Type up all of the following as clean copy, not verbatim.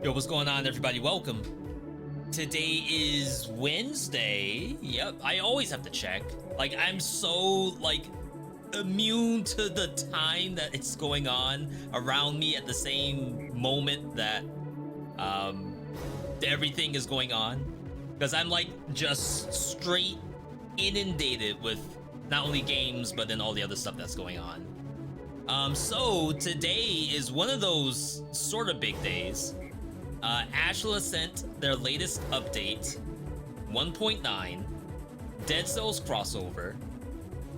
Yo, what's going on, everybody? Welcome. Today is Wednesday. Yep, I always have to check. Like, I'm so, like, immune to the time that it's going on around me at the same moment that, everything is going on. Because I'm, like, just straight inundated with not only games, but then all the other stuff that's going on. So today is one of those sort of big days. Astral Ascent, their latest update, 1.9, Dead Cells crossover.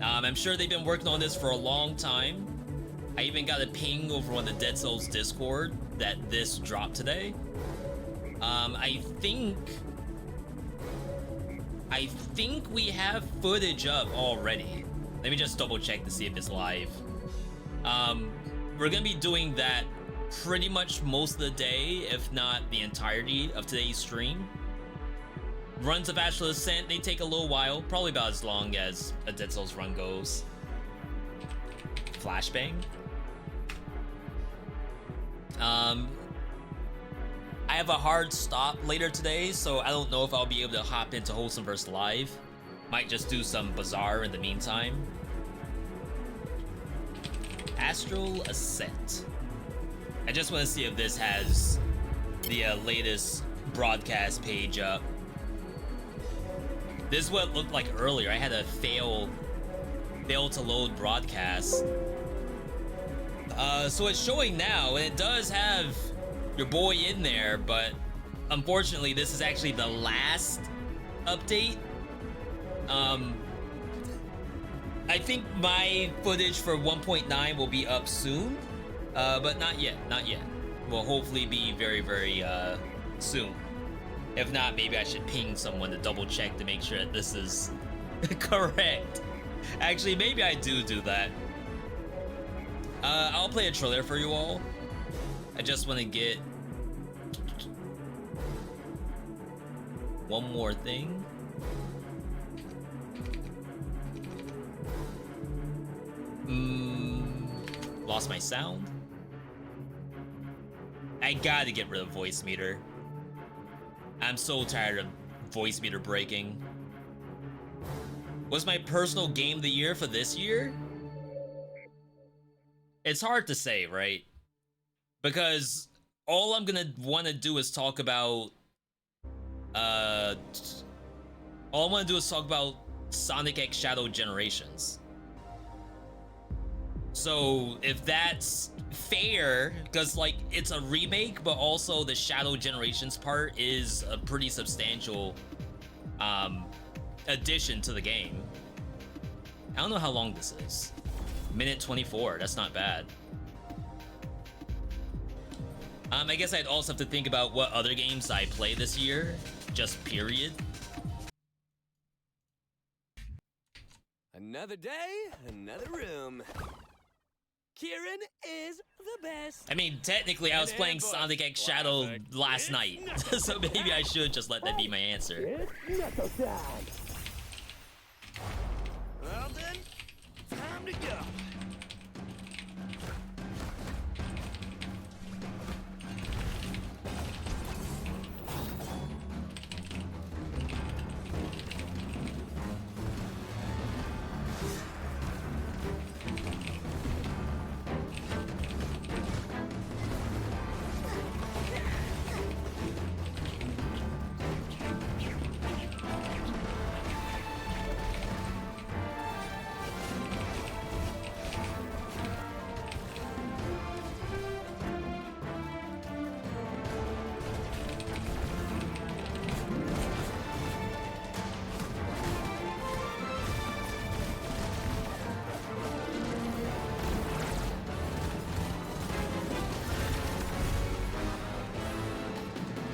I'm sure they've been working on this for a long time. I even got a ping over on the Dead Cells Discord that this dropped today. I think we have footage up already. Let me just double check to see if it's live. We're gonna be doing that pretty much most of the day, if not the entirety of today's stream. Runs of Astral Ascent, they take a little while, probably about as long as a Dead Cells run goes. Flashbang. I have a hard stop later today, so I don't know if I'll be able to hop into Wholesome vs. Live. Might just do some Bazaar in the meantime. Astral Ascent. I just want to see if this has the latest broadcast page up. This is what it looked like earlier. I had a fail to load broadcast. So it's showing now, and it does have your boy in there, but unfortunately this is actually the last update. I think my footage for 1.9 will be up soon. But not yet. Will hopefully be very, very soon. If not, maybe I should ping someone to double check to make sure that this is correct. Actually, maybe I do that. I'll play a trailer for you all. I just want to get one more thing. Lost my sound. I gotta get rid of voice meter. I'm so tired of voice meter breaking. Was my personal game of the year for this year? It's hard to say, right? Because all I'm gonna want to do is talk about Sonic X Shadow Generations. So if that's fair, because like it's a remake, but also the Shadow Generations part is a pretty substantial addition to the game. I don't know how long this is. Minute 24, that's not bad. I guess I'd also have to think about what other games I play this year, just period. Another day, another room. Kieran is the best. I mean, technically, I was playing Sonic X Shadow last night, so maybe I should just let that be my answer. Well then, time to go.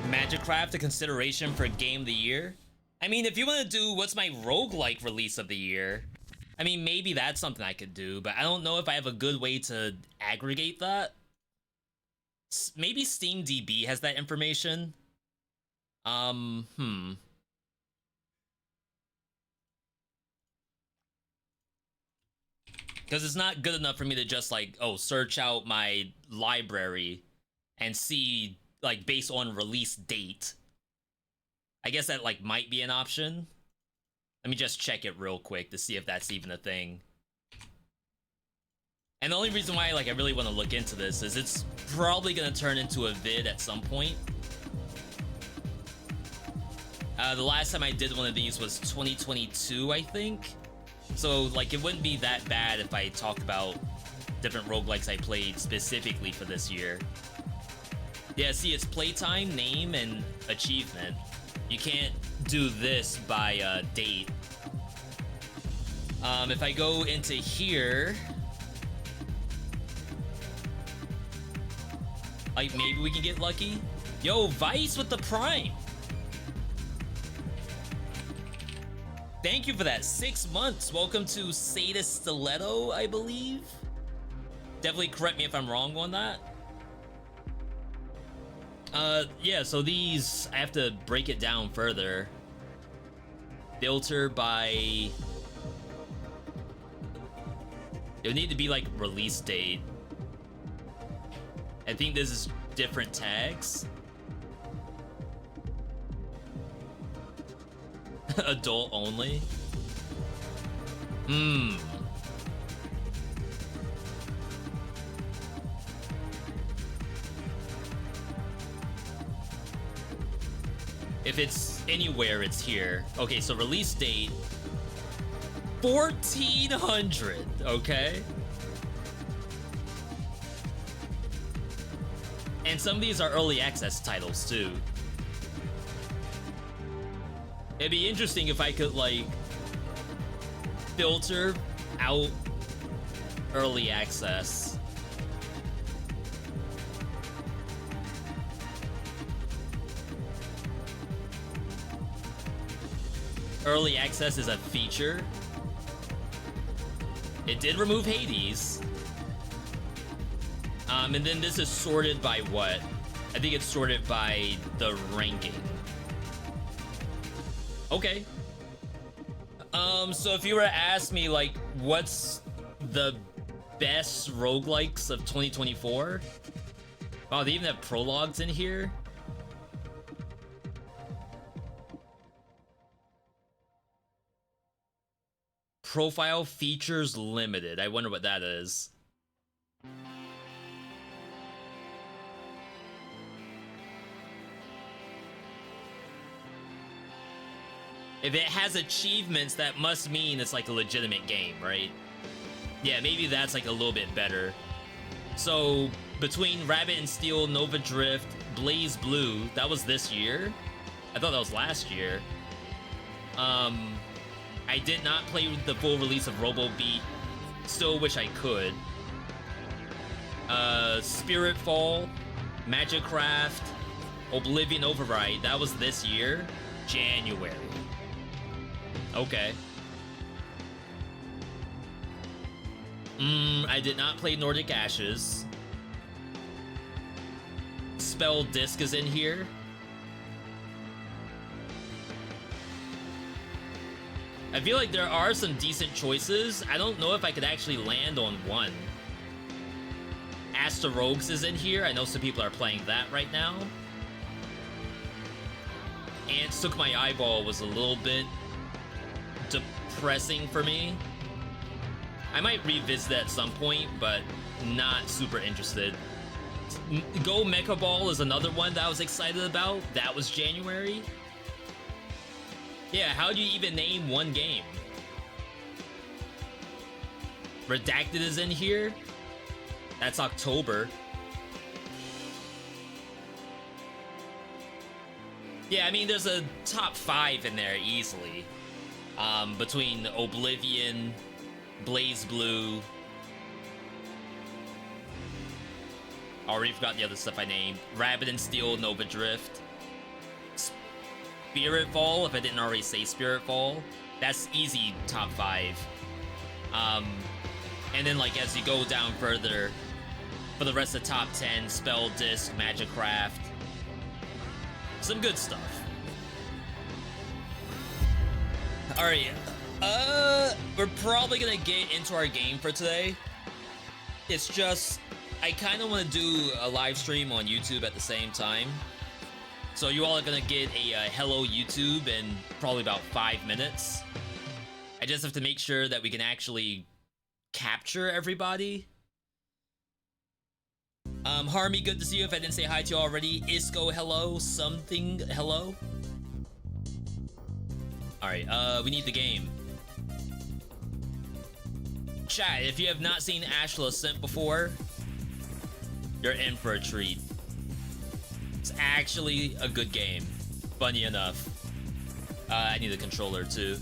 Magicraft a consideration for game of the year? I mean, if you want to do what's my roguelike release of the year, I mean, maybe that's something I could do, but I don't know if I have a good way to aggregate that. Maybe SteamDB has that information. Because it's not good enough for me to just like, oh, search out my library and see like based on release date. I guess that like might be an option. Let me just check it real quick to see if that's even a thing. And the only reason why like I really want to look into this is it's probably gonna turn into a vid at some point. The last time I did one of these was 2022, I think. So like it wouldn't be that bad if I talked about different roguelikes I played specifically for this year. Yeah, see, it's playtime, name, and achievement. You can't do this by date. If I go into here, like maybe we can get lucky. Yo, Vice with the Prime. Thank you for that. 6 months. Welcome to Sadist Stiletto, I believe. Definitely correct me if I'm wrong on that. Yeah, so these, I have to break it down further. Filter by... It'll need to be like release date. I think this is different tags. Adult only. If it's anywhere, it's here. Okay, so release date 1400. Okay. And some of these are early access titles too. It'd be interesting if I could like filter out early access. Early access is a feature. It did remove Hades. And then this is sorted by what? I think it's sorted by the ranking. Okay. So if you were to ask me, like, what's the best roguelikes of 2024? Wow, they even have prologues in here? Profile features limited. I wonder what that is. If it has achievements, that must mean it's like a legitimate game, right? Yeah, maybe that's like a little bit better. So between Rabbit and Steel, Nova Drift, Blaze Blue, that was this year? I thought that was last year. I did not play the full release of Robo Beat. Still wish I could. Spiritfall, Magicraft, Oblivion Override, that was this year? January. Okay. I did not play Nordic Ashes. Spell Disc is in here. I feel like there are some decent choices. I don't know if I could actually land on one. Asta Rogues is in here. I know some people are playing that right now. Ants Took My Eyeball was a little bit depressing for me. I might revisit at some point, but not super interested. Go Mecha Ball is another one that I was excited about. That was January. Yeah, how do you even name one game? Redacted is in here. That's October. Yeah, I mean, there's a top 5 in there easily. Between Oblivion, Blaze Blue. Already forgot the other stuff I named. Rabbit and Steel, Nova Drift. Spiritfall, if I didn't already say Spiritfall. That's easy top 5. And then, like, as you go down further, for the rest of the top 10, Spell Disc, Magicraft. Some good stuff. Alright, we're probably gonna get into our game for today. It's just I kind of want to do a live stream on YouTube at the same time. So you all are gonna get a hello YouTube in probably about 5 minutes. I just have to make sure that we can actually capture everybody. Harmy, good to see you. If I didn't say hi to you already, Isco, hello. Something, hello. All right, we need the game. Chat, if you have not seen Astral Ascent before, you're in for a treat. It's actually a good game, funny enough. I need a controller too.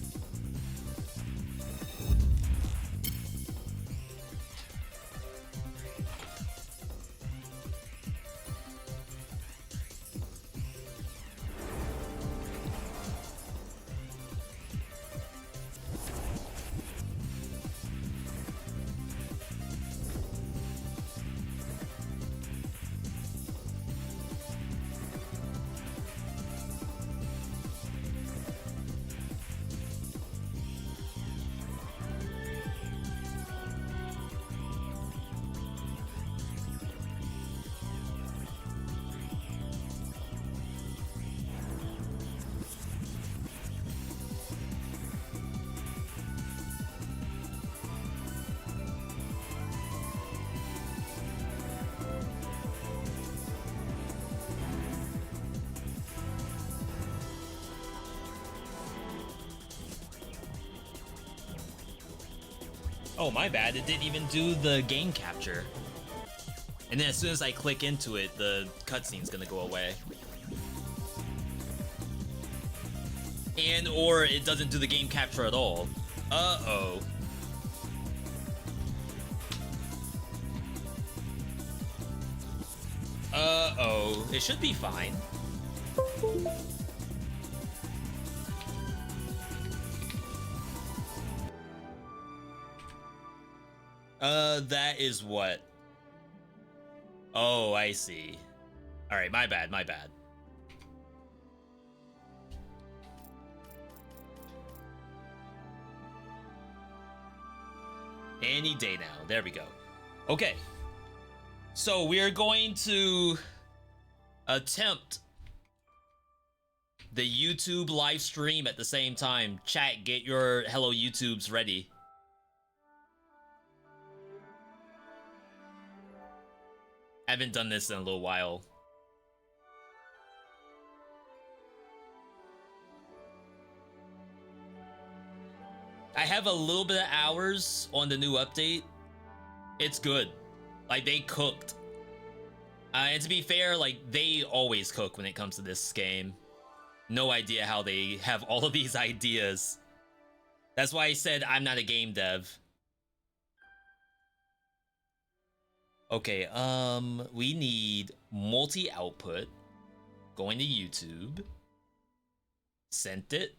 Oh, my bad. It didn't even do the game capture. And then as soon as I click into it, the cutscene's gonna go away. And or it doesn't do the game capture at all. Uh-oh. Uh-oh. It should be fine. That is what? Oh, I see. Alright, my bad, my bad. Any day now. There we go. Okay. So we're going to attempt the YouTube live stream at the same time. Chat, get your hello YouTubes ready. I haven't done this in a little while. I have a little bit of hours on the new update. It's good. Like, they cooked. And to be fair, like, they always cook when it comes to this game. No idea how they have all of these ideas. That's why I said I'm not a game dev. Okay, we need multi-output. Going to YouTube. Sent it.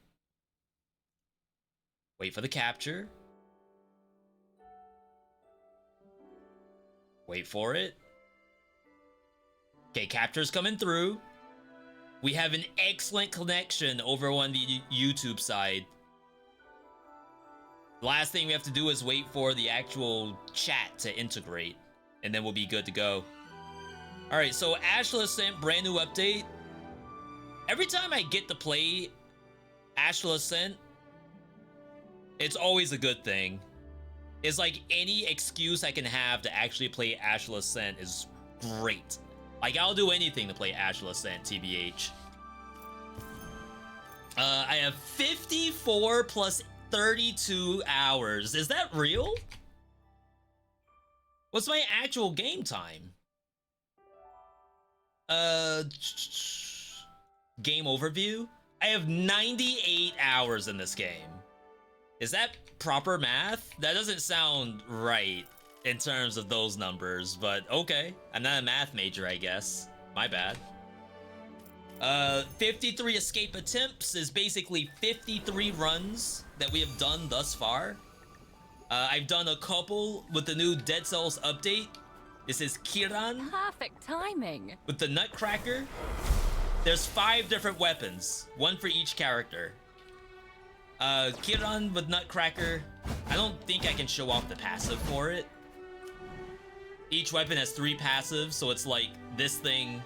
Wait for the capture. Wait for it. Okay, capture's coming through. We have an excellent connection over on the YouTube side. The last thing we have to do is wait for the actual chat to integrate, and then we'll be good to go. Alright, so Astral Ascent, brand new update. Every time I get to play Astral Ascent, it's always a good thing. It's like any excuse I can have to actually play Astral Ascent is great. Like, I'll do anything to play Astral Ascent, TBH. I have 54 plus 32 hours. Is that real? What's my actual game time? Game overview? I have 98 hours in this game. Is that proper math? That doesn't sound right in terms of those numbers, but okay. I'm not a math major, I guess. My bad. 53 escape attempts is basically 53 runs that we have done thus far. I've done a couple with the new Dead Cells update. This is Kiran. Perfect timing. With the Nutcracker. There's 5 different weapons, one for each character. Kiran with Nutcracker. I don't think I can show off the passive for it. Each weapon has 3 passives, so it's like this thing,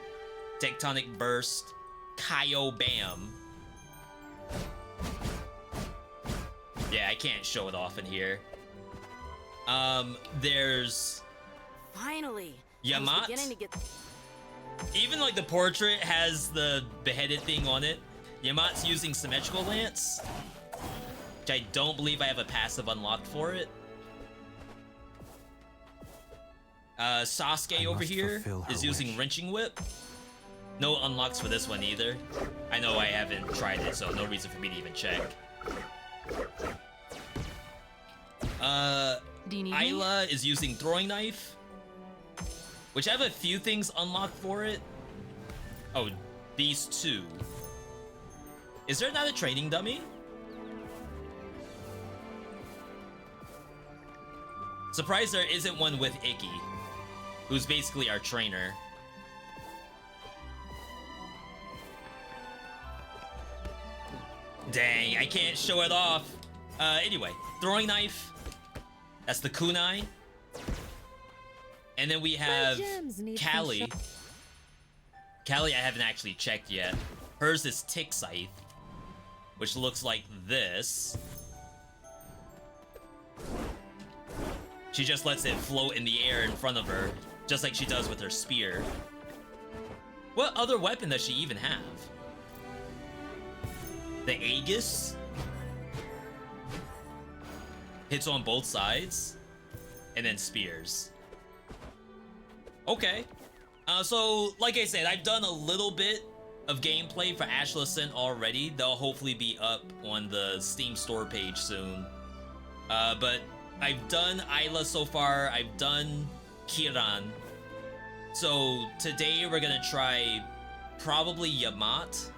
Tectonic Burst, Kaio Bam. Yeah, I can't show it off in here. There's Finally. Yamat. I was beginning to get... Even like the portrait has the beheaded thing on it. Yamat's using Symmetrical Lance, which I don't believe I have a passive unlocked for it. Sasuke over here is using Wrenching Whip. No unlocks for this one either. I know I haven't tried it, so no reason for me to even check. Ayla is using Throwing Knife, which I have a few things unlocked for it. Oh, these 2. Is there not a training dummy? Surprised there isn't one with Icky, who's basically our trainer. Dang, I can't show it off. Anyway, Throwing Knife. That's the kunai. And then we have Callie. Callie I haven't actually checked yet. Hers is Tick Scythe, which looks like this. She just lets it float in the air in front of her, just like she does with her spear. What other weapon does she even have? The Aegis? Hits on both sides, and then spears. Okay. So, like I said, I've done a little bit of gameplay for Astral Ascent already. They'll hopefully be up on the Steam store page soon. But I've done Ayla so far. I've done Kiran. So today we're gonna try probably Yamat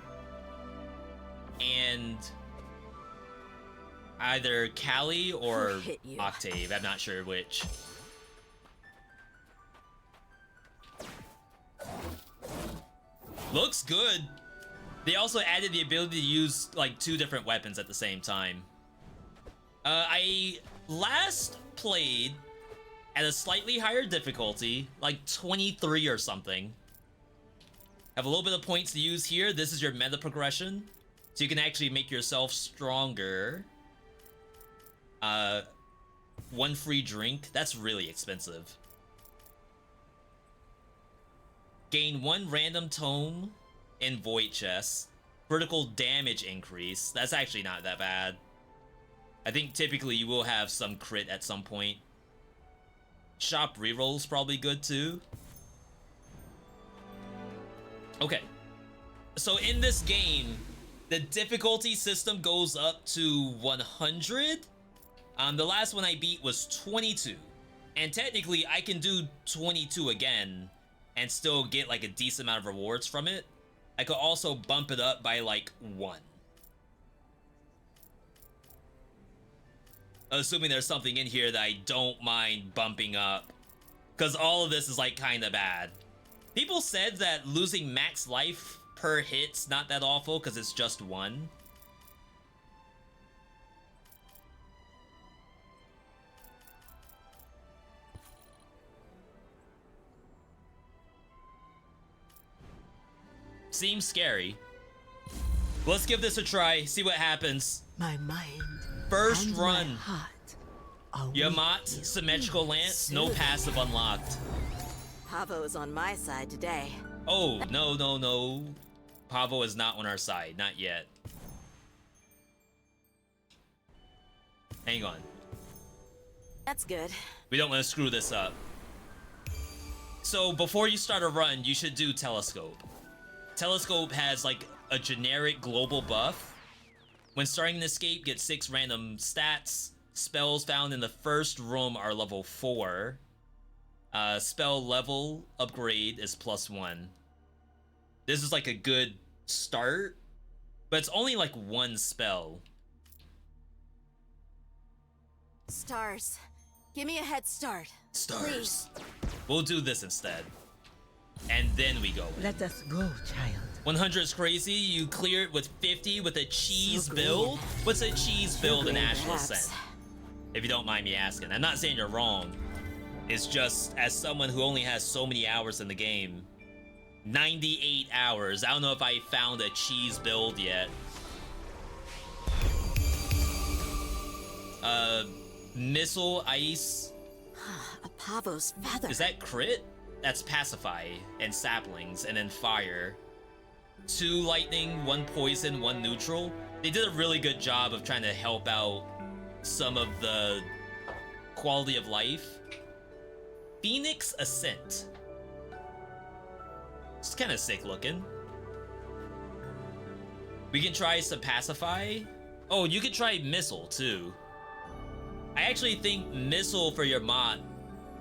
and either Callie or Octave. I'm not sure which. Looks good. They also added the ability to use like 2 different weapons at the same time. I last played at a slightly higher difficulty, like 23 or something. Have a little bit of points to use here. This is your meta progression, so you can actually make yourself stronger. 1 free drink. That's really expensive. Gain 1 random tome in Void Chest. Critical damage increase. That's actually not that bad. I think typically you will have some crit at some point. Shop reroll's probably good too. Okay. So in this game, the difficulty system goes up to 100. The last one I beat was 22. And technically I can do 22 again and still get like a decent amount of rewards from it. I could also bump it up by like 1. Assuming there's something in here that I don't mind bumping up, because all of this is like kind of bad. People said that losing max life per hit's not that awful because it's just 1. Seems scary. Let's give this a try, see what happens. My mind. First and run. my heart Yamat, Symmetrical Lance, no passive unlocked. Pavo's on my side today. Oh, no, no, no. Pavo is not on our side, not yet. Hang on. That's good. We don't want to screw this up. So before you start a run, you should do Telescope. Telescope has like a generic global buff. When starting an escape, get 6 random stats. Spells found in the first room are level 4. Spell level upgrade is +1. This is like a good start, but it's only like 1 spell. Stars. Give me a head start. Stars. Please. We'll do this instead. And then we go. Let us go, child. 100 is crazy. You clear it with 50 with a cheese So build. green. What's a cheese build in green, Astral perhaps. Ascent? If you don't mind me asking. I'm not saying you're wrong. is just, as someone who only has so many hours in the game, 98 hours. I don't know if I found a cheese build yet. Missile, ice. A pavo's feather. Is that crit? That's pacify and saplings, and then fire. 2 lightning, 1 poison, 1 neutral. They did a really good job of trying to help out some of the quality of life. Phoenix Ascent. It's kind of sick looking. We can try some pacify. Oh, you could try missile too. I actually think missile for your Mott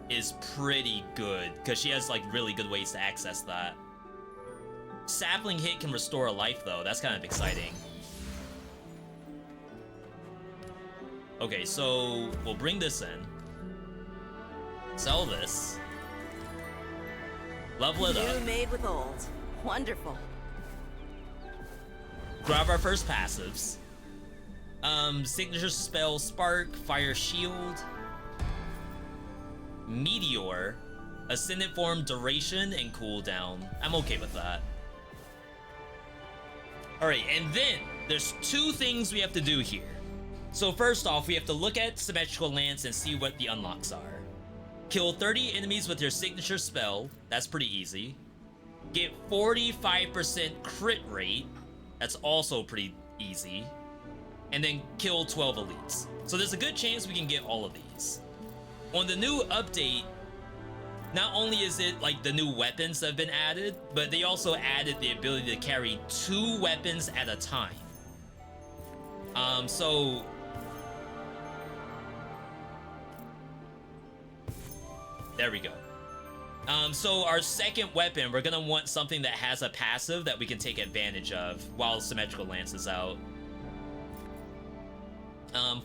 is pretty good because she has like really good ways to access that. Sapling hit can restore a life though. That's kind of exciting. Okay, so we'll bring this in. Sell this. Level it up. New made with old. Wonderful. Grab our first passives. Signature spell Spark, Fire Shield, Meteor, Ascendant Form duration and cooldown. I'm okay with that. Alright, and then there's 2 things we have to do here. So first off, we have to look at Symmetrical Lance and see what the unlocks are. Kill 30 enemies with your signature spell. That's pretty easy. Get 45% crit rate. That's also pretty easy. And then kill 12 elites. So there's a good chance we can get all of these. On the new update, not only is it like the new weapons that have been added, but they also added the ability to carry 2 weapons at a time. So there we go. So our second weapon, we're gonna want something that has a passive that we can take advantage of while Symmetrical Lance is out.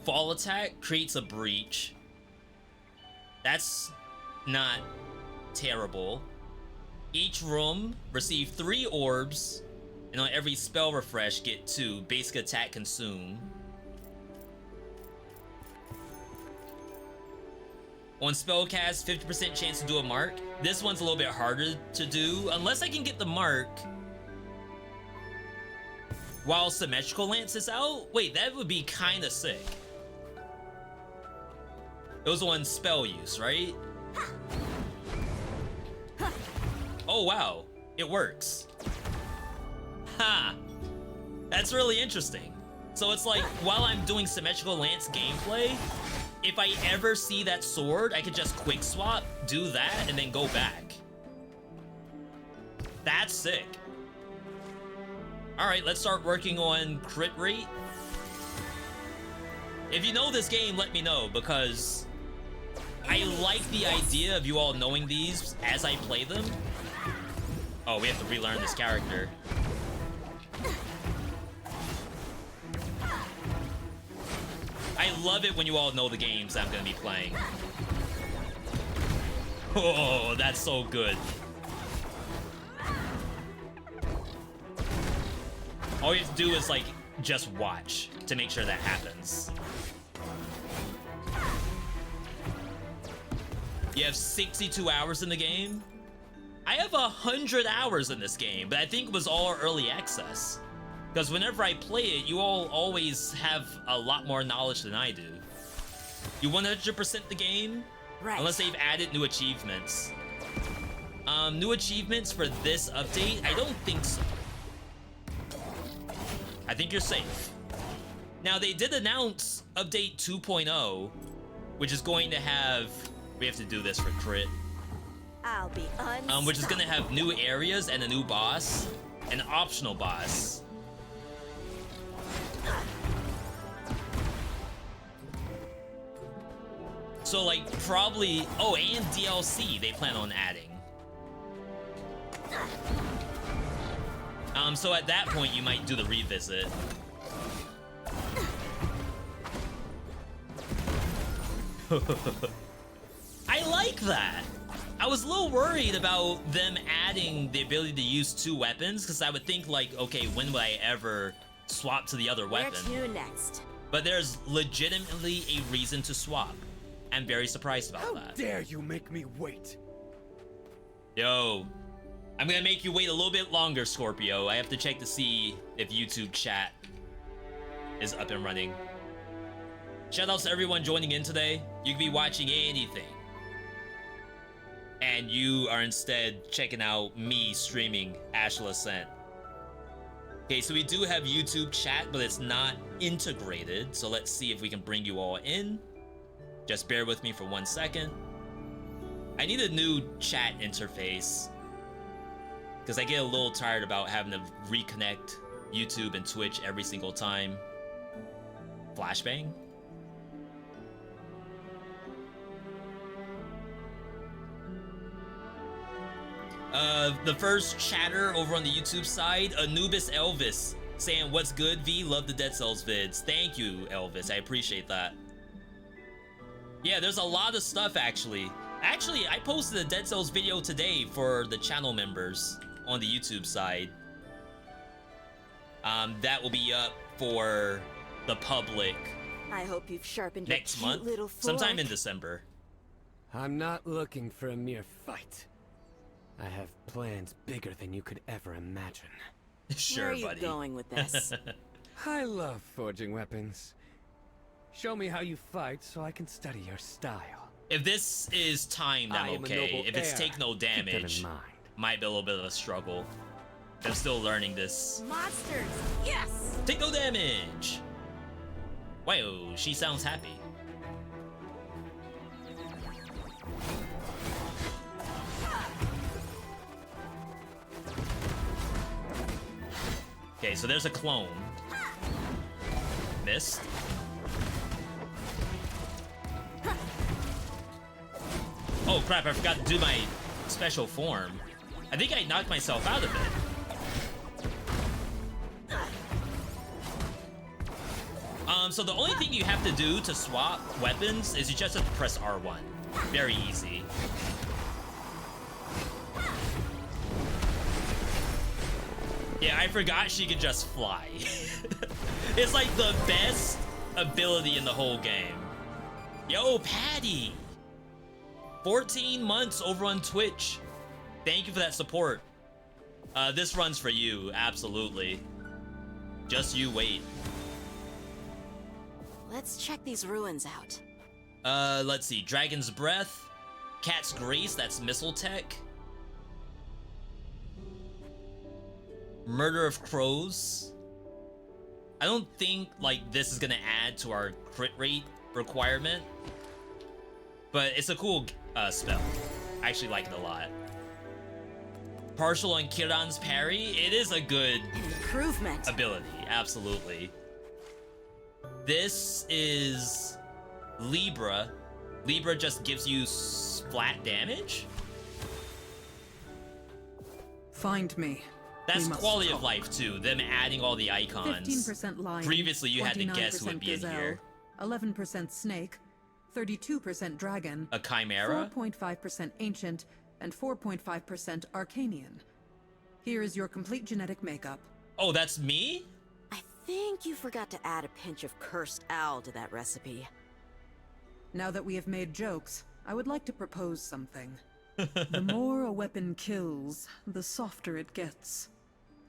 Fall attack creates a breach. That's not terrible. Each room receive 3 orbs, and on every spell refresh get 2. Basic attack consume. On spellcast, 50% chance to do a mark. This one's a little bit harder to do, unless I can get the mark while Symmetrical Lance is out. Wait, that would be kind of sick. It was on spell use, right? Oh wow, it works. Ha! That's really interesting. So it's like, while I'm doing Symmetrical Lance gameplay, if I ever see that sword, I could just quick swap, do that, and then go back. That's sick. Alright, let's start working on crit rate. If you know this game, let me know, because I like the idea of you all knowing these as I play them. Oh, we have to relearn this character. I love it when you all know the games I'm gonna be playing. Oh, that's so good. All you have to do is like just watch to make sure that happens. You have 62 hours in the game? I have 100 hours in this game, but I think it was all early access. Because whenever I play it, you all always have a lot more knowledge than I do. You 100% the game? Right. Unless they've added new achievements. New achievements for this update? I don't think so. I think you're safe. Now, they did announce update 2.0, which is going to have... We have to do this for crit. I'll be unstoppable. Which is going to have new areas and a new boss. An optional boss. So, like, probably... Oh, and DLC they plan on adding. So at that point, you might do the revisit. I like that! I was a little worried about them adding the ability to use 2 weapons, because I would think, like, okay, when would I ever swap to the other weapon? Where to next? But there's legitimately a reason to swap. I'm very surprised about How that. dare you make me wait? Yo, I'm gonna make you wait a little bit longer, Scorpio. I have to check to see if YouTube chat is up and running. Shoutouts to everyone joining in today. You could be watching anything, and you are instead checking out me streaming Astral Ascent. Okay, so we do have YouTube chat, but it's not integrated. So let's see if we can bring you all in. Just bear with me for 1 second. I need a new chat interface because I get a little tired about having to reconnect YouTube and Twitch every single time. Flashbang? The first chatter over on the YouTube side, Anubis Elvis, saying, "What's good, V? Love the Dead Cells vids." Thank you, Elvis. I appreciate that. Yeah, there's a lot of stuff, actually. Actually, I posted a Dead Cells video today for the channel members on the YouTube side. That will be up for the public I hope you've sharpened next your cute month, little fork. sometime in December. I'm not looking for a mere fight. I have plans bigger than you could ever imagine. Sure, Where are you buddy. going with this? I love forging weapons. Show me how you fight so I can study your style. If this is timed, I'm I am a okay. noble If it's heir. take no Keep that in damage, mind. might be a little bit of a struggle. I'm still learning this. Monsters! Yes! Take no damage! Wow, she sounds happy. Okay, so there's a clone. Missed. Oh crap, I forgot to do my special form. I think I knocked myself out of it. So the only thing you have to do to swap weapons is you just have to press R1. Very easy. Yeah, I forgot she could just fly. It's like the best ability in the whole game. Yo, Patty! 14 months over on Twitch. Thank you for that support. This runs for you, absolutely. Just you wait. Let's check these ruins out. Let's see. Dragon's Breath. Cat's Grace, that's missile tech. Murder of Crows. I don't think, like, this is gonna add to our crit rate requirement. But it's a cool spell. I actually like it a lot. Partial on Kiran's parry. It is a good An improvement. ability, absolutely. This is Libra. Libra just gives you flat damage. Find me. That's We must quality of talk. life too, them adding all the icons. 15% lion. Previously you had to guess who would 29% be in gazelle, here. 11% snake, 32% dragon, A chimera? 4.5% ancient, and 4.5% arcanian. Here is your complete genetic makeup. Oh, that's me? I think you forgot to add a pinch of cursed owl to that recipe. Now that we have made jokes, I would like to propose something. The more a weapon kills, the softer it gets.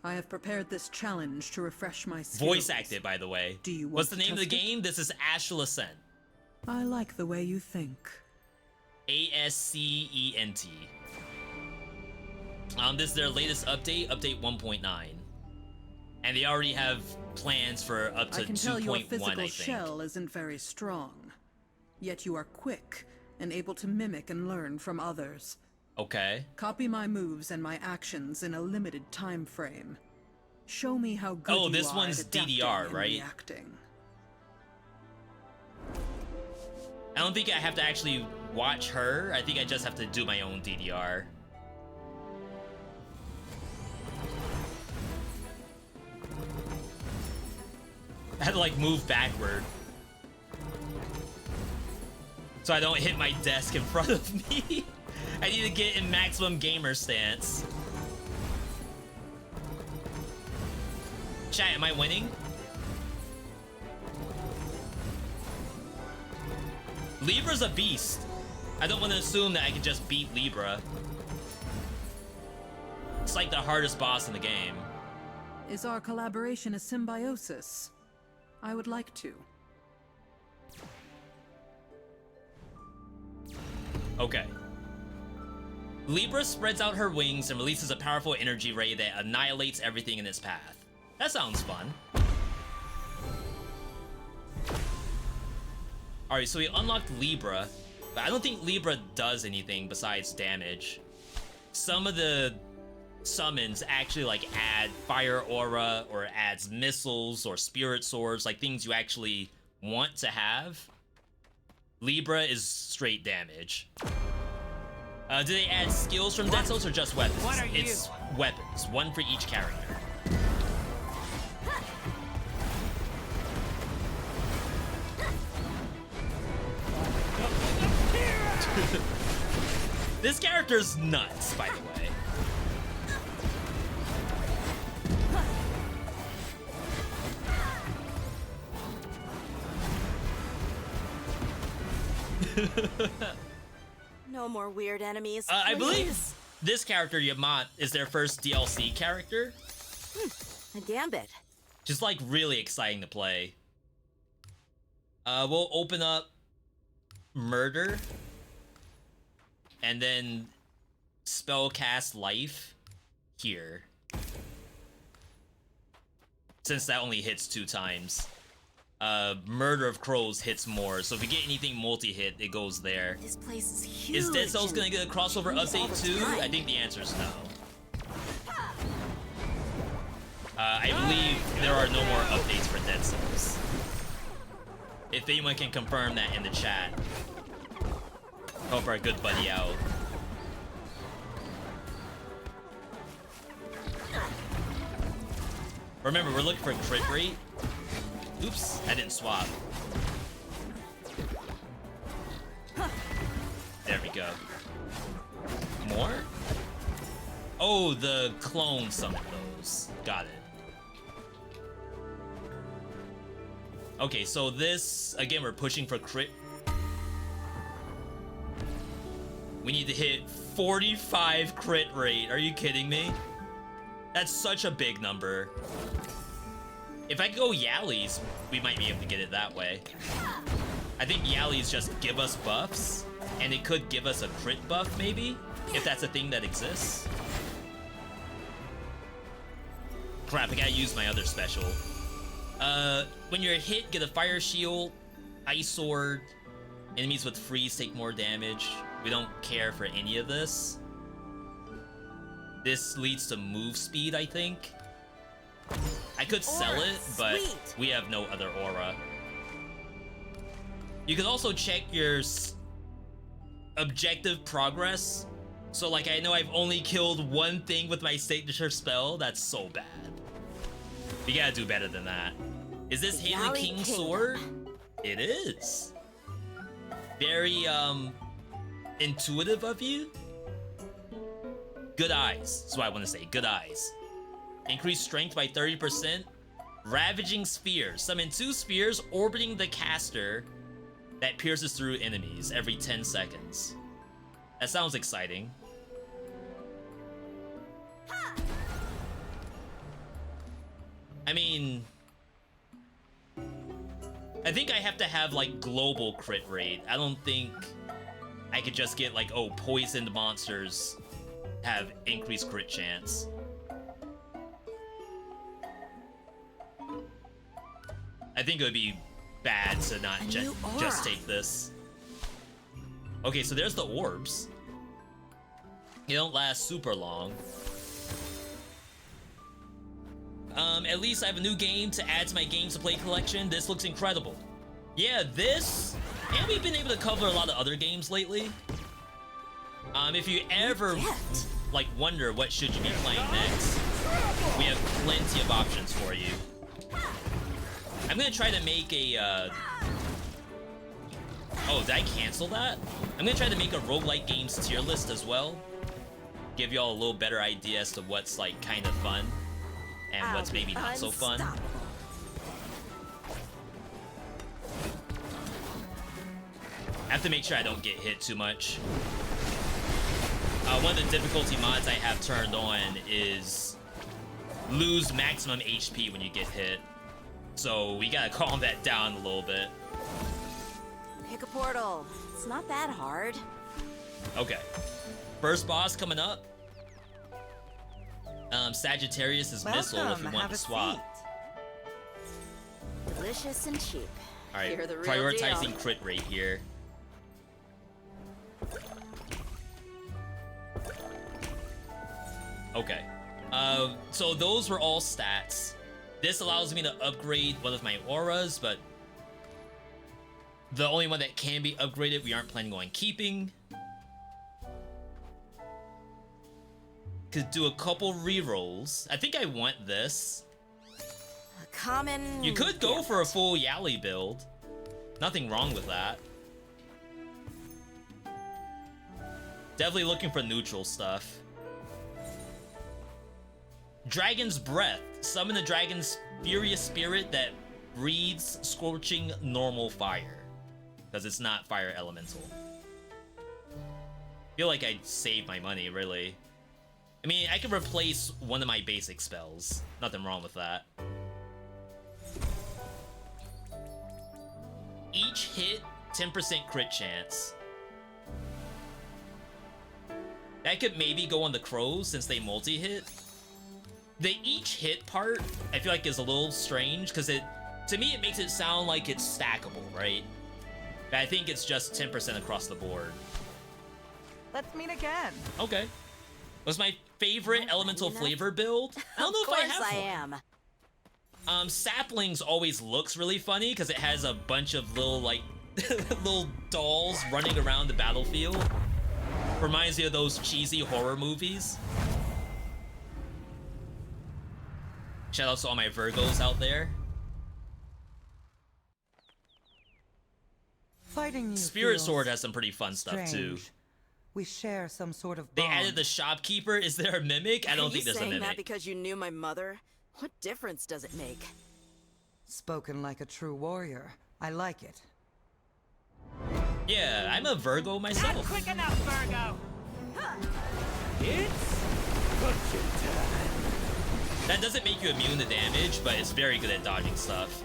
I have prepared this challenge to refresh my skills. Voice acted, by the way. Do you want What's the to name of the test it? game? This is Astral Ascent. I like the way you think. Ascent. This is their latest update, update 1.9. And they already have plans for up to I can tell your 2.1, physical I think. shell isn't very strong. Yet you are quick and able to mimic and learn from others. Okay. Copy my moves and my actions in a limited time frame. Show me how good Oh, you this are one's at adapting DDR, and right? reacting. I don't think I have to actually watch her. I think I just have to do my own DDR. I had to like move backward so I don't hit my desk in front of me. I need to get in maximum gamer stance. Chat, am I winning? Libra's a beast. I don't want to assume that I can just beat Libra. It's like the hardest boss in the game. Is our collaboration a symbiosis? I would like to. Okay. Libra spreads out her wings and releases a powerful energy ray that annihilates everything in its path. That sounds fun. Alright, so we unlocked Libra, but I don't think Libra does anything besides damage. Some of the summons actually like add fire aura or adds missiles or spirit swords, like things you actually want to have. Libra is straight damage. Do they add skills from Dead Cells or just weapons? What are you? It's weapons, one for each character. This character's nuts, by the way. No more weird enemies. I believe please. this character, Yamat, is their first DLC character. A gambit. Just like really exciting to play. We'll open up Murder. And then spellcast Life here. Since that only hits 2 times. Murder of Crows hits more, so if you get anything multi-hit, it goes there. This place is huge. Is Dead Cells gonna get a crossover moves all update the too? time. I think the answer is no. I believe there are no more updates for Dead Cells. If anyone can confirm that in the chat, help our good buddy out. Remember, we're looking for crit rate. Oops, I didn't swap. There we go. More? Oh, the clone summoned those. Got it. Okay, so this, again, we're pushing for crit. We need to hit 45 crit rate. Are you kidding me? That's such a big number. If I could go Yallies, we might be able to get it that way. I think Yallies just give us buffs, and it could give us a crit buff, maybe? If that's a thing that exists. Crap, I gotta use my other special. When you're hit, get a fire shield, ice sword. Enemies with freeze take more damage. We don't care for any of this. This leads to move speed, I think. I could sell Aura, it, but sweet. we have no other aura. You can also check your objective progress. So, like, I know I've only killed one thing with my signature spell. That's so bad. You gotta do better than that. Is this Haley Yali King's Kingdom. sword? It is. Very, intuitive of you. Good eyes. That's what I want to say. Good eyes. Increase strength by 30%. Ravaging Sphere. Summon 2 spears orbiting the caster that pierces through enemies every 10 seconds. That sounds exciting. I mean, I think I have to have like global crit rate. I don't think I could just get like, oh, poisoned monsters have increased crit chance. I think it would be bad to not new aura. just take this. Okay, so there's the orbs. They don't last super long. At least I have a new game to add to my games to play collection. This looks incredible. Yeah, this, and we've been able to cover a lot of other games lately. If you ever like wonder what should you be playing next, we have plenty of options for you. I'm gonna try to make a, oh, did I cancel that? I'm gonna try to make a roguelike games tier list as well. Give y'all a little better idea as to what's like kind of fun and what's maybe not so fun. I have to make sure I don't get hit too much. One of the difficulty mods I have turned on is lose maximum HP when you get hit. So we gotta calm that down a little bit. Pick a portal. It's not that hard. Okay. First boss coming up. Sagittarius is missile if you want to swap. Delicious and cheap. Alright, You're the real prioritizing deal. crit rate here. Okay. So those were all stats. This allows me to upgrade one of my auras, but the only one that can be upgraded we aren't planning on keeping. Could do a couple rerolls. I think I want this. A common. You could go gift. for a full Yali build. Nothing wrong with that. Definitely looking for neutral stuff. Dragon's Breath. Summon the dragon's furious spirit that breathes scorching normal fire. Because it's not fire elemental. Feel like I'd save my money, really. I mean, I could replace one of my basic spells. Nothing wrong with that. Each hit, 10% crit chance. That could maybe go on the crows since they multi-hit. The each hit part, I feel like is a little strange because to me it makes it sound like it's stackable, right? But I think it's just 10% across the board. Let's meet again. Okay. Was my favorite elemental flavor build? I don't know if I have Of course one. I am. Saplings always looks really funny because it has a bunch of little, like, little dolls running around the battlefield. Reminds me of those cheesy horror movies. Shout out to all my Virgos out there. Fighting you Spirit feels Sword has some pretty fun stuff too. strange. We share some sort of They bond. added the shopkeeper. Is there a mimic? I don't think there's a Are you saying that mimic. because you knew my mother? What difference does it make? Spoken like a true warrior. I like it. Yeah, I'm a Virgo myself. Quick enough, Virgo! It's punching time. That doesn't make you immune to damage, but it's very good at dodging stuff.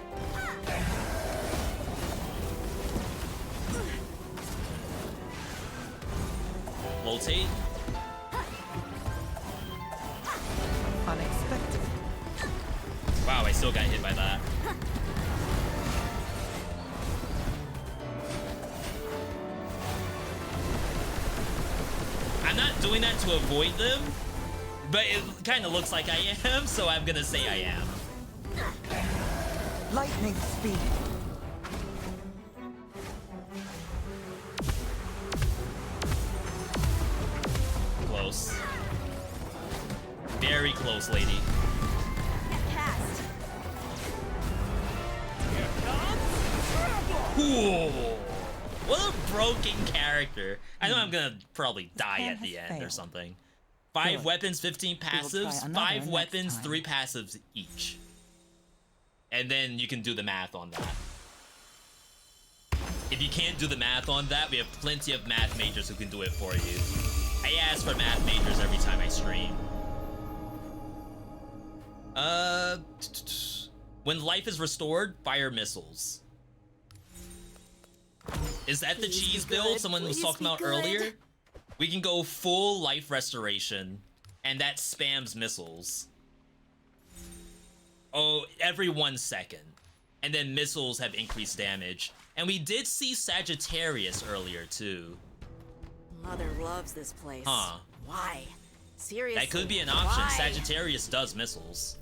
Rotate. Unexpected. Wow, I still got hit by that. I'm not doing that to avoid them, but it kind of looks like I am, so I'm gonna say I am. Lightning speed. Close. Very close, lady. Cast. Cool. What a broken character. I know I'm gonna probably die plan at the has end or failed. something. 5 Good. weapons, 15 will try passives, another 5 next weapons, time. 3 passives each. And then you can do the math on that. If you can't do the math on that, we have plenty of math majors who can do it for you. I ask for math majors every time I stream. When life is restored, fire missiles. Is that the Please be cheese build good. someone was Please talking be about good. earlier? We can go full life restoration, and that spams missiles. Oh, every 1 second. And then missiles have increased damage. And we did see Sagittarius earlier, too. Mother loves this place. Huh. Why? Seriously. That could be an option. why? Sagittarius does missiles.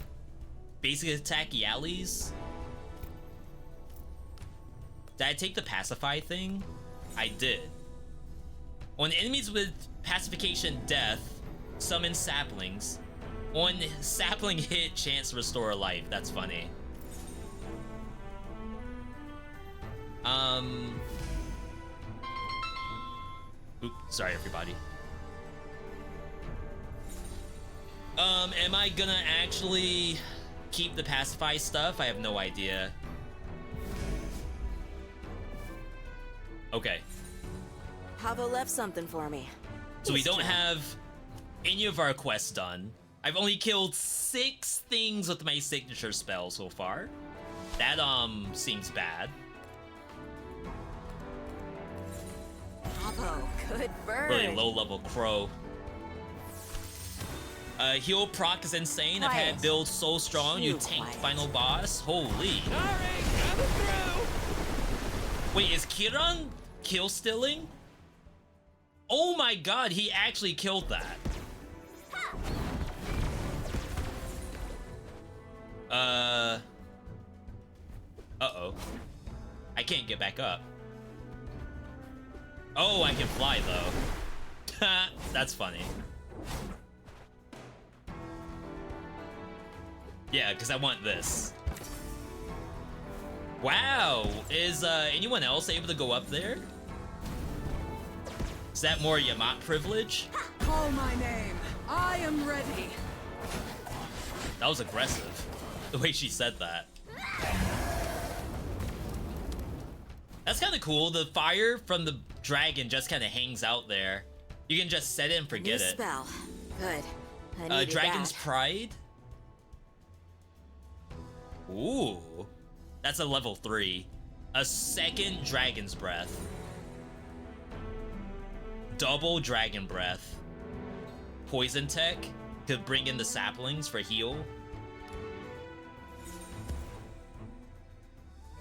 Basic attack Yalis. Did I take the pacify thing? I did. On enemies with pacification death, summon saplings. On sapling hit, chance to restore a life. That's funny. Oops, sorry everybody. Am I gonna actually keep the pacify stuff? I have no idea. Okay. Pavo left something for me. So we He's don't chill. have any of our quests done. I've only killed 6 things with my signature spell so far. That seems bad. Pavo, good bird. Really low level crow. Heal proc is insane. I've had Quiet. builds so strong. You Too tanked quiet. final boss. Holy. Sorry, coming through. Wait, is Kiran kill stealing? Oh my god, he actually killed that. Uh-oh. I can't get back up. Oh, I can fly though. That's funny. Yeah, because I want this. Wow, is anyone else able to go up there? Is that more Yamat privilege? Call my name. I am ready. That was aggressive, the way she said that. That's kind of cool. The fire from the dragon just kind of hangs out there. You can just set it and forget New it. spell. Good. I needed Dragon's that. Pride? Ooh. That's a level 3. A second Dragon's Breath. Double Dragon Breath. Poison Tech to bring in the saplings for heal.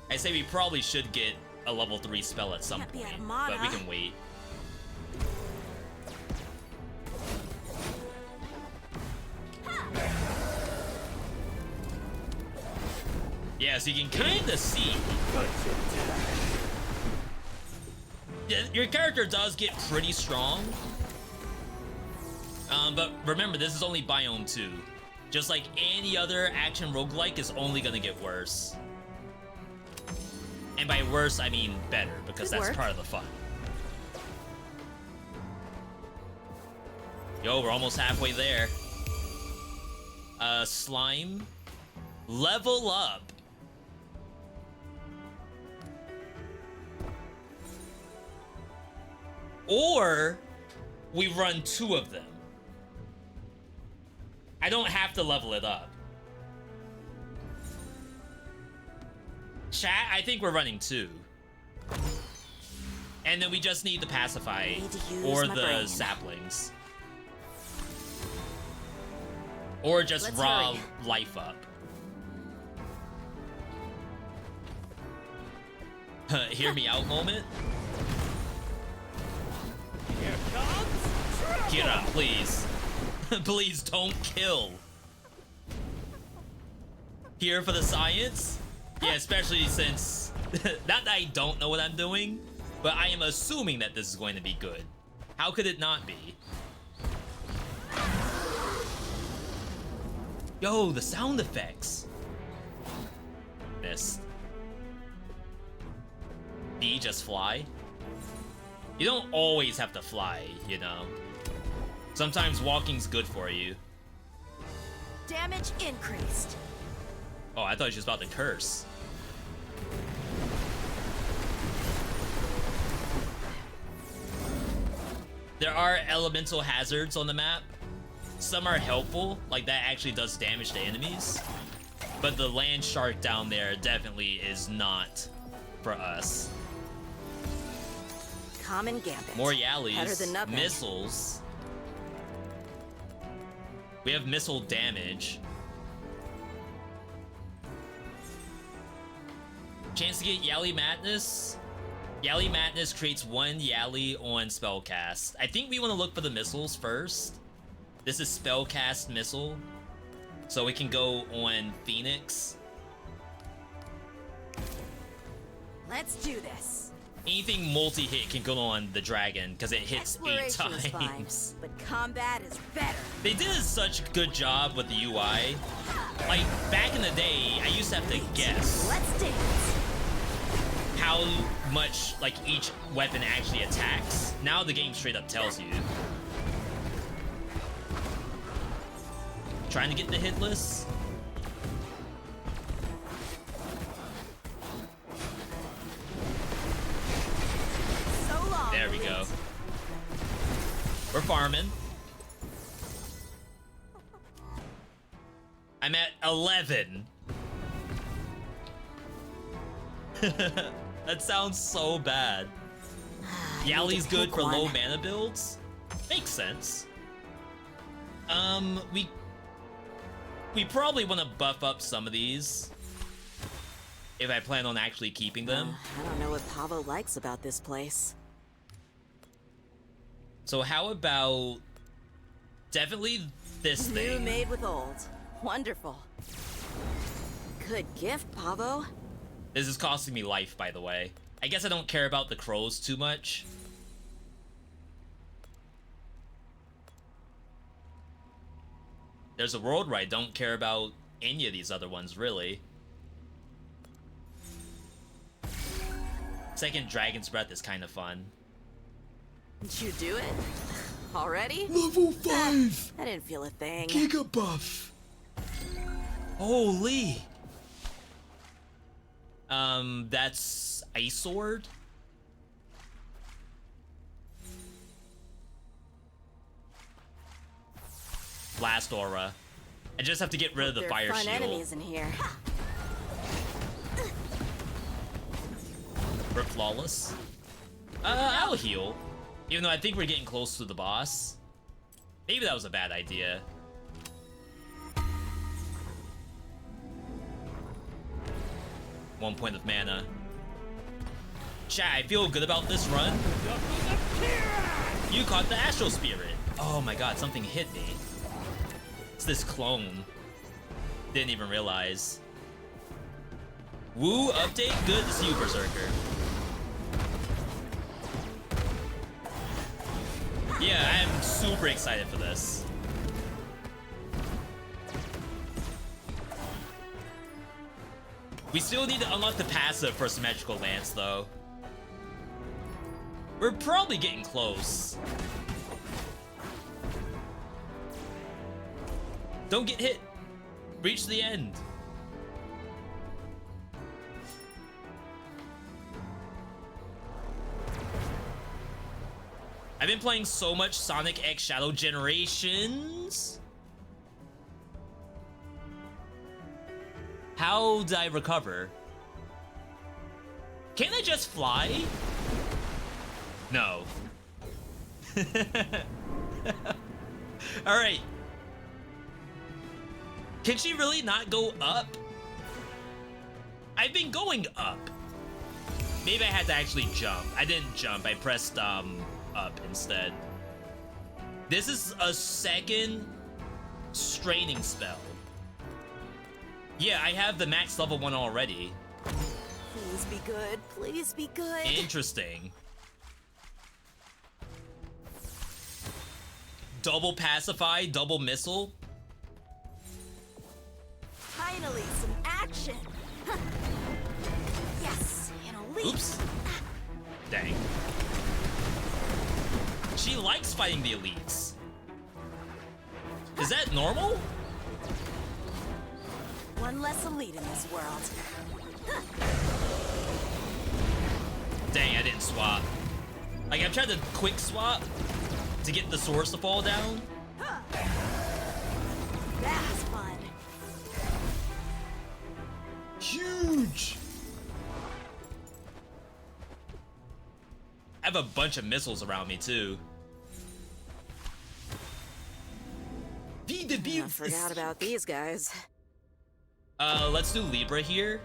I say we probably should get a level 3 spell at some Can't be point, out of mana. but we can wait. Yeah, so you can kind of see. Yeah, your character does get pretty strong. But remember, this is only Biome 2. Just like any other action roguelike is only gonna get worse. And by worse, I mean better, because Good that's work. part of the fun. Yo, we're almost halfway there. Slime. Level up. Or we run 2 of them. I don't have to level it up. Chat, I think we're running 2. And then we just need the pacify Need to use or my the brain. saplings. Or just Let's raw hurry. life up. Hear me out moment. Here comes trouble. Kira, please. Please don't kill. Here for the science? Yeah, especially since... not that I don't know what I'm doing, but I am assuming that this is going to be good. How could it not be? Yo, the sound effects. Missed. B, just fly. You don't always have to fly, you know. Sometimes walking's good for you. Damage increased. Oh, I thought she was about to curse. There are elemental hazards on the map. Some are helpful, like that actually does damage to enemies. But the land shark down there definitely is not for us. Common gambit. More Better Yallies, than nothing. missiles. We have missile damage. Chance to get Yali Madness. Yali Madness creates 1 Yali on spellcast. I think we want to look for the missiles first. This is spellcast missile. So we can go on Phoenix. Let's do this. Anything multi-hit can go on the dragon because it hits 8 Exploration is fine, times. but combat is better. They did such a good job with the UI. Like, back in the day, I used to have to guess Let's dance. how much, like, each weapon actually attacks. Now the game straight up tells you. Trying to get the hit list. So long. There we go. elite. We're farming. I'm at 11. That sounds so bad. Yali's good for low mana builds? Makes sense. We probably want to buff up some of these if I plan on actually keeping them. I don't know what Pavo likes about this place. So how about definitely this New thing? made with old. Wonderful. Good gift, Pavo. This is costing me life, by the way. I guess I don't care about the crows too much. There's a world where I don't care about any of these other ones, really. Second Dragon's Breath is kind of fun. Did you do it? Already? Level 5! I didn't feel a thing. Giga buff! Holy! That's Ice Sword? Blast Aura. I just have to get rid of the fire fun shield. enemies in here. We're flawless. I'll heal. Even though I think we're getting close to the boss. Maybe that was a bad idea. One point of mana. Chat, I feel good about this run. You caught the Astral Spirit. Oh my god, something hit me. It's this clone. Didn't even realize. Woo update? Good to see you, Berserker. Yeah, I'm super excited for this. We still need to unlock the passive for Symmetrical Lance, though. We're probably getting close. Don't get hit. Reach the end. I've been playing so much Sonic X Shadow Generations. How did I recover? Can't I just fly? No. Alright. Can she really not go up? I've been going up. Maybe I had to actually jump. I didn't jump. I pressed up instead. This is a second straining spell. Yeah, I have the max level 1 already. Please be good. Please be good. Interesting. Double pacify, double missile. Finally, some action. Yes, an elite. Oops. Dang. She likes fighting the elites. Is that normal? One less elite in this world. Dang, I didn't swap. Like, I tried to quick swap to get the swords to fall down. That's fun. Huge! I have a bunch of missiles around me, too. I forgot about these guys. Let's do Libra here.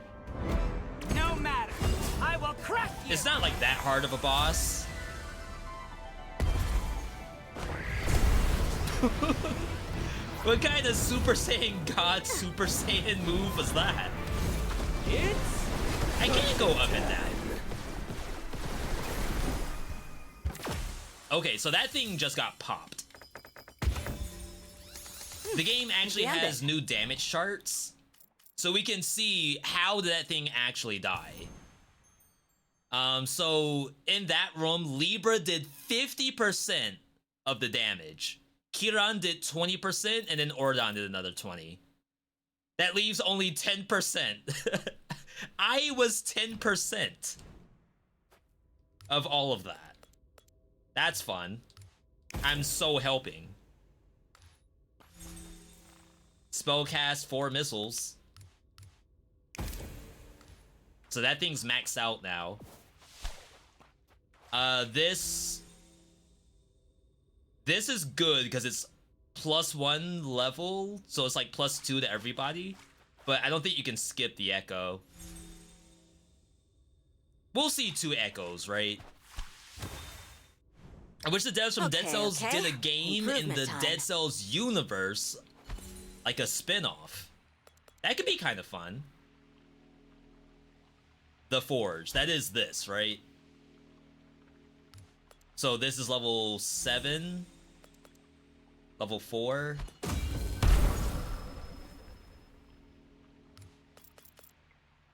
No matter. I will crack you. It's not like that hard of a boss. What kind of Super Saiyan God Super Saiyan move was that? I can't go up in that. Okay, so that thing just got popped. The game actually has new damage charts, so we can see how did that thing actually die. So in that room, Libra did 50% of the damage. Kiran did 20%, and then Ordon did another 20. That leaves only 10%. I was 10% of all of that. That's fun. I'm so helping. Spellcast 4 missiles. So that thing's maxed out now. This is good because it's +1 level, so it's like +2 to everybody. But I don't think you can skip the echo. We'll see 2 echoes, right? I wish the devs from Dead Cells did a game in the Dead Cells universe, like a spin-off. That could be kind of fun. The Forge, that is this, right? So this is level 7, level 4.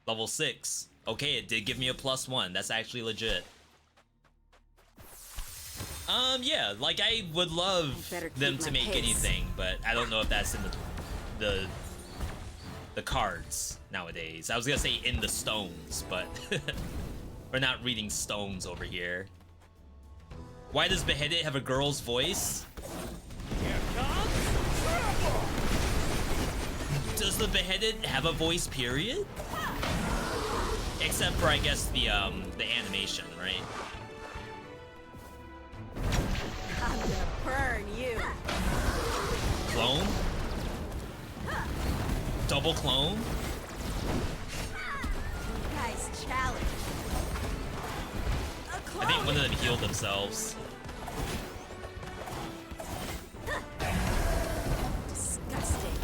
Level 6. Okay, it did give me a +1. That's actually legit. Yeah, like I would love them to make anything, but I don't know if that's in the cards nowadays. I was gonna say in the stones, but we're not reading stones over here. Why does Beheaded have a girl's voice? Here comes trouble! Does the Beheaded have a voice, period? Except for, I guess, the animation, right? I'm gonna burn you. Clone? Double clone? Nice challenge. I think one of them healed themselves. Disgusting.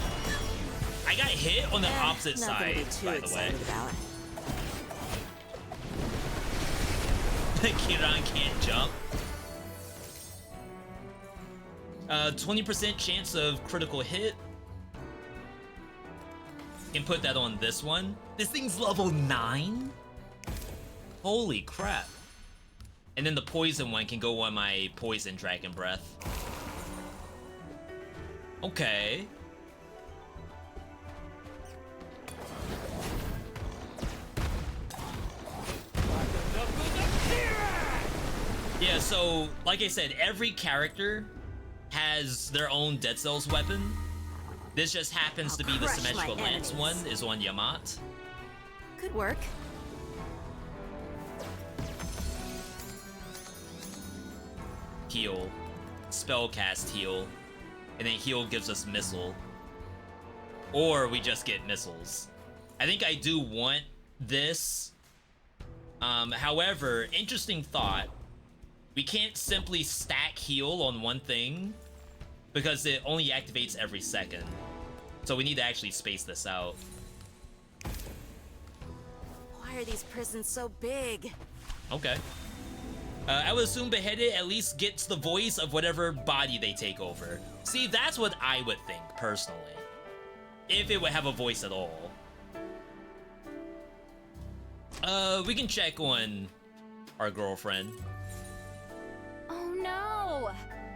I got hit on the opposite Nothing side, to be too by the way. excited about. Kiran can't jump. 20% chance of critical hit. Can put that on this one. This thing's level 9? Holy crap. And then the poison one can go on my poison dragon breath. Okay. Yeah, so like I said, every character has their own Dead Cells weapon. This just happens to be the crush my symmetrical lance enemies. one is on Yamat. Could work. Heal. Spellcast heal. And then heal gives us missile. Or we just get missiles. I think I do want this. However, interesting thought. We can't simply stack heal on one thing because it only activates every second. So we need to actually space this out. Why are these prisons so big? Okay. I would assume Beheaded at least gets the voice of whatever body they take over. See, that's what I would think, personally. If it would have a voice at all. We can check on our girlfriend. Oh no!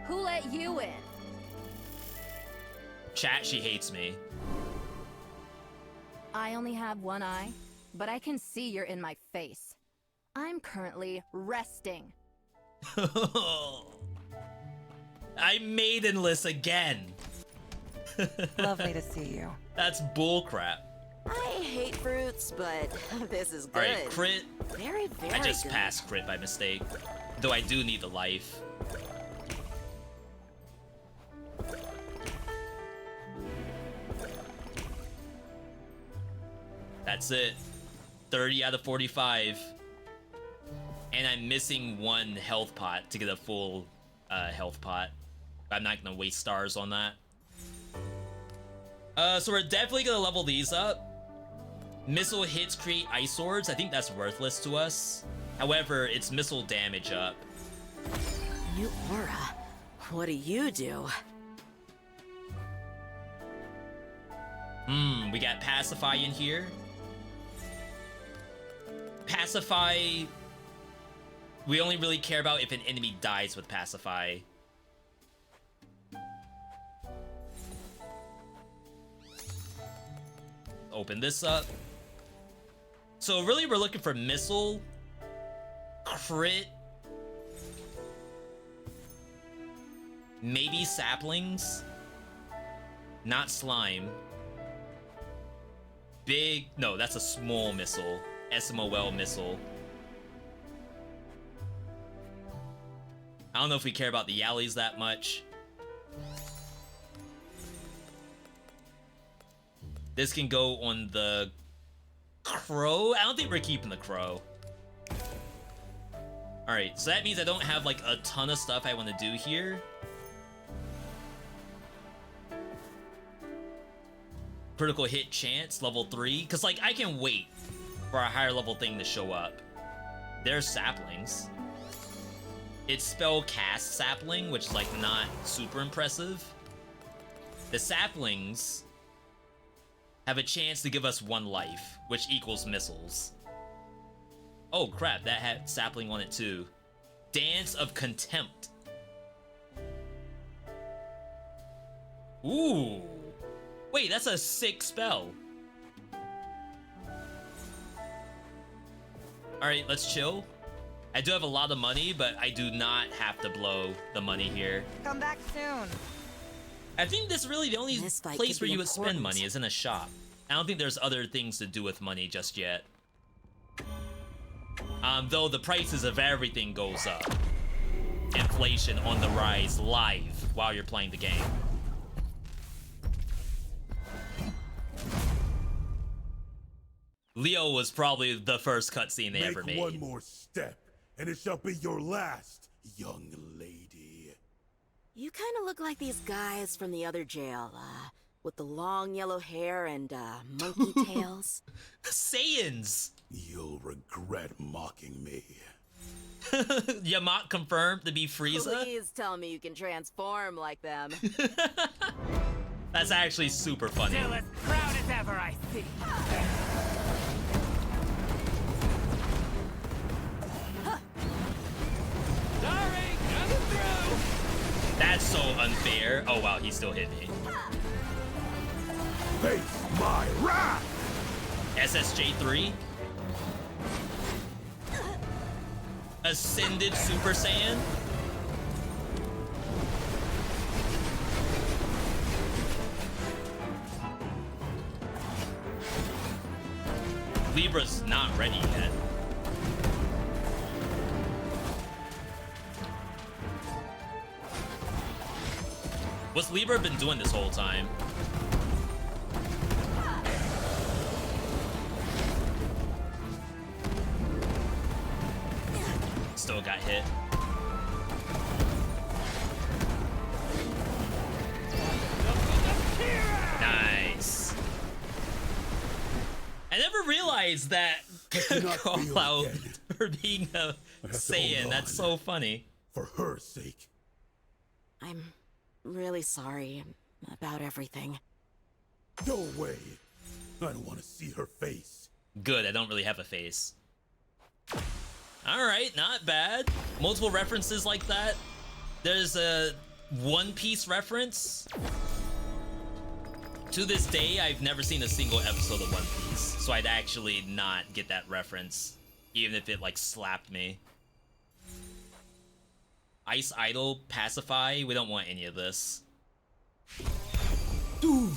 Who let you in? Chat, she hates me. I only have one eye, but I can see you're in my face. I'm currently resting. I'm maidenless again. Lovely to see you. That's bullcrap. I hate fruits, but this is good. Alright, crit. Very, very I just good. passed crit by mistake. Though I do need the life. That's it. 30 out of 45. And I'm missing 1 health pot to get a full health pot. I'm not gonna waste stars on that. So we're definitely gonna level these up. Missile hits create ice swords. I think that's worthless to us. However, it's missile damage up. New aura. What do you do? We got Pacify in here. Pacify... We only really care about if an enemy dies with Pacify. Open this up. So really we're looking for missile, crit, Maybe saplings. Not slime. Big... No, that's a small missile. SMOL missile. I don't know if we care about the Yallies that much. This can go on the crow. I don't think we're keeping the crow. Alright, so that means I don't have like a ton of stuff I want to do here. Critical hit chance, level 3. Because like I can wait for a higher level thing to show up. There's saplings. It's spell cast sapling, which is like not super impressive. The saplings have a chance to give us 1 life, which equals missiles. Oh crap, that had sapling on it too. Dance of Contempt. Ooh. Wait, that's a sick spell. Alright, let's chill. I do have a lot of money, but I do not have to blow the money here. Come back soon. I think this is really the only This fight place could where be you would spend important. money is in a shop. I don't think there's other things to do with money just yet. Though the prices of everything goes up. Inflation on the rise live while you're playing the game. Leo was probably the first cutscene they ever made. One more step, and it shall be your last, young lady. You kind of look like these guys from the other jail, with the long yellow hair and, monkey tails. Saiyans! You'll regret mocking me. Yamat confirmed to be Frieza. Please tell me you can transform like them. That's actually super funny. Still as proud as ever, I see. Sorry, coming through. That's so unfair. Oh wow, he still hit me. Face my wrath! SSJ3. Ascended Super Saiyan. Libra's not ready yet. What's Libra been doing this whole time? Still got hit. Nice. I never realized that call out for being a Saiyan. That's so funny. For her sake. I'm really sorry about everything. Go away. I don't want to see her face. Good, I don't really have a face. Alright, not bad. Multiple references like that. There's a One Piece reference. To this day, I've never seen a single episode of One Piece, so I'd actually not get that reference, even if it like slapped me. Ice Idol, Pacify, we don't want any of this. Dude!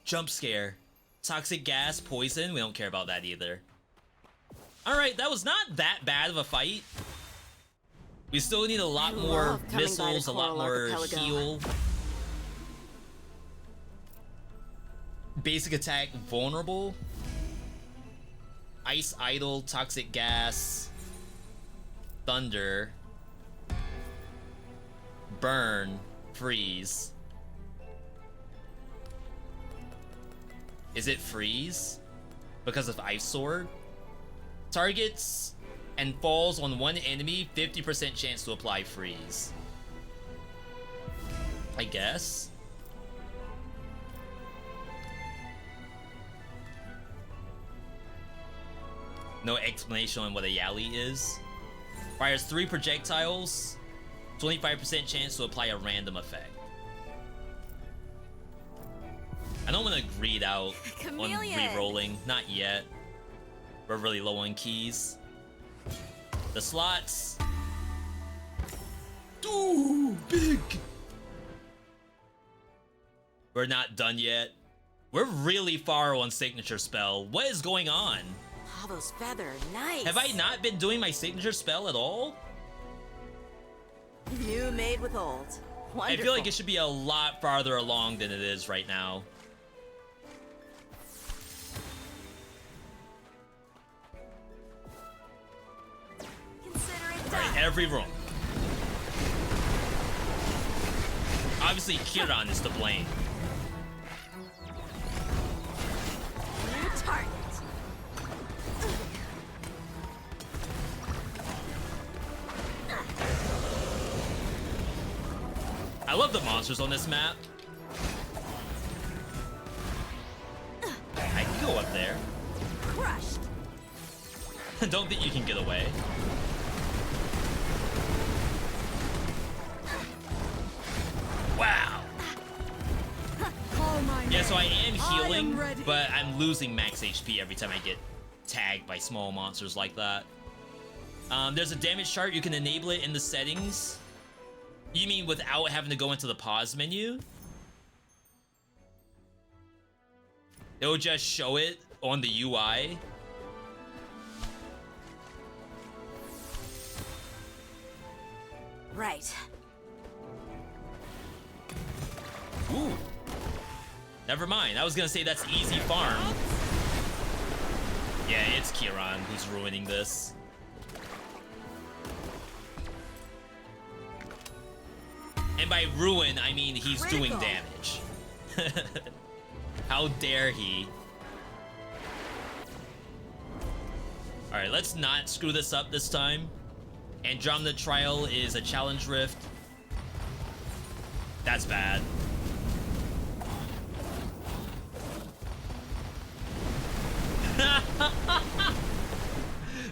Jump Scare. Toxic Gas, Poison, we don't care about that either. Alright, that was not that bad of a fight. We still need a lot more love coming by missiles, the a lot Coral more Archipelago. heal. Basic attack, vulnerable. Ice Idol, Toxic Gas. Thunder. Burn, Freeze. Is it Freeze? Because of Ice Sword? Targets and falls on one enemy, 50% chance to apply Freeze. I guess. No explanation on what a Yali is. Fires 3 projectiles, 25% chance to apply a random effect. I don't want to greed out on Chameleon. re-rolling, not yet. We're really low on keys. The slots. Ooh, big. We're not done yet. We're really far on signature spell. What is going on? Oh, those feather, nice. Have I not been doing my signature spell at all? New made with old. Wonderful. I feel like it should be a lot farther along than it is right now. Consider it All right, done. every room. Obviously, Kiran is to blame. New target. I love the monsters on this map. I can go up there. Crushed. Don't think you can get away. Wow. Call my Yeah, so I am name. healing, ready. but I'm losing max HP every time I get tagged by small monsters like that. There's a damage chart. You can enable it in the settings. You mean without having to go into the pause menu? It'll just show it on the UI. Right. Ooh. Never mind. I was gonna say that's easy farm. Yeah, it's Kiran who's ruining this. And by ruin, I mean he's doing damage. How dare he? Alright, let's not screw this up this time. Andromeda Trial is a challenge rift. That's bad.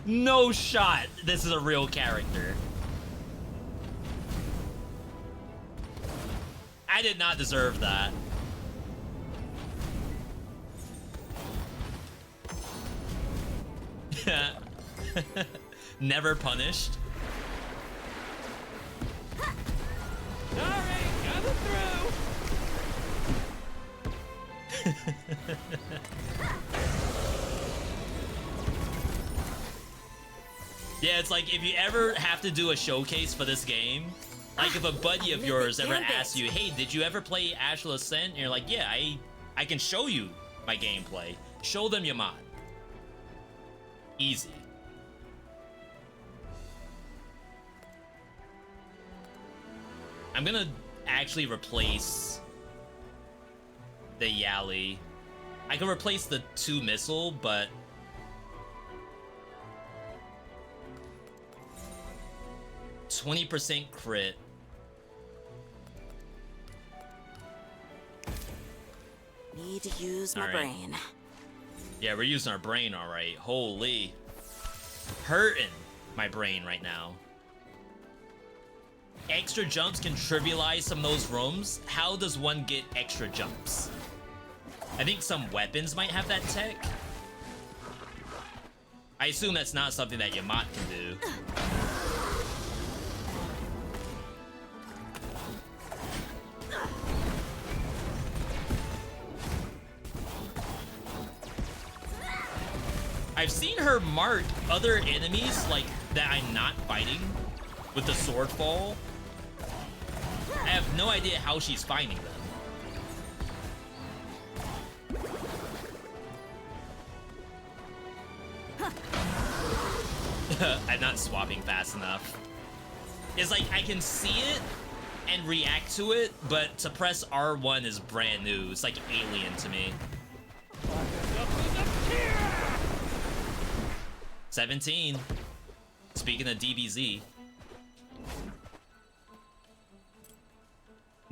No shot. This is a real character. I did not deserve that. Never punished. Sorry, coming through. Yeah, it's like if you ever have to do a showcase for this game, like if a buddy of yours ever asks you, hey, did you ever play Astral Ascent? And you're like, yeah, I can show you my gameplay. Show them your mod. Easy. I'm gonna actually replace the Yali. I can replace the 2 missile, but 20% crit. Need to use my All right. brain. Yeah, we're using our brain, all right. Holy. Hurting my brain right now. Extra jumps can trivialize some of those rooms. How does one get extra jumps? I think some weapons might have that tech. I assume that's not something that Yamat can do. I've seen her mark other enemies like that I'm not fighting with the sword fall. I have no idea how she's finding them. I'm not swapping fast enough. It's like I can see it and react to it, but to press R1 is brand new. It's like alien to me. 17. Speaking of DBZ.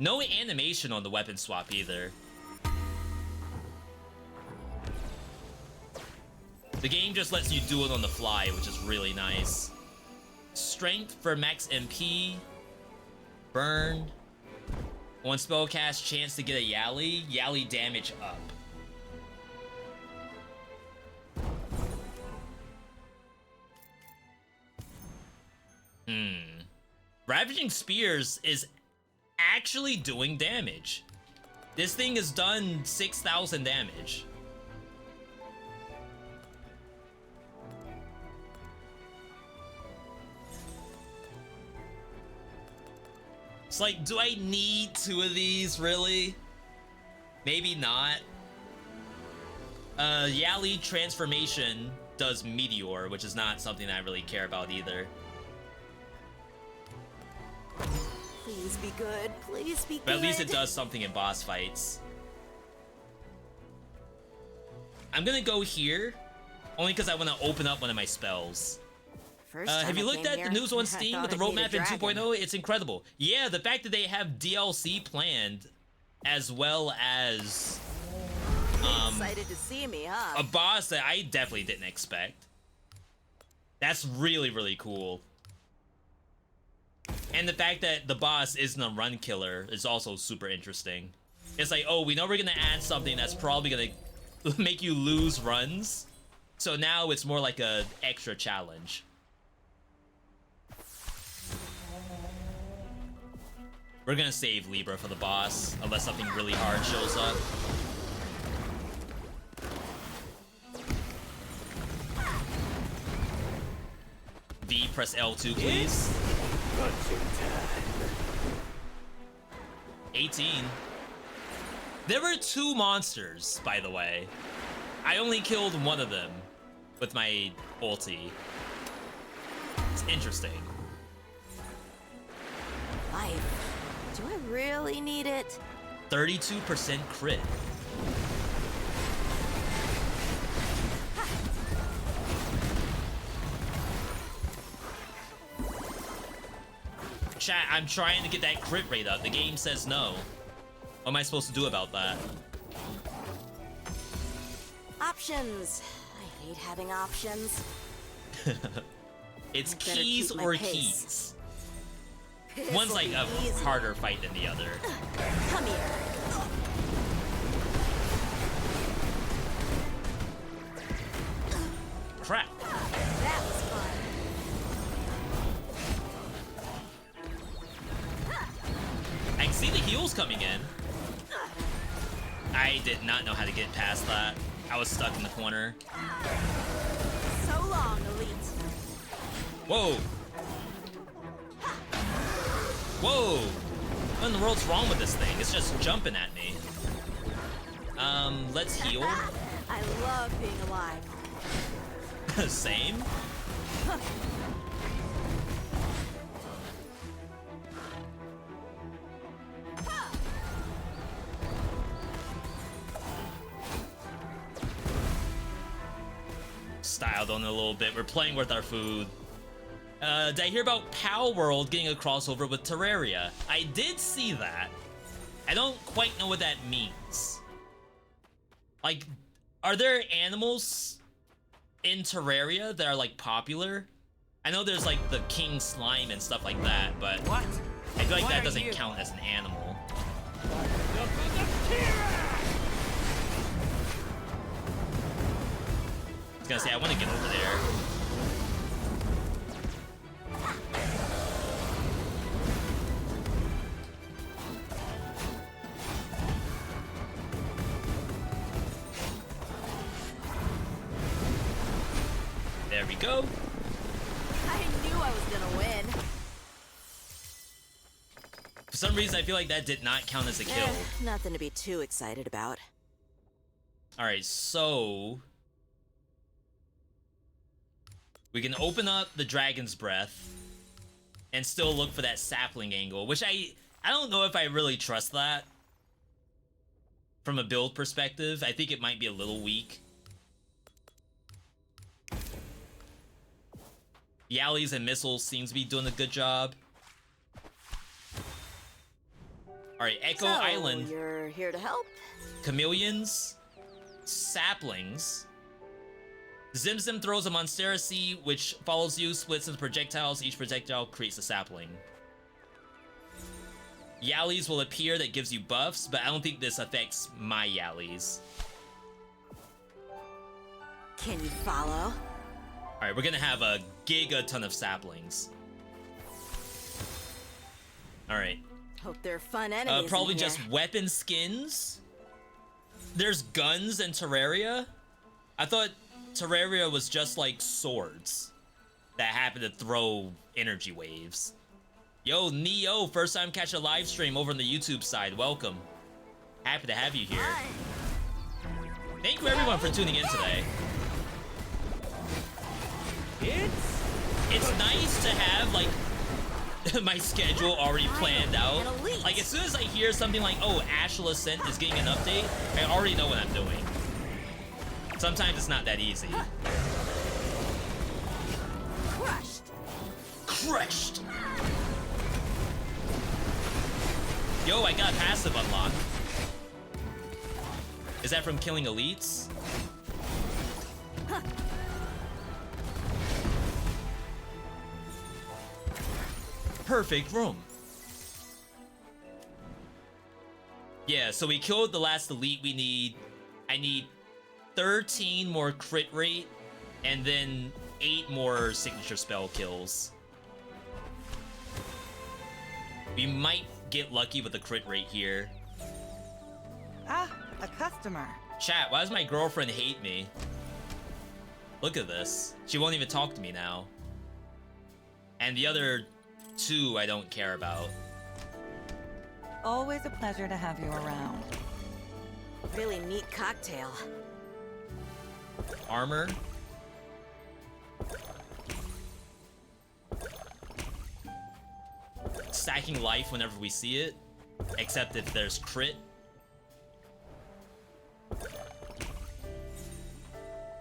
No animation on the weapon swap either. The game just lets you do it on the fly, which is really nice. Strength for max MP. Burn. On spellcast, chance to get a Yali. Yali damage up. Ravaging Spears is actually doing damage. This thing has done 6,000 damage. It's like, do I need 2 of these, really? Maybe not. Yali Transformation does Meteor, which is not something I really care about either. Please be good. Please be good. But at least it does something in boss fights. I'm gonna go here, only because I want to open up one of my spells. Have you looked at the news on Steam with the roadmap in 2.0? It's incredible. Yeah, the fact that they have DLC planned, as well as excited to see me, huh? a boss that I definitely didn't expect. That's really, really cool. And the fact that the boss isn't a run killer is also super interesting. It's like, oh, we know we're gonna add something that's probably gonna make you lose runs. So now it's more like a extra challenge. We're gonna save Libra for the boss, unless something really hard shows up. V, press L2, please. 18. There were 2 monsters, by the way. I only killed one of them with my ulti. It's interesting. Life. Do I really need it? 32% crit. Chat, I'm trying to get that crit rate up. The game says no. What am I supposed to do about that? Options. I hate having options. It's I better keys keep my or pace. keys. This'll One's like be a easy. harder fight than the other. Come here. Crap. That was fun. I can see the heals coming in. I did not know how to get past that. I was stuck in the corner. So long, Elite. Whoa. Whoa. What in the world's wrong with this thing? It's just jumping at me. Let's heal. I love being alive. Same. Styled on it a little bit. We're playing with our food. Did I hear about Pal World getting a crossover with Terraria? I did see that. I don't quite know what that means. Like, are there animals in Terraria that are like popular? I know there's like the king slime and stuff like that, but What? I feel like What that are doesn't you? count as an animal. I was gonna say, I want to get over there. There we go. I knew I was gonna win. For some reason, I feel like that did not count as a kill. Nothing to be too excited about. Alright, so we can open up the Dragon's Breath and still look for that sapling angle, which I don't know if I really trust that from a build perspective. I think it might be a little weak. Yallies and missiles seems to be doing a good job. Alright, Echo So, Island. You're here to help? Chameleons, saplings. Zimzim throws a Monstera Seed, which follows you, splits into projectiles. Each projectile creates a sapling. Yallies will appear that gives you buffs, but I don't think this affects my Yallies. Can you follow? Alright, we're gonna have a giga ton of saplings. Alright. Hope they're fun enemies. Probably in just here. weapon skins. There's guns in Terraria. I thought Terraria was just like swords that happen to throw energy waves. Yo, Neo, first time catch a live stream over on the YouTube side. Welcome. Happy to have you here. Thank you everyone for tuning in today. It's nice to have like my schedule already planned out. Like as soon as I hear something like, oh, Astral Ascent is getting an update, I already know what I'm doing. Sometimes it's not that easy. Crushed. Crushed. Yo, I got passive unlocked. Is that from killing elites? Huh. Perfect room. Yeah, so we killed the last elite we need. I need 13 more crit rate and then 8 more signature spell kills. We might get lucky with the crit rate here. Ah, a customer. Chat, why does my girlfriend hate me? Look at this. She won't even talk to me now. And the other 2 I don't care about. Always a pleasure to have you around. Really neat cocktail. Armor. Stacking life whenever we see it, except if there's crit.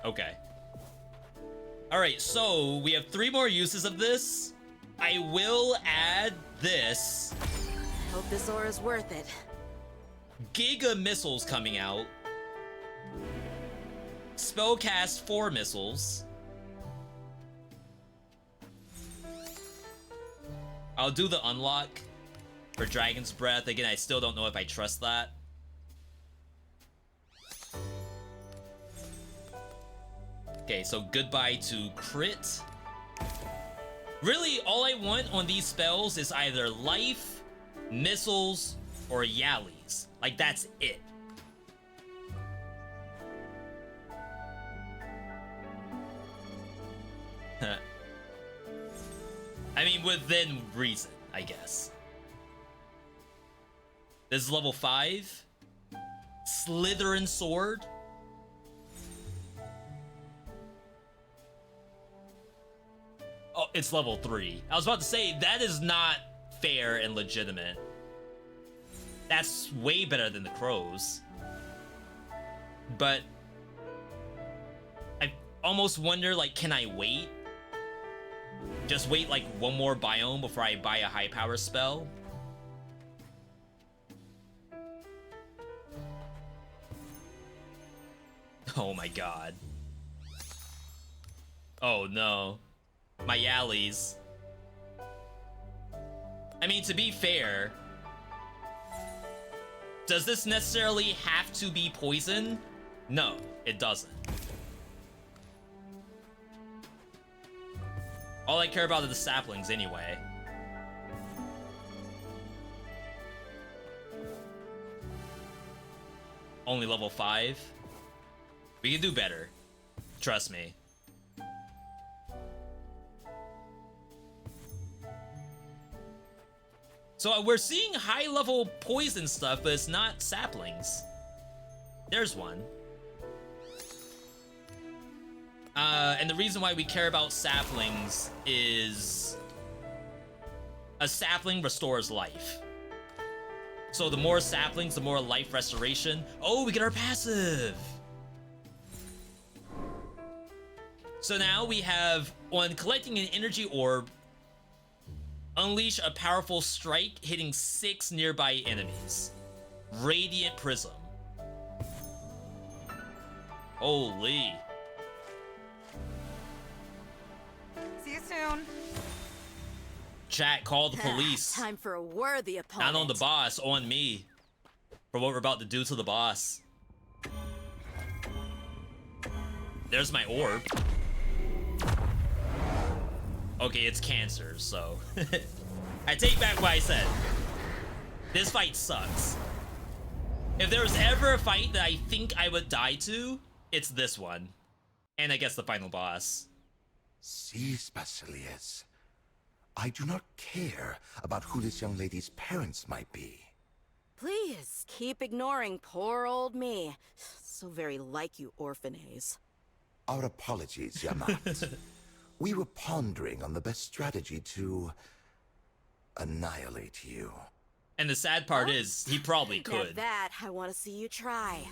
Okay. Alright, so we have 3 more uses of this. I will add this. Hope this aura's worth it. Giga missiles coming out. Spellcast 4 missiles. I'll do the unlock for Dragon's Breath. Again, I still don't know if I trust that. Okay, so goodbye to crit. Really, all I want on these spells is either life, missiles, or yallies. Like, that's it. I mean, within reason, I guess. This is level 5. Slytherin Sword. Oh, it's level 3. I was about to say, that is not fair and legitimate. That's way better than the crows. But I almost wonder, like, can I wait? Just wait, like, one more biome before I buy a high power spell? Oh my god. Oh no. My yallies. I mean, to be fair, does this necessarily have to be poison? No, it doesn't. All I care about are the saplings anyway. Only level 5? We can do better. Trust me. So we're seeing high level poison stuff, but it's not saplings. There's one. And the reason why we care about saplings is a sapling restores life. So the more saplings, the more life restoration. Oh, we get our passive. So now we have, on collecting an energy orb, unleash a powerful strike hitting 6 nearby enemies. Radiant Prism. Holy. See you soon. Chat, call the police. Time for a worthy opponent. Not on the boss, on me. For what we're about to do to the boss. There's my orb. Okay, it's cancer, so... I take back what I said. This fight sucks. If there was ever a fight that I think I would die to, it's this one. And I guess the final boss. See, Spacilius, I do not care about who this young lady's parents might be. Please, keep ignoring poor old me. So very like you orphanays. Our apologies, Yamat. We were pondering on the best strategy to annihilate you. And the sad part is, he probably Now could. that I want to see you try.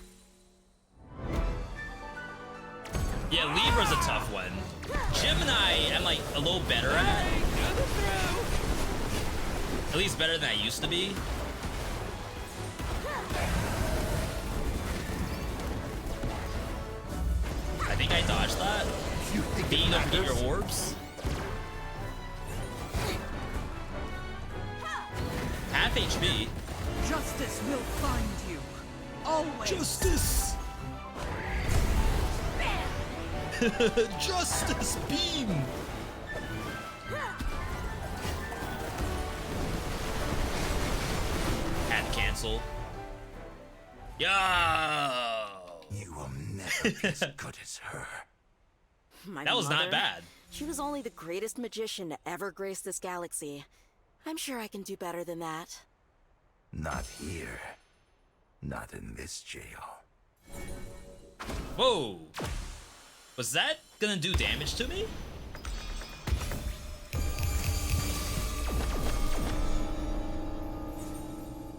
Yeah, Libra's a tough one. Gemini, I'm like a little better at. At least better than I used to be. I think I dodged that. Being able to get your orbs. Half HP. Justice will find you. Always. Justice! Justice beam! Had to cancel. Yo! You will never be as good as her. My That was not mother, bad. She was only the greatest magician to ever grace this galaxy. I'm sure I can do better than that. Not here. Not in this jail. Whoa! Was that gonna do damage to me?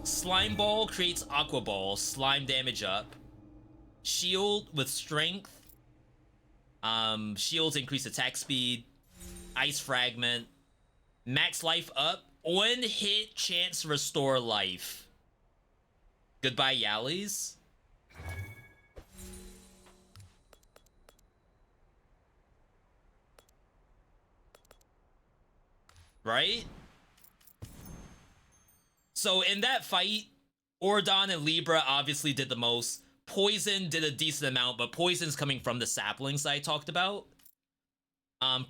Slime Ball creates Aqua Ball, slime damage up. Shield with strength. Shields increase attack speed. Ice Fragment. Max life up. One hit chance to restore life. Goodbye, Yallies. Right? So in that fight, Ordon and Libra obviously did the most. Poison did a decent amount, but Poison's coming from the saplings that I talked about.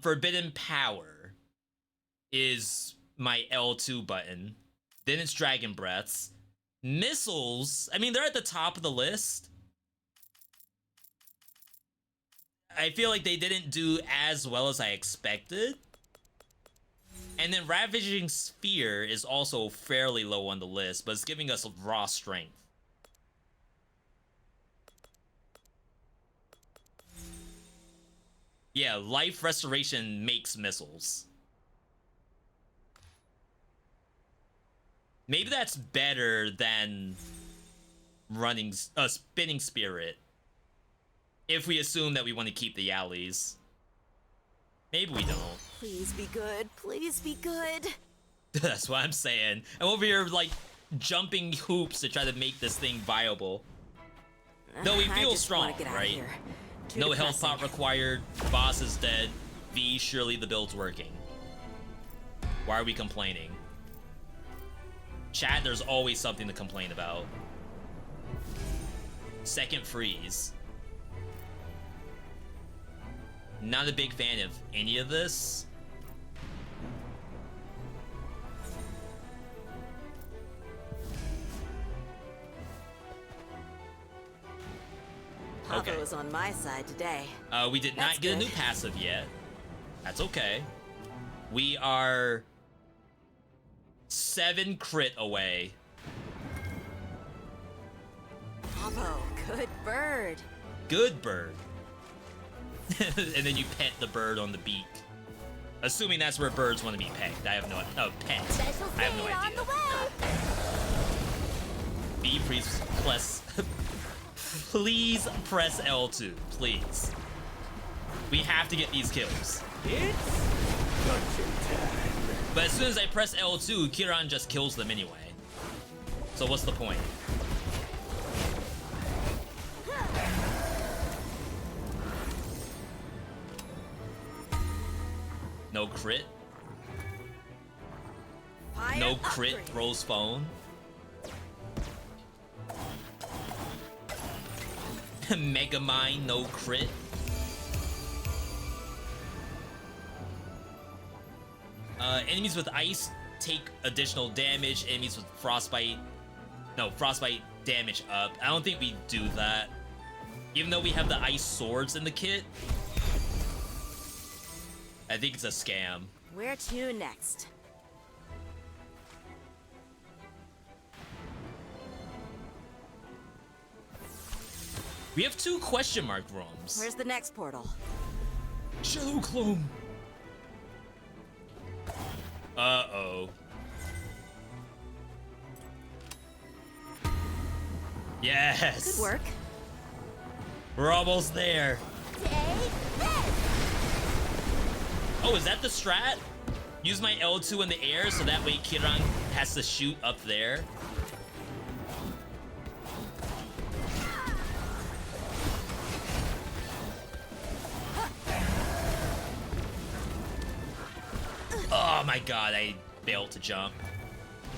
Forbidden Power is my L2 button. Then it's Dragon Breaths. Missiles, I mean, they're at the top of the list. I feel like they didn't do as well as I expected. And then Ravaging Sphere is also fairly low on the list, but it's giving us raw strength. Yeah, Life Restoration makes missiles. Maybe that's better than running Spinning Spirit. If we assume that we want to keep the Yallies. Maybe we don't. Please be good. Please be good. That's what I'm saying. I'm over here, like, jumping hoops to try to make this thing viable. Though we I feel just wanna strong, get out of right? here. Too No health depressing. pot required. Boss is dead. V, surely the build's working. Why are we complaining? Chat, there's always something to complain about. Second freeze. Not a big fan of any of this. Papa was on my side today. We did That's not get a new good. passive yet. That's okay. We are 7 crit away. Papa, good bird. Good bird. And then you pet the bird on the beak. Assuming that's where birds want to be pecked. I have no pet. I have no idea. B, please press please press L2, please. We have to get these kills. But as soon as I press L2, Kiran just kills them anyway. So what's the point? No crit. Fire No crit upgrade. throws phone. Megamind, no crit. Enemies with ice take additional damage, enemies with frostbite. No, frostbite damage up. I don't think we do that. Even though we have the ice swords in the kit. I think it's a scam. Where to next? We have 2 question mark rooms. Where's the next portal? Shadow clone. Uh-oh. Yes! Good work. We're almost there. Take this! Oh, is that the strat? Use my L2 in the air so that way Kiran has to shoot up there. Oh my god, I failed to jump.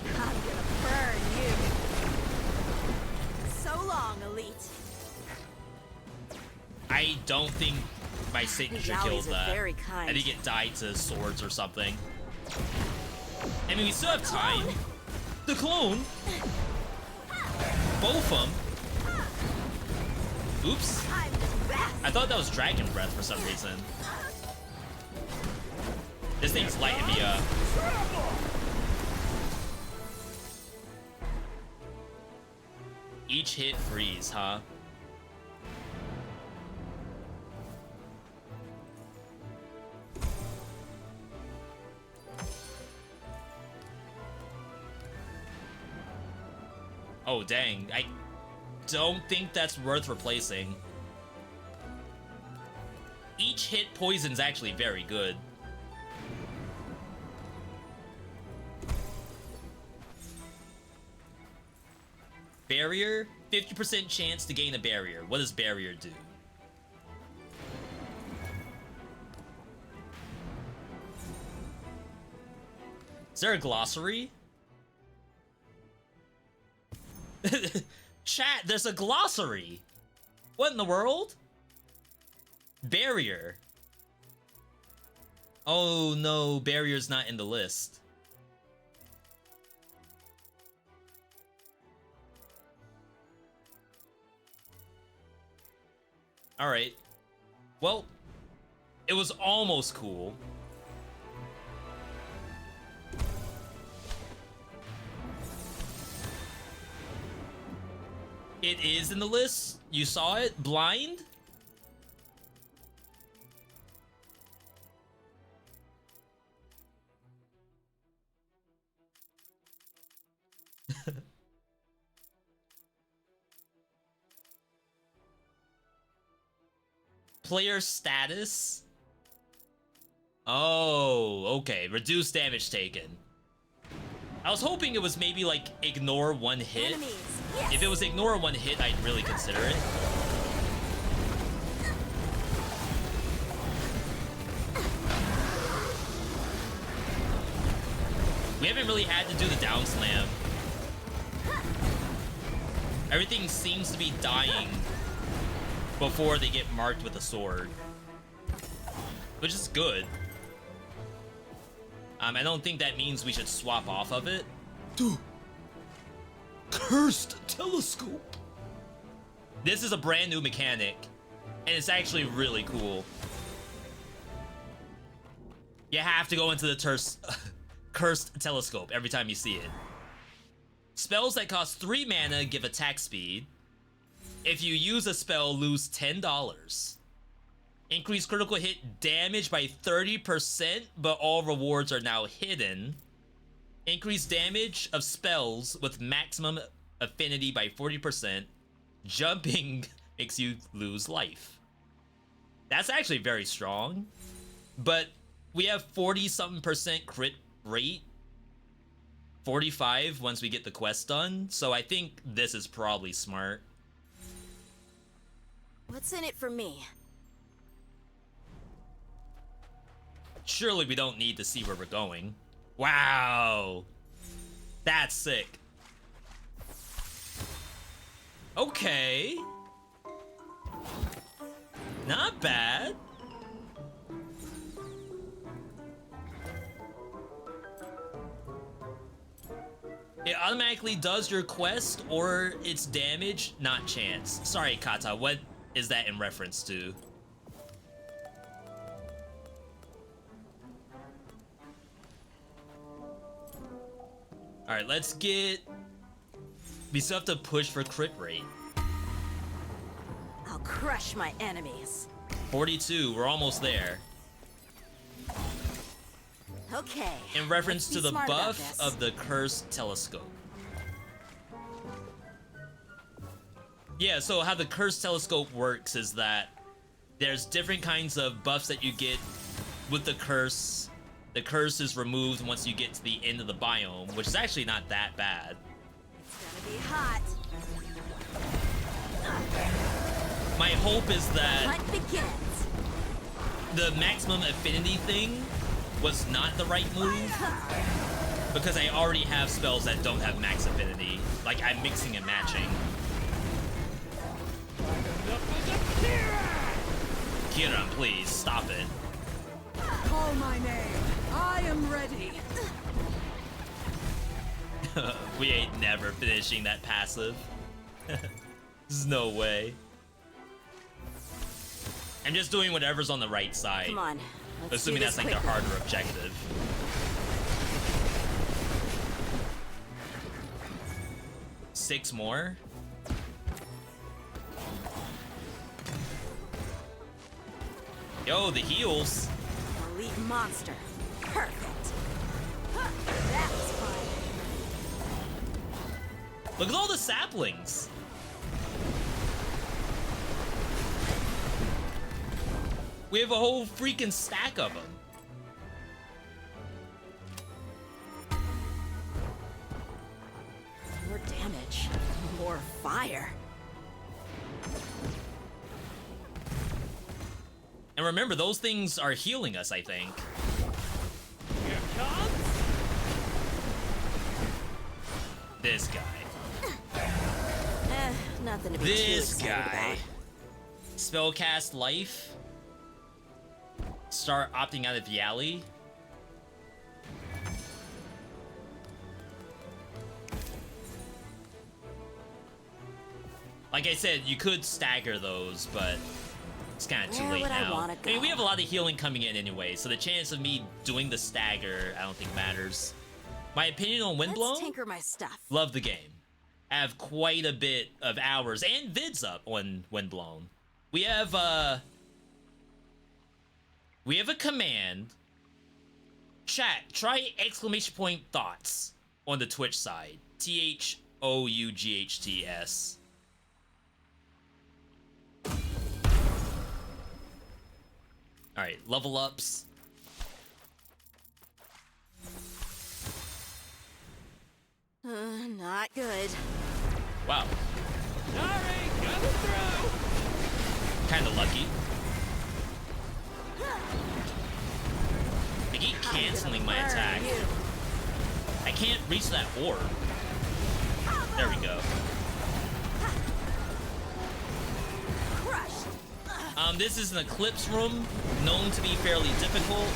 I'm gonna burn you. So long, Elite. I don't think my signature These killed alleys are that. very kind. I think it died to swords or something. I mean, we still have time. The clone. Both of them. Oops. I'm the best. I thought that was dragon breath for some reason. This thing's lighting me up. Each hit freeze, huh? Oh, dang. I don't think that's worth replacing. Each hit poison's actually very good. Barrier? 50% chance to gain a barrier. What does barrier do? Is there a glossary? Chat, there's a glossary! What in the world? Barrier. Oh no, barrier's not in the list. Alright. Well, it was almost cool. It is in the list. You saw it? Blind? Player status? Oh, okay. Reduced damage taken. I was hoping it was maybe like ignore 1 hit. Enemies. Yes. If it was ignore 1 hit, I'd really consider it. We haven't really had to do the down slam. Everything seems to be dying before they get marked with a sword, which is good. I don't think that means we should swap off of it. Dude. Cursed telescope. This is a brand new mechanic, and it's actually really cool. You have to go into the cursed telescope every time you see it. Spells that cost 3 mana give attack speed. If you use a spell, lose $10. Increase critical hit damage by 30%, but all rewards are now hidden. Increase damage of spells with maximum affinity by 40%. Jumping makes you lose life. That's actually very strong. But we have 40-something% crit rate. 45 once we get the quest done. So I think this is probably smart. What's in it for me? Surely we don't need to see where we're going. Wow. That's sick. Okay. Not bad. It automatically does your quest or its damage, not chance. Sorry, Kata, what is that in reference to? Alright, let's get... We still have to push for crit rate. I'll crush my enemies. 42, we're almost there. Okay. In reference to let's be the smart about buff this. of the cursed telescope. Yeah, so how the cursed telescope works is that there's different kinds of buffs that you get with the curse. The curse is removed once you get to the end of the biome, which is actually not that bad. It's gonna be hot. My hope is that Hunt begins. the maximum affinity thing was not the right move, because I already have spells that don't have max affinity. Like, I'm mixing and matching. Kieran, please, stop it. Call my name. I am ready. We ain't never finishing that passive. There's no way. I'm just doing whatever's on the right side. Come on. Let's Assuming do that's this like the quickly. harder objective. Six more? Yo, the heals. Elite monster. Perfect. Huh, that was fun. Look at all the saplings. We have a whole freaking stack of them. More damage. More fire. And remember, those things are healing us, I think. Here comes. This guy. Nothing to be This too excited guy. about. Spellcast life. Start opting out of Yali. Like I said, you could stagger those, but it's kind of too Where late would I now. wanna I mean, we go? have a lot of healing coming in anyway, so the chance of me doing the stagger, I don't think matters. My opinion on Let's Windblown? tinker my stuff. Love the game. I have quite a bit of hours and vids up on Windblown. We have a command. Chat, try exclamation point thoughts on the Twitch side. THOUGHTS. Alright, level ups. Not good. Wow, Sorry, coming through. kinda lucky. They keep I'm canceling gonna my burn attack. you. I can't reach that orb. There we go. Crushed. This is an eclipse room, known to be fairly difficult.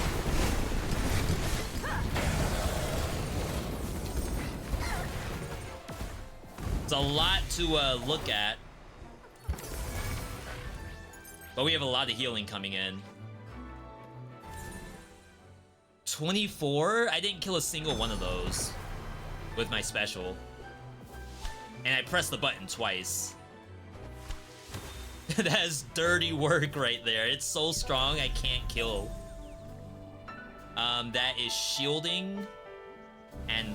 It's a lot to look at. But we have a lot of healing coming in. 24? I didn't kill a single one of those with my special. And I pressed the button twice. That is dirty work right there. It's so strong, I can't kill. That is shielding and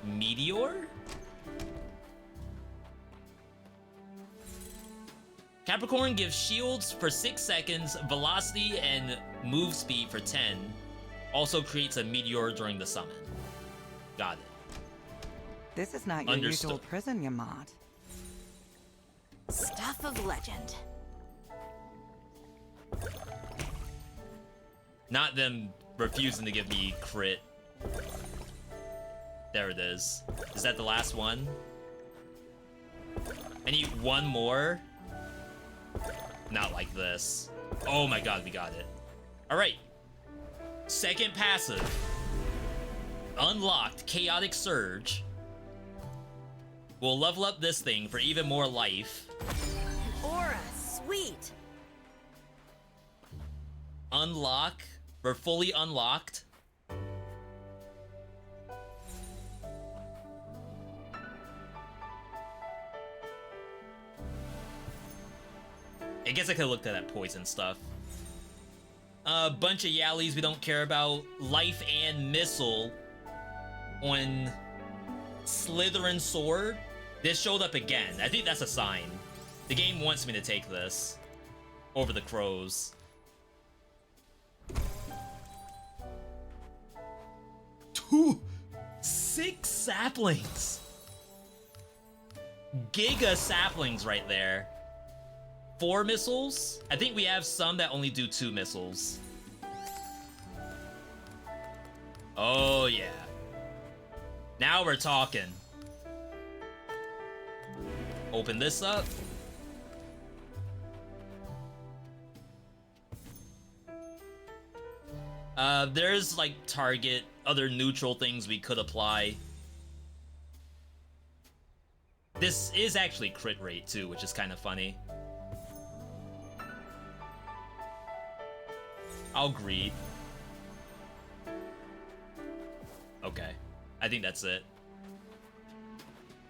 meteor? Capricorn gives shields for 6 seconds, velocity and move speed for 10. Also creates a meteor during the summon. Got it. This is not your Understood. usual prison, Yamat. Stuff of legend. Not them refusing to give me crit. There it is. Is that the last one? I need one more. Not like this. Oh my god, we got it. Alright. Second passive. Unlocked Chaotic Surge. We'll level up this thing for even more life. Aura, sweet. Unlock. We're fully unlocked. I guess I could have looked at that poison stuff. A bunch of Yallies we don't care about. Life and Missile on Slytherin Sword. This showed up again. I think that's a sign. The game wants me to take this over the crows. Six saplings. Giga saplings right there. 4 missiles? I think we have some that only do 2 missiles. Oh yeah. Now we're talking. Open this up. There's like target, other neutral things we could apply. This is actually crit rate too, which is kind of funny. I'll greed. Okay. I think that's it.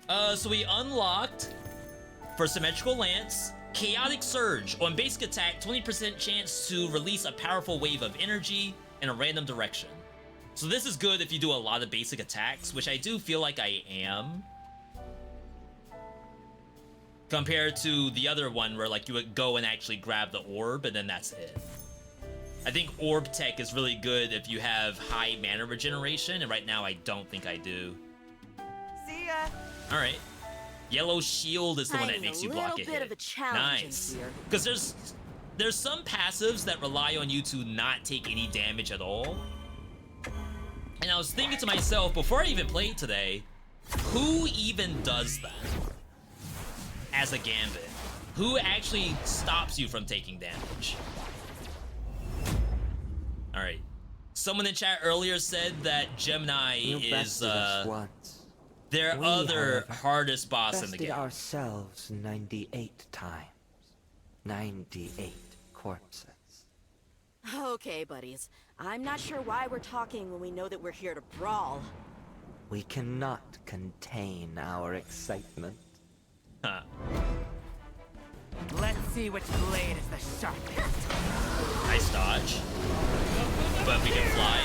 So we unlocked, for Symmetrical Lance, Chaotic Surge. On basic attack, 20% chance to release a powerful wave of energy in a random direction. So this is good if you do a lot of basic attacks, which I do feel like I am. Compared to the other one where like you would go and actually grab the orb and then that's it. I think orb tech is really good if you have high mana regeneration, and right now I don't think I do. See ya. All right. Yellow shield is the one that makes you block a little bit hit. of a challenge Nice. in here. Because there's some passives that rely on you to not take any damage at all. And I was thinking to myself, before I even played today, who even does that as a gambit? Who actually stops you from taking damage? Alright. Someone in chat earlier said that Gemini is their other hardest boss in the game. Ourselves 98 times. 98 corpses. Okay, buddies. I'm not sure why we're talking when we know that we're here to brawl. We cannot contain our excitement. Huh. Let's see which blade is the sharpest. Nice dodge. But we can fly.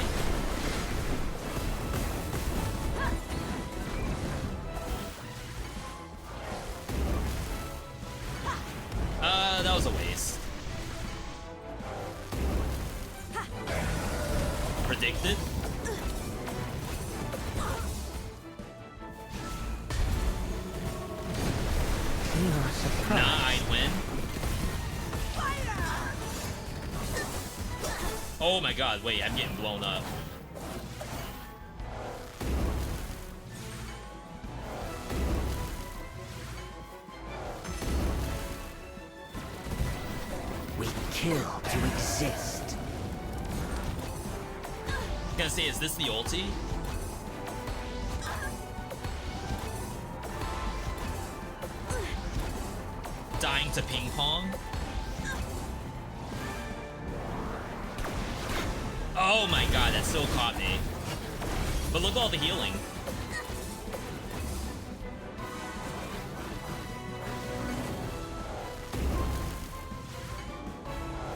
That was a waste. Predicted? Nah, I'd win. Oh my god, wait, I'm getting blown up. We kill to exist. I was gonna say, is this the ulti? Dying to ping pong? Oh my god, that still caught me. But look at all the healing.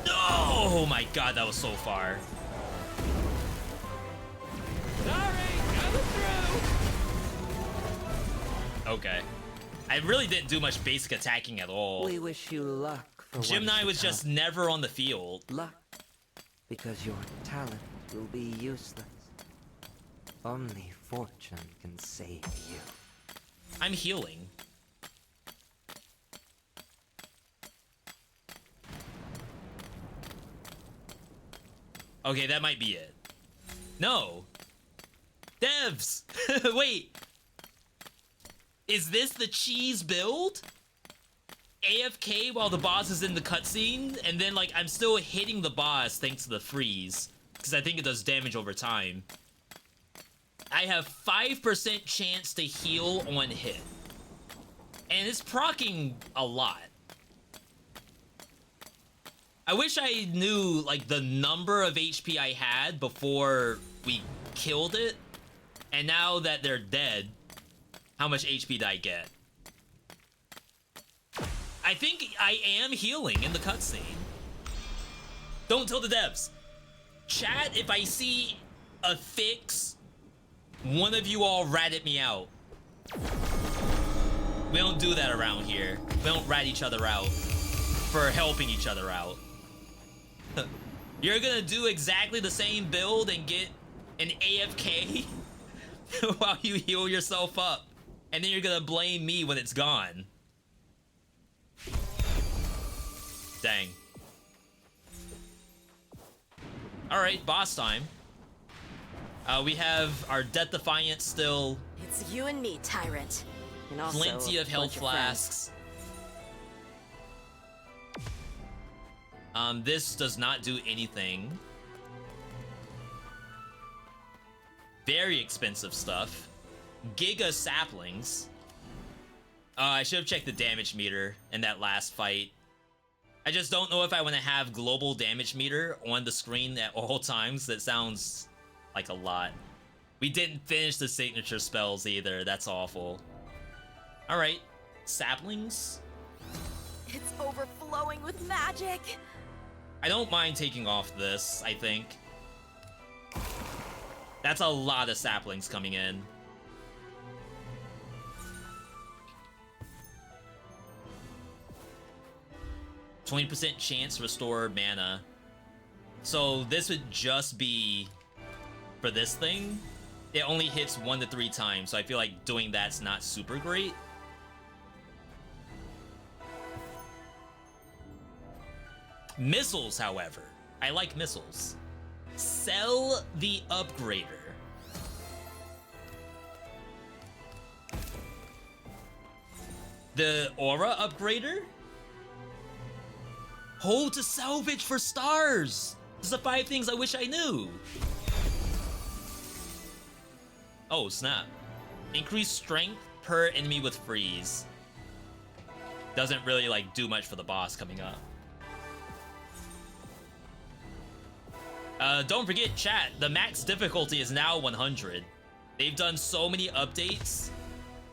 Oh my god, that was so far. Okay. I really didn't do much basic attacking at all. We wish you luck for Gemini was just never on the field. Luck. Because your talent will be useless. Only fortune can save you. I'm healing. Okay, that might be it. No. Devs! Wait. Is this the cheese build? AFK while the boss is in the cutscene, and then like I'm still hitting the boss thanks to the freeze, because I think it does damage over time. I have 5% chance to heal on hit. And it's proccing a lot. I wish I knew, like, the number of HP I had before we killed it. And now that they're dead, how much HP did I get? I think I am healing in the cutscene. Don't tell the devs. Chat, if I see a fix, one of you all rat at me out. We don't do that around here. We don't rat each other out for helping each other out. You're gonna do exactly the same build and get an AFK while you heal yourself up. And then you're gonna blame me when it's gone. Dang. Alright, boss time. We have our Death Defiant still. It's you and me, Tyrant. And also Plenty of health flasks. This does not do anything. Very expensive stuff. Giga saplings. I should have checked the damage meter in that last fight. I just don't know if I want to have global damage meter on the screen at all times. That sounds like a lot. We didn't finish the signature spells either. That's awful. Alright, saplings. It's overflowing with magic. I don't mind taking off this, I think. That's a lot of saplings coming in. %20 chance to restore mana. So this would just be for this thing. It only hits 1 to 3 times, so I feel like doing that's not super great. Missiles, however. I like missiles. Sell the upgrader. The aura upgrader? Hold to salvage for stars! This is the 5 things I wish I knew. Oh, snap. Increase strength per enemy with freeze. Doesn't really, like, do much for the boss coming up. Don't forget, chat, the max difficulty is now 100. They've done so many updates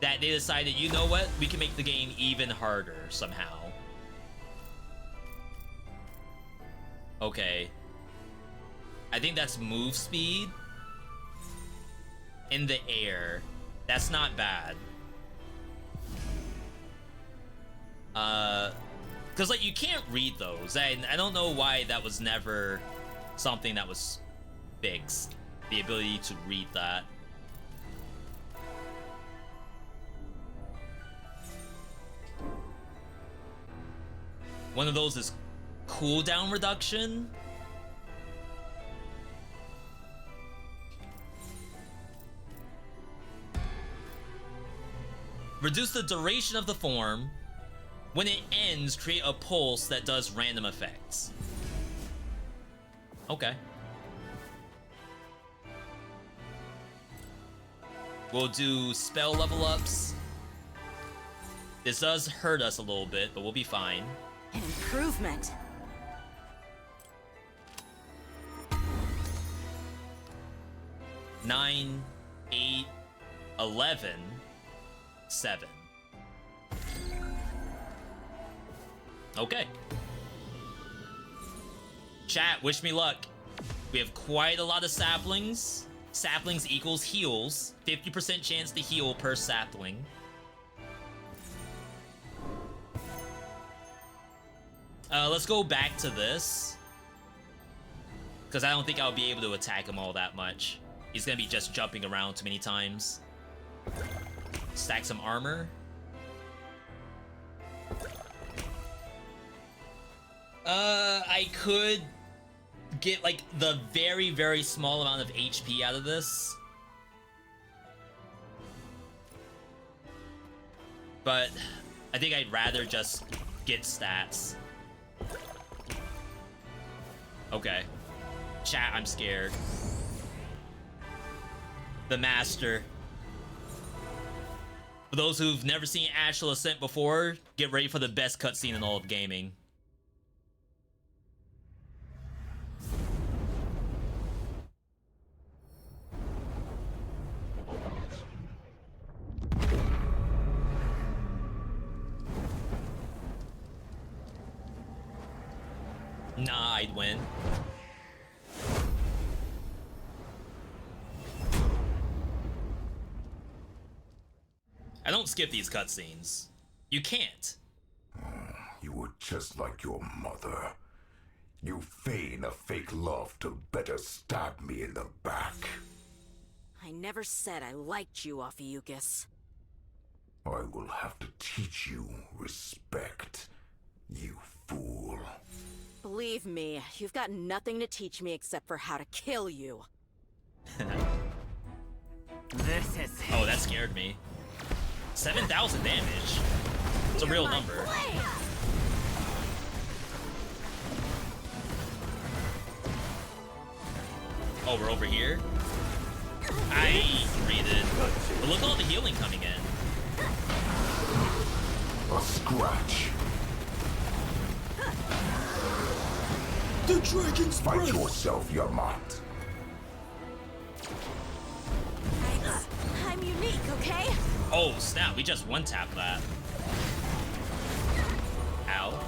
that they decided, you know what? We can make the game even harder somehow. Okay. I think that's move speed. In the air. That's not bad. Cause like you can't read those. I don't know why that was never something that was fixed. The ability to read that. One of those is cooldown reduction. Reduce the duration of the form. When it ends, create a pulse that does random effects. Okay. We'll do spell level ups. This does hurt us a little bit, but we'll be fine. An improvement. Nine, 8, 11, 7. Okay. Chat, wish me luck. We have quite a lot of saplings. Saplings equals heals. 50% chance to heal per sapling. Let's go back to this. Because I don't think I'll be able to attack him all that much. He's gonna be just jumping around too many times. Stack some armor. I could get like the very, very small amount of HP out of this. But I think I'd rather just get stats. Okay. Chat, I'm scared. The master. For those who've never seen Astral Ascent before, get ready for the best cutscene in all of gaming. Nah, I'd win. I don't skip these cutscenes. You can't. You were just like your mother. You feign a fake love to better stab me in the back. I never said I liked you, Ophiuchus. I will have to teach you respect, you fool. Believe me, you've got nothing to teach me except for how to kill you. This is Oh, that scared me. 7,000 damage. It's a real number. Oh, we're over here? I read it. But look at all the healing coming in. A scratch. The dragon's Fight breath. yourself, Yamat. I'm unique, okay? Oh, snap. We just one-tapped that. Ow.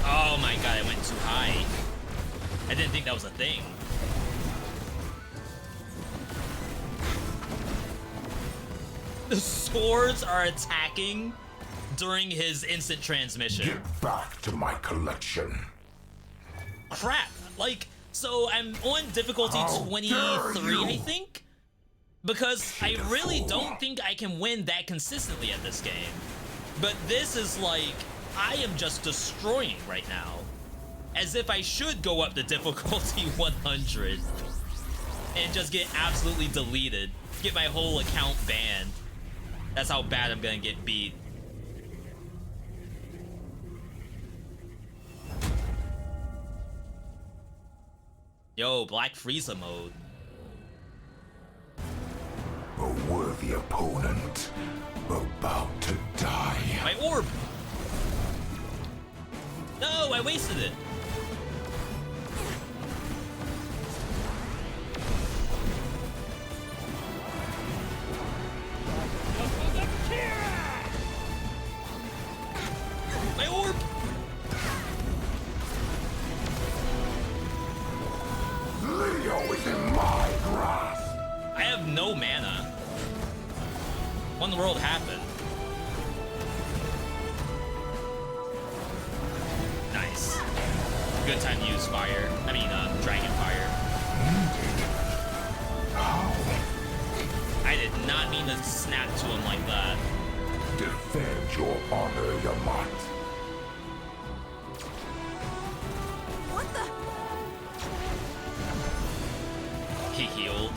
Oh my god, I went too high. I didn't think that was a thing. The swords are attacking during his instant transmission. Get back to my collection. Crap. Like, so I'm on difficulty How 23, dare you. I think? Because I really don't think I can win that consistently at this game. But this is like, I am just destroying right now. As if I should go up to difficulty 100 and just get absolutely deleted. Get my whole account banned. That's how bad I'm gonna get beat. Yo, Black Frieza mode. A worthy opponent, about to die. My orb! No, I wasted it. My orb! Leo is in my grasp. I have no mana. What in the world happened? Nice. Good time to use fire. I mean, dragon fire. I did not mean to snap to him like that. Defend your honor, Yamat. What the? He healed.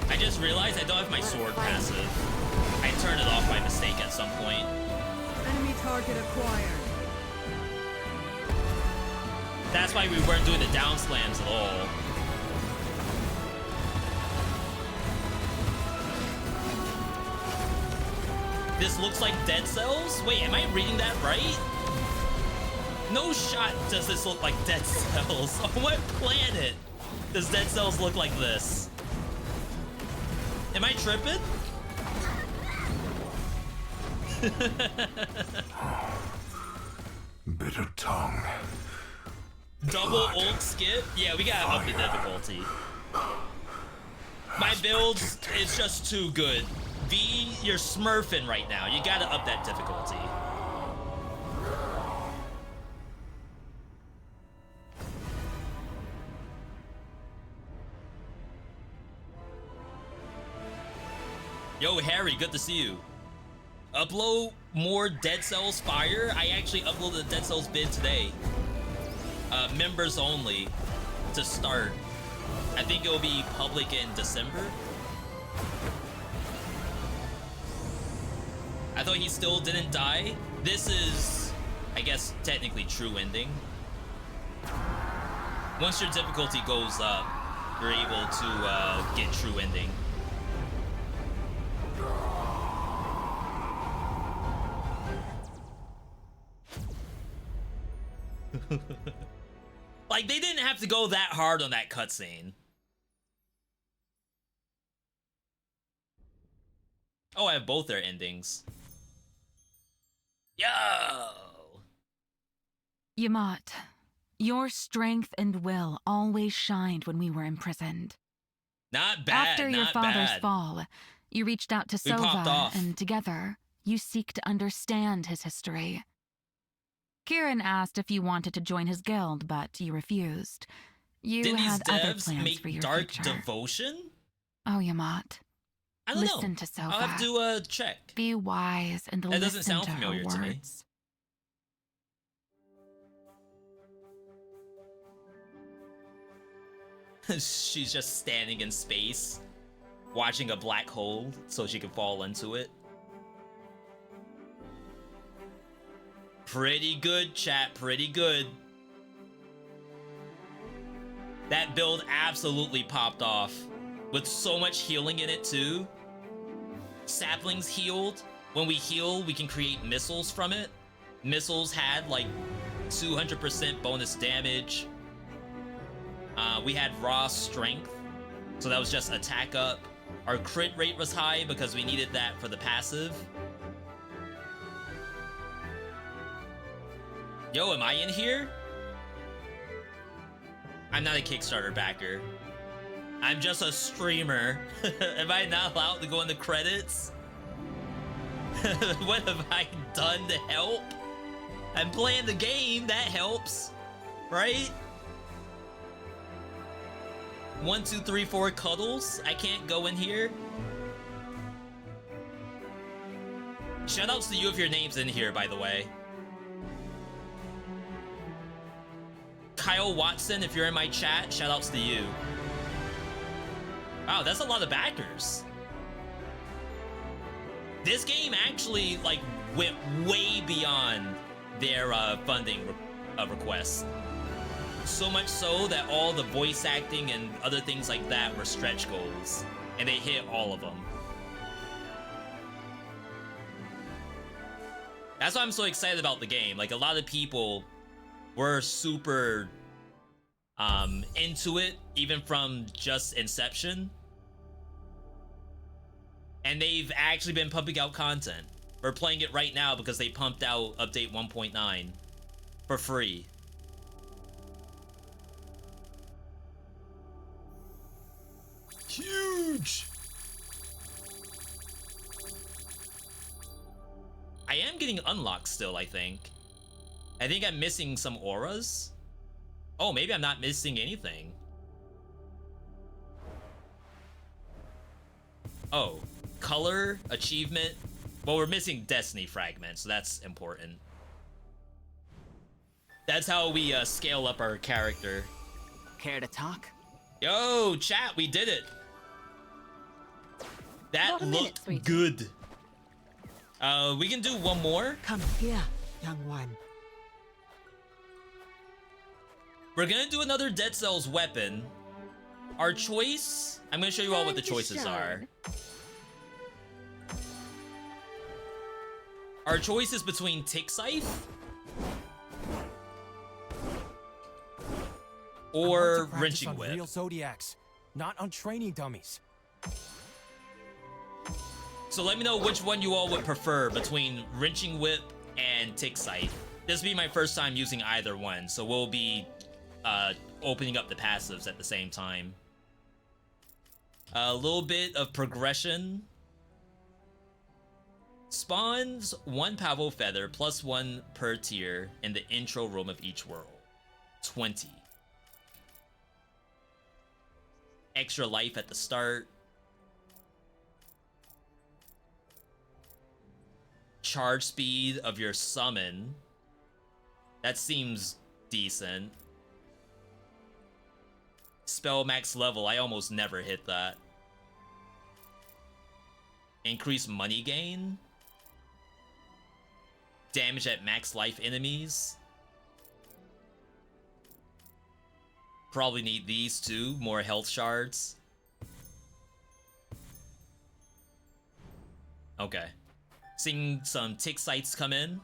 I just realized I don't have my sword passive. I turned it off by mistake at some point. Enemy target acquired. That's why we weren't doing the down slams at all. This looks like Dead Cells? Wait, am I reading that right? No shot does this look like Dead Cells. On what planet does Dead Cells look like this? Am I tripping? Bitter tongue. Double ult skip? Yeah, we gotta up the difficulty. My build is just too good. V, you're smurfing right now. You gotta up that difficulty. Yo, Harry, good to see you. Upload more Dead Cells Fire. I actually uploaded the Dead Cells bid today. Members only to start. I think it will be public in December. I thought he still didn't die. This is, I guess, technically true ending. Once your difficulty goes up, you're able to get true ending. Like, they didn't have to go that hard on that cutscene. Oh, I have both their endings. Yo! Yamat, your strength and will always shined when we were imprisoned. Not bad, After your not father's bad. fall, you reached out to We popped Sova, off. and together, you seek to understand his history. Kieran asked if you wanted to join his guild, but you refused. You Did these had other devs plans make for your Dark future. Devotion? Oh, Yamat. I don't Listen know. to Sova. I'll have to check. Be wise and That listen doesn't sound to her familiar to me. words. She's just standing in space, watching a black hole so she can fall into it. Pretty good, chat, pretty good. That build absolutely popped off, with so much healing in it too. Saplings healed. When we heal, we can create missiles from it. Missiles had like 200% bonus damage. We had raw strength, so that was just attack up. Our crit rate was high because we needed that for the passive. Yo, am I in here? I'm not a Kickstarter backer. I'm just a streamer. Am I not allowed to go in the credits? What have I done to help? I'm playing the game, that helps, right? 1, 2, 3, 4 cuddles. I can't go in here. Shoutouts to you if your name's in here, by the way. Kyle Watson, if you're in my chat, shoutouts to you. Wow, that's a lot of backers. This game actually like went way beyond their funding requests. So much so that all the voice acting and other things like that were stretch goals, and they hit all of them. That's why I'm so excited about the game. Like, a lot of people were super into it, even from just inception. And they've actually been pumping out content. We're playing it right now because they pumped out update 1.9 for free. Huge! I am getting unlocked still, I think. I think I'm missing some auras. Oh, maybe I'm not missing anything. Oh, color, achievement. Well, we're missing destiny fragments, so that's important. That's how we scale up our character. Care to talk? Yo, chat, we did it. That looked good. We can do one more. Come here, young one. We're gonna do another Dead Cells weapon. Our choice, I'm gonna show you all what the choices are. Our choice is between Tick Scythe or Wrenching on Whip. Real Zodiacs, not on training dummies. So let me know which one you all would prefer between Wrenching Whip and Tick Scythe. This will be my first time using either one, so we'll be opening up the passives at the same time. A little bit of progression. Spawns 1 Pavo Feather plus 1 per tier in the intro room of each world. 20. Extra life at the start. Charge speed of your summon. That seems decent. Spell max level, I almost never hit that. Increase money gain. Damage at max life enemies. Probably need these too, more health shards. Okay. Seeing some tick sites come in.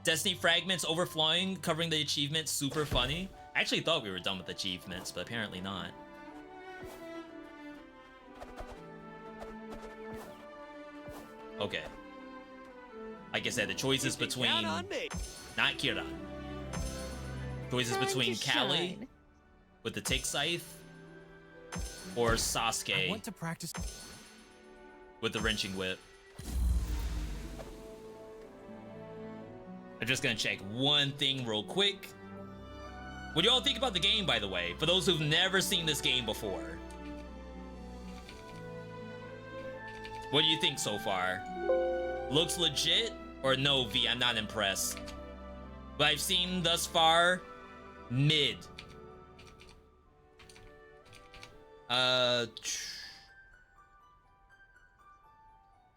Destiny fragments overflowing, covering the achievements, super funny. I actually thought we were done with achievements, but apparently not. Okay. Like I said, the choices between... Not Kiran. Choices between Callie with the tick scythe or Sasuke I want to practice with the wrenching whip. I'm just gonna check one thing real quick. What do y'all think about the game, by the way? For those who've never seen this game before. What do you think so far? Looks legit? Or no, V, I'm not impressed. What I've seen thus far, mid.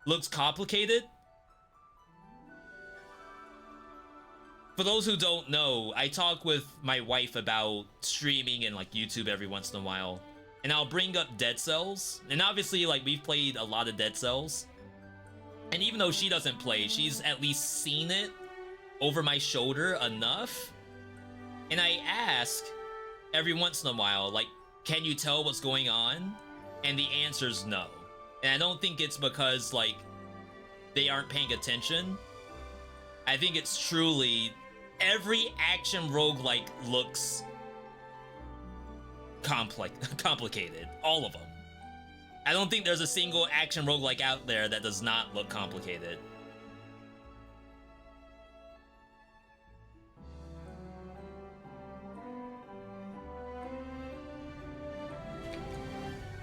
Looks complicated. For those who don't know, I talk with my wife about streaming and like YouTube every once in a while. And I'll bring up Dead Cells. And obviously, like, we've played a lot of Dead Cells. And even though she doesn't play, she's at least seen it over my shoulder enough. And I ask every once in a while, like, can you tell what's going on? And the answer's no. And I don't think it's because, like, they aren't paying attention. I think it's truly every action roguelike looks complicated. All of them. I don't think there's a single action roguelike out there that does not look complicated.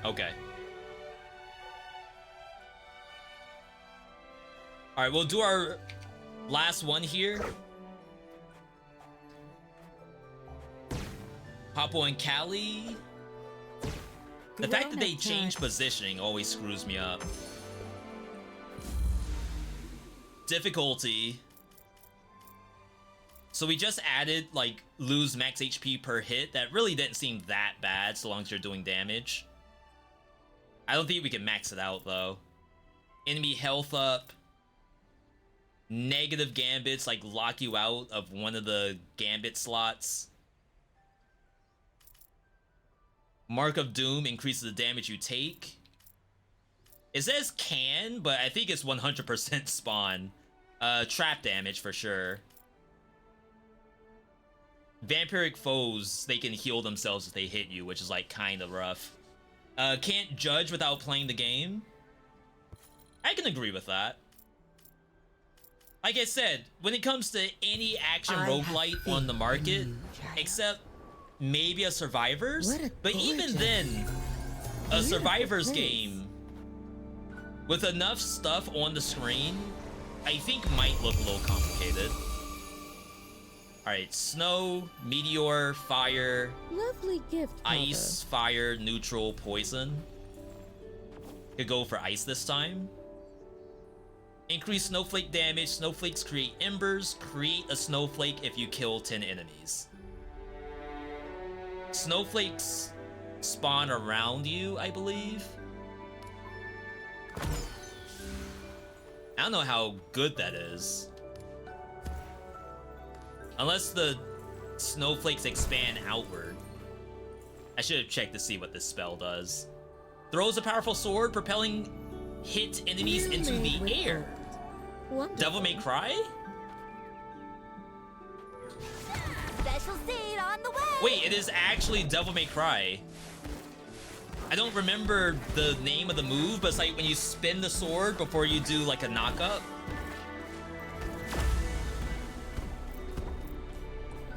Okay. Alright, we'll do our last one here. Papo and Callie. The fact that they change positioning always screws me up. Difficulty. So we just added, like, lose max HP per hit. That really didn't seem that bad so long as you're doing damage. I don't think we can max it out, though. Enemy health up. Negative gambits, like, lock you out of one of the gambit slots. Mark of Doom increases the damage you take. It says can, but I think it's 100% spawn. Trap damage for sure. Vampiric foes, they can heal themselves if they hit you, which is like kind of rough. Can't judge without playing the game. I can agree with that. Like I said, when it comes to any action roguelite on the market, except maybe a Survivors, but even then, a Survivors game with enough stuff on the screen, I think might look a little complicated. Alright, snow, meteor, fire, Lovely gift, ice, fire, neutral, poison. Could go for ice this time. Increase snowflake damage. Snowflakes create embers. Create a snowflake if you kill 10 enemies. Snowflakes spawn around you, I believe. I don't know how good that is. Unless the snowflakes expand outward. I should have checked to see what this spell does. Throws a powerful sword, propelling hit enemies into the air. Devil May Cry? Special seed on the way. Wait, it is actually Devil May Cry. I don't remember the name of the move, but it's like when you spin the sword before you do like a knockup.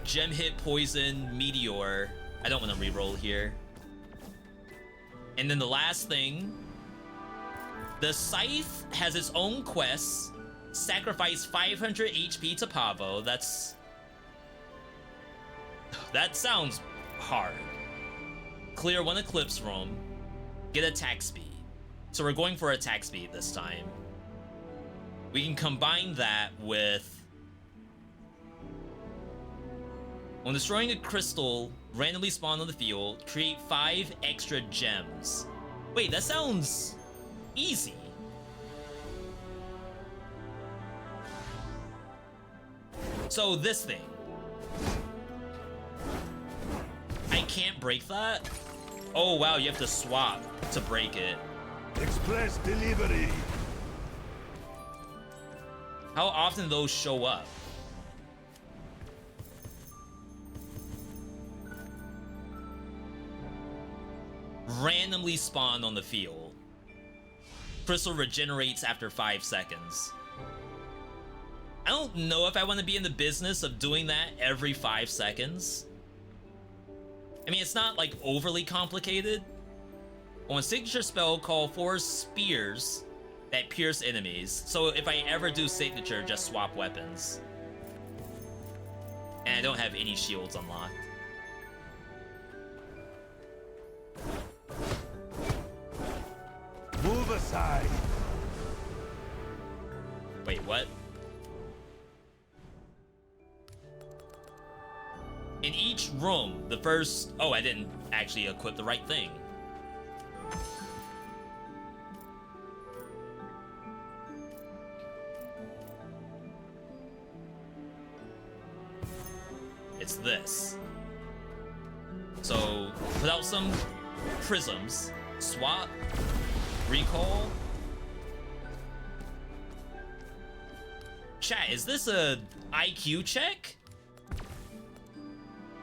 Gem hit, poison, meteor. I don't want to reroll here. And then the last thing, the scythe has its own quest. Sacrifice 500 HP to Pavo. That sounds hard. Clear one eclipse room. Get attack speed. So we're going for attack speed this time. We can combine that with... When destroying a crystal, randomly spawn on the field, create 5 extra gems. Wait, that sounds easy. So this thing, I can't break that? Oh wow, you have to swap to break it. Express delivery. How often do those show up? Randomly spawn on the field. Crystal regenerates after 5 seconds. I don't know if I want to be in the business of doing that every 5 seconds. I mean, it's not like overly complicated. On signature spell, call 4 spears that pierce enemies. So if I ever do signature, just swap weapons. And I don't have any shields unlocked. Move aside. Wait, what? In each room, the first... Oh, I didn't actually equip the right thing. It's this. So, put out some prisms, swap, recall. Chat, is this a IQ check?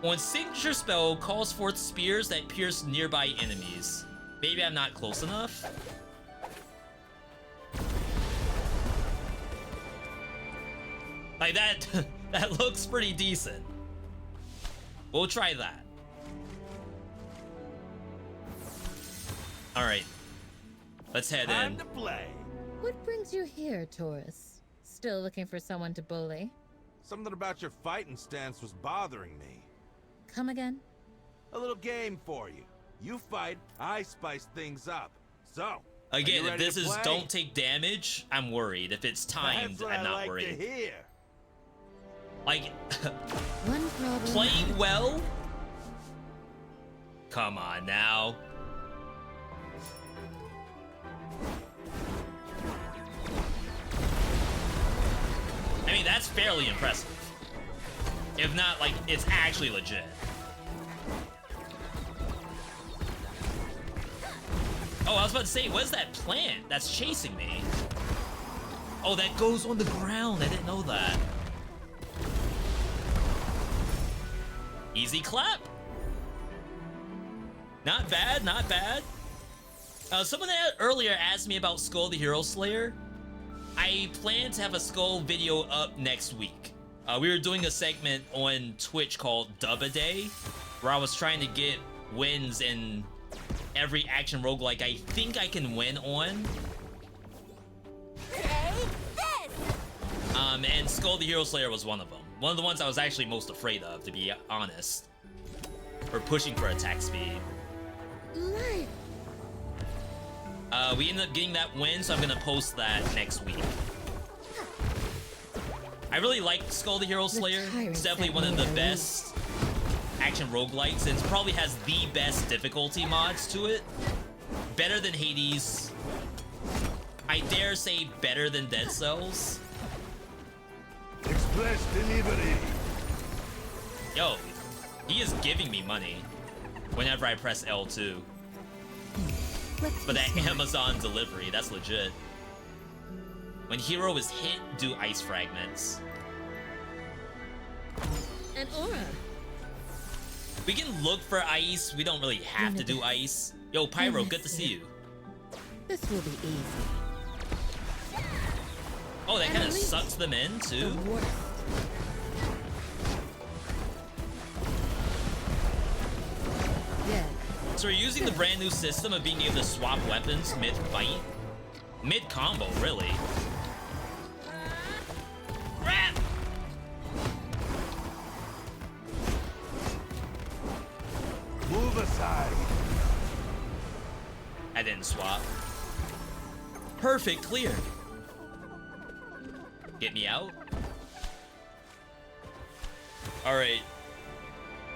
On signature spell, calls forth spears that pierce nearby enemies. Maybe I'm not close enough? Like that, that looks pretty decent. We'll try that. All right, let's head in. Time to play. What brings you here, Taurus? Still looking for someone to bully? Something about your fighting stance was bothering me. Come again? A little game for you. You fight, I spice things up. So, again, if this is don't take damage, I'm worried. If it's timed, I'm not worried. To hear. Like, one problem. Playing well? Come on now. I mean, that's fairly impressive. If not, like, it's actually legit. Oh, I was about to say, what is that plant that's chasing me? Oh, that goes on the ground. I didn't know that. Easy clap. Not bad, not bad. Someone earlier asked me about Skull the Hero Slayer. I plan to have a Skull video up next week. We were doing a segment on Twitch called Dub-A-Day, where I was trying to get wins in every action roguelike I think I can win on. And Skull the Hero Slayer was one of them. One of the ones I was actually most afraid of, to be honest. For pushing for attack speed. We ended up getting that win, so I'm gonna post that next week. I really like Skull the Hero Slayer. It's definitely one of the best action roguelikes, and it probably has the best difficulty mods to it. Better than Hades. I dare say better than Dead Cells. Express delivery. Yo, he is giving me money whenever I press L2. But that Amazon delivery, that's legit. When hero is hit, do ice fragments. An aura. We can look for ice. We don't really have to do ice. Yo, Pyro, good to see you. This will be easy. Oh, that kind of sucks them in, too? Yeah. So we're using the brand new system of being able to swap weapons mid-fight. Mid-combo, really. Crap! Move aside. I didn't swap. Perfect clear. Get me out. All right.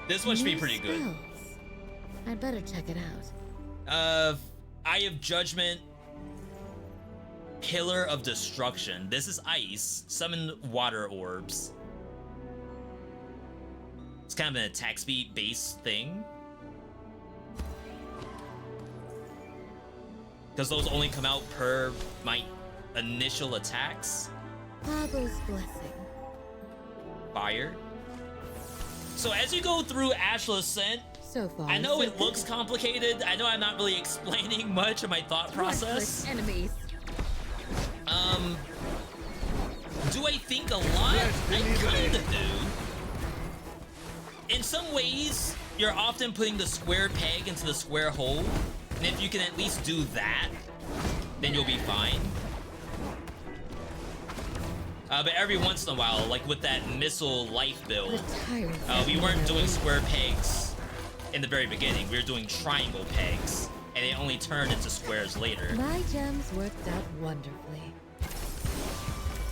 This one should be New pretty good. spells. I'd better check it out. Eye of Judgment, Pillar of Destruction. This is ice. Summon water orbs. It's kind of an attack speed based thing. Because those only come out per my initial attacks. Father's blessing. Fire. So as you go through Astral Ascent, so far, I know so it looks complicated. I know I'm not really explaining much of my thought process. Enemies. Do I think a lot? I kinda do. In some ways, you're often putting the square peg into the square hole, and if you can at least do that, then you'll be fine. But every once in a while, like with that missile life build, we weren't doing square pegs in the very beginning. We were doing triangle pegs, and they only turned into squares later. My gems worked out wonderfully.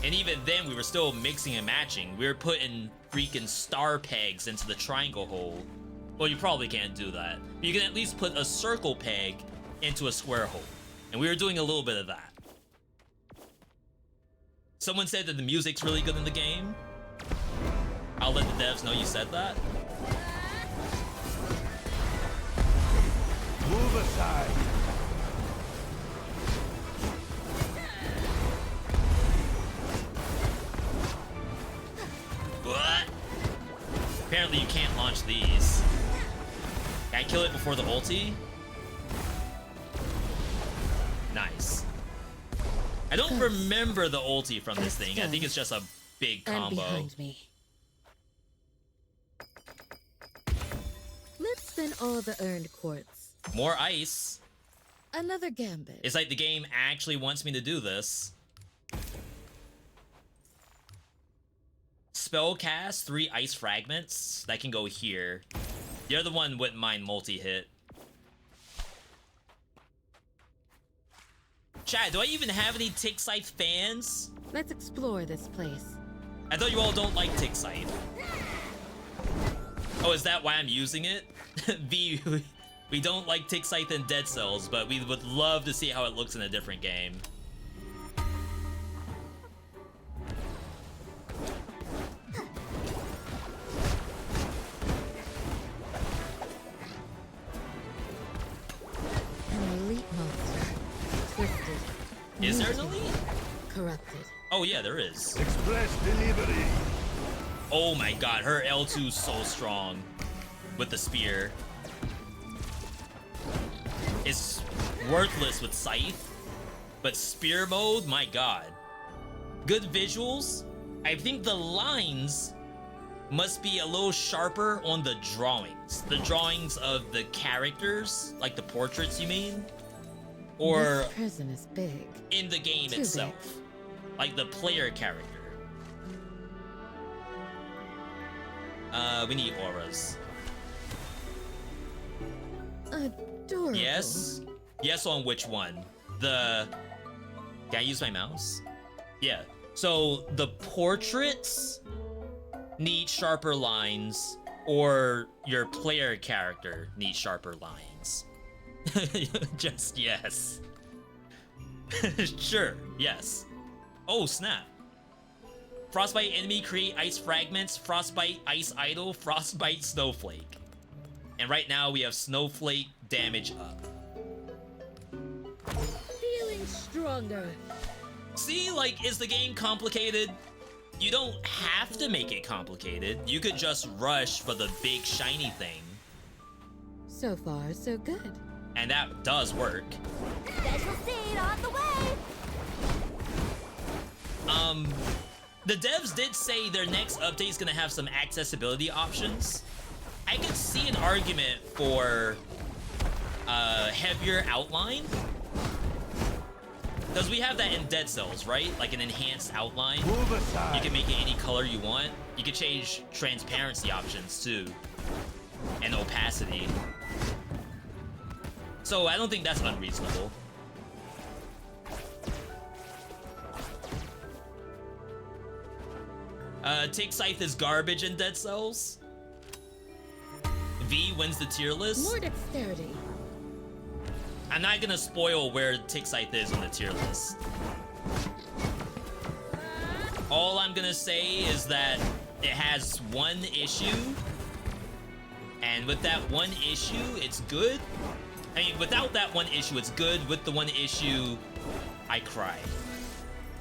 And even then, we were still mixing and matching. We were putting freaking star pegs into the triangle hole. Well, you probably can't do that. But you can at least put a circle peg into a square hole. And we were doing a little bit of that. Someone said that the music's really good in the game. I'll let the devs know you said that. Move aside. What? Apparently you can't launch these. Can I kill it before the ulti? Nice. I don't remember the ulti from this thing. I think it's just a big combo. And behind me. Let's spin all the earned quartz. More ice. Another gambit. It's like the game actually wants me to do this. Spellcast 3 ice fragments. That can go here. The other one wouldn't mind multi-hit. Chad, do I even have any Tick Scythe fans? Let's explore this place. I thought you all don't like Tick Scythe. Oh, is that why I'm using it? V, we don't like Tick Scythe in Dead Cells, but we would love to see how it looks in a different game. An elite monster. Twisted. Is there an elite? Corrupted. Oh yeah, there is. Express delivery. Oh my god, her L2 is so strong with the spear. It's worthless with Scythe, but spear mode, my god. Good visuals. I think the lines must be a little sharper on the drawings. The drawings of the characters, like the portraits, you mean? Or this prison is big. In the game Too itself. big. Like the player character. We need auras. Adorable. Yes? Yes on which one? The... Can I use my mouse? Yeah. So the portraits need sharper lines, or your player character needs sharper lines. Just yes. Sure, yes. Oh, snap. Frostbite enemy create ice fragments, Frostbite ice idol, Frostbite snowflake. And right now we have snowflake damage up. Feeling stronger. See, like, is the game complicated? You don't have to make it complicated. You could just rush for the big shiny thing. So far, so good. And that does work. Special seed on the way! The devs did say their next update is gonna have some accessibility options. I could see an argument for heavier outline. Because we have that in Dead Cells, right? Like an enhanced outline. Move aside. You can make it any color you want. You can change transparency options too. And opacity. So I don't think that's unreasonable. Tick Scythe is garbage in Dead Cells. V wins the tier list. More dexterity. I'm not gonna spoil where Tick Scythe is on the tier list. All I'm gonna say is that it has one issue, and with that one issue, it's good. I mean, without that one issue, it's good. With the one issue, I cry.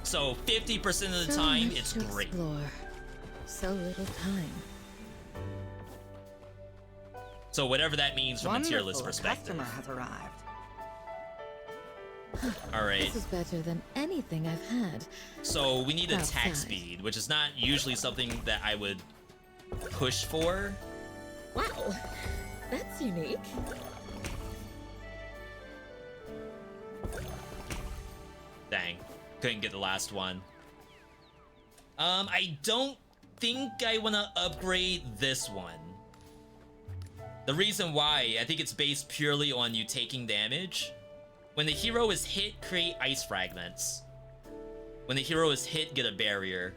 So 50% of the time, it's great. Explore. So little time. So whatever that means from a tier list Wonderful, perspective. customer has arrived. All right. This is better than anything I've had. So we need attack Outside. speed, which is not usually something that I would push for. Wow, that's unique. Dang, couldn't get the last one. I don't think I want to upgrade this one. The reason why, I think it's based purely on you taking damage. When the hero is hit, create ice fragments. When the hero is hit, get a barrier.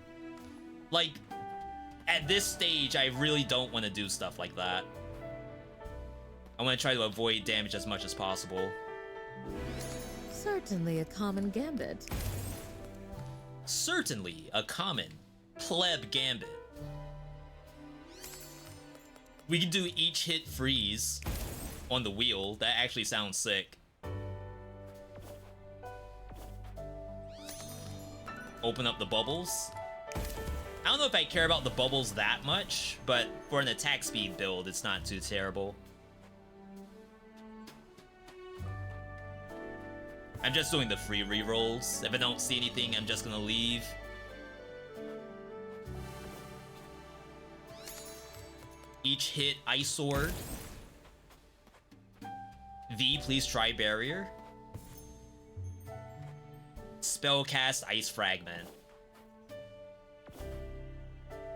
Like, at this stage, I really don't want to do stuff like that. I want to try to avoid damage as much as possible. Certainly a common gambit. Certainly a common pleb gambit. We can do each hit freeze on the wheel. That actually sounds sick. Open up the bubbles. I don't know if I care about the bubbles that much, but for an attack speed build, it's not too terrible. I'm just doing the free rerolls. If I don't see anything, I'm just gonna leave. Each hit, Ice Sword. V, please try Barrier. Spellcast Ice Fragment.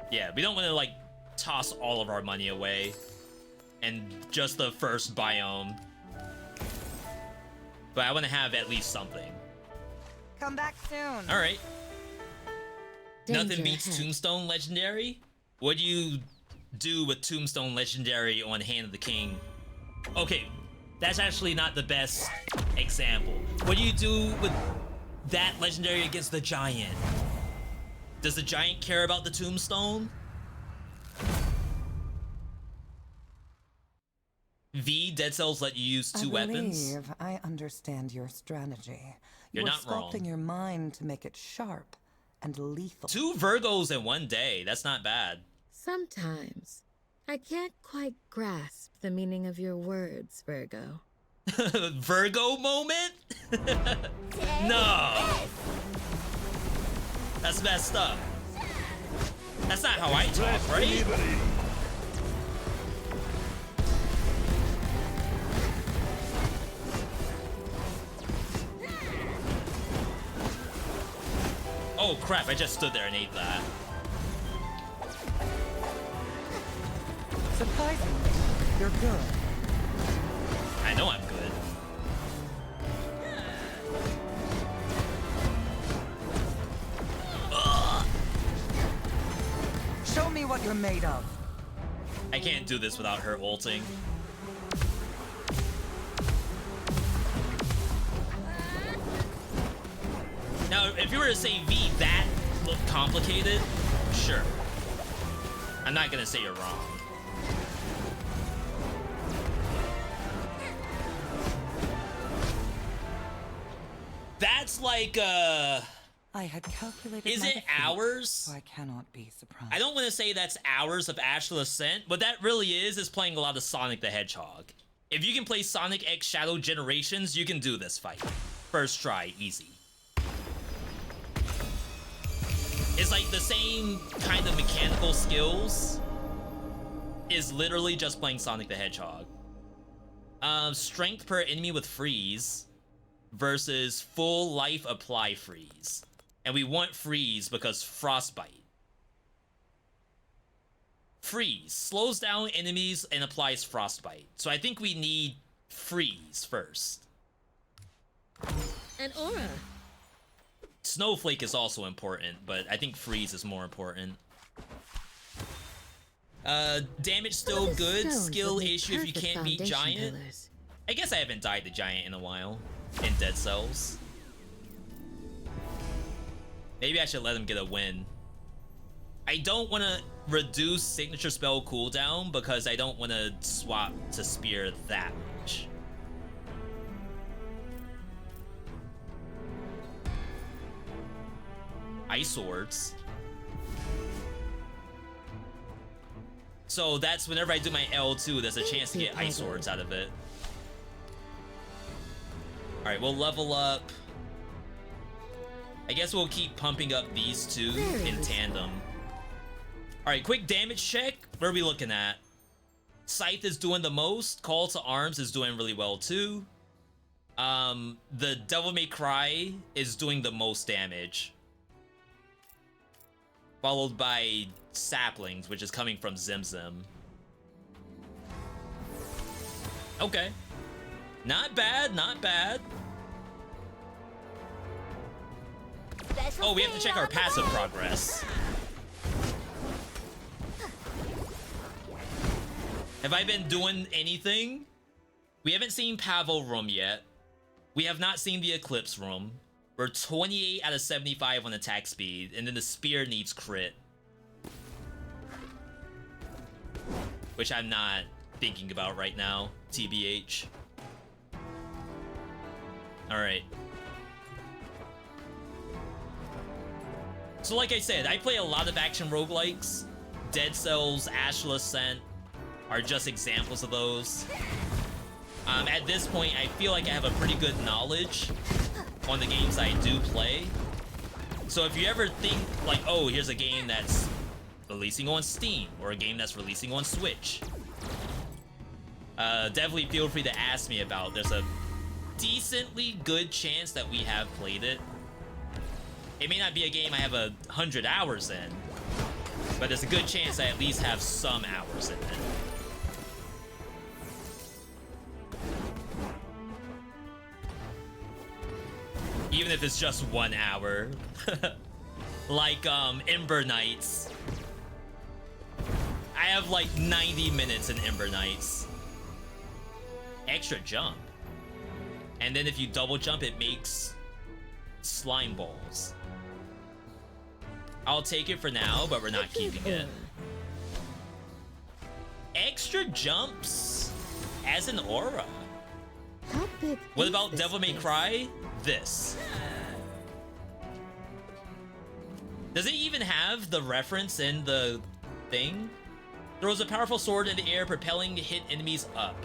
Yeah, we don't want to, like, toss all of our money away. And just the first biome. But I want to have at least something. Come back soon. Alright. Danger Nothing beats ahead. Tombstone Legendary? What do you do with Tombstone Legendary on Hand of the King? Okay, that's actually not the best example. What do you do with that Legendary against the Giant? Does the Giant care about the Tombstone? V, Dead Cells let you use two weapons? I understand your strategy. You're You are not wrong. sculpting your mind to make it sharp and lethal. 2 Virgos in one day. That's not bad. Sometimes I can't quite grasp the meaning of your words, Virgo. Virgo moment? No. That's messed up. That's not how I talk, right? Oh crap, I just stood there and ate that. Surprisingly, you're good. I know I'm good. Ugh. Show me what you're made of. I can't do this without her ulting. Now, if you were to say V, that looked complicated, sure. I'm not gonna say you're wrong. That's like, I had calculated. Is my it defeat, hours? So I cannot be surprised. I don't want to say that's hours of Astral Ascent. What that really is playing a lot of Sonic the Hedgehog. If you can play Sonic X Shadow Generations, you can do this fight. First try, easy. It's like the same kind of mechanical skills. Is literally just playing Sonic the Hedgehog. Strength per enemy with freeze versus full life apply freeze. And we want freeze because frostbite. Freeze slows down enemies and applies frostbite. So I think we need freeze first. An aura. Snowflake is also important, but I think freeze is more important. Damage still Some of the good. stones Skill would make issue if you perfect can't beat foundation Giant. pillars. I guess I haven't died to Giant in a while. In Dead Cells. Maybe I should let him get a win. I don't want to reduce signature spell cooldown because I don't want to swap to spear that much. Ice swords. So that's whenever I do my L2, there's a chance to get ice swords out of it. Alright, we'll level up. I guess we'll keep pumping up these two in tandem. Alright, quick damage check. What are we looking at? Scythe is doing the most. Call to Arms is doing really well too. The Devil May Cry is doing the most damage. Followed by Saplings, which is coming from Zimzim. Okay. Not bad, not bad. Oh, we have to check our passive progress. Have I been doing anything? We haven't seen Pavel Room yet. We have not seen the Eclipse Room. We're 28 out of 75 on attack speed, and then the spear needs crit. Which I'm not thinking about right now, TBH. Alright. So like I said, I play a lot of action roguelikes. Dead Cells, Astral Ascent are just examples of those. At this point, I feel like I have a pretty good knowledge on the games I do play. So if you ever think like, oh, here's a game that's releasing on Steam or a game that's releasing on Switch, definitely feel free to ask me about. There's a decently good chance that we have played it. It may not be a game I have 100 hours in, but there's a good chance I at least have some hours in it. Even if it's just 1 hour. Like, Ember Knights. I have like 90 minutes in Ember Knights. Extra jump. And then if you double jump, it makes slime balls. I'll take it for now, but we're not keeping it. Extra jumps as an aura. How big What is about this Devil May place? Cry? This. Does it even have the reference in the thing? Throws a powerful sword in the air, propelling hit enemies up.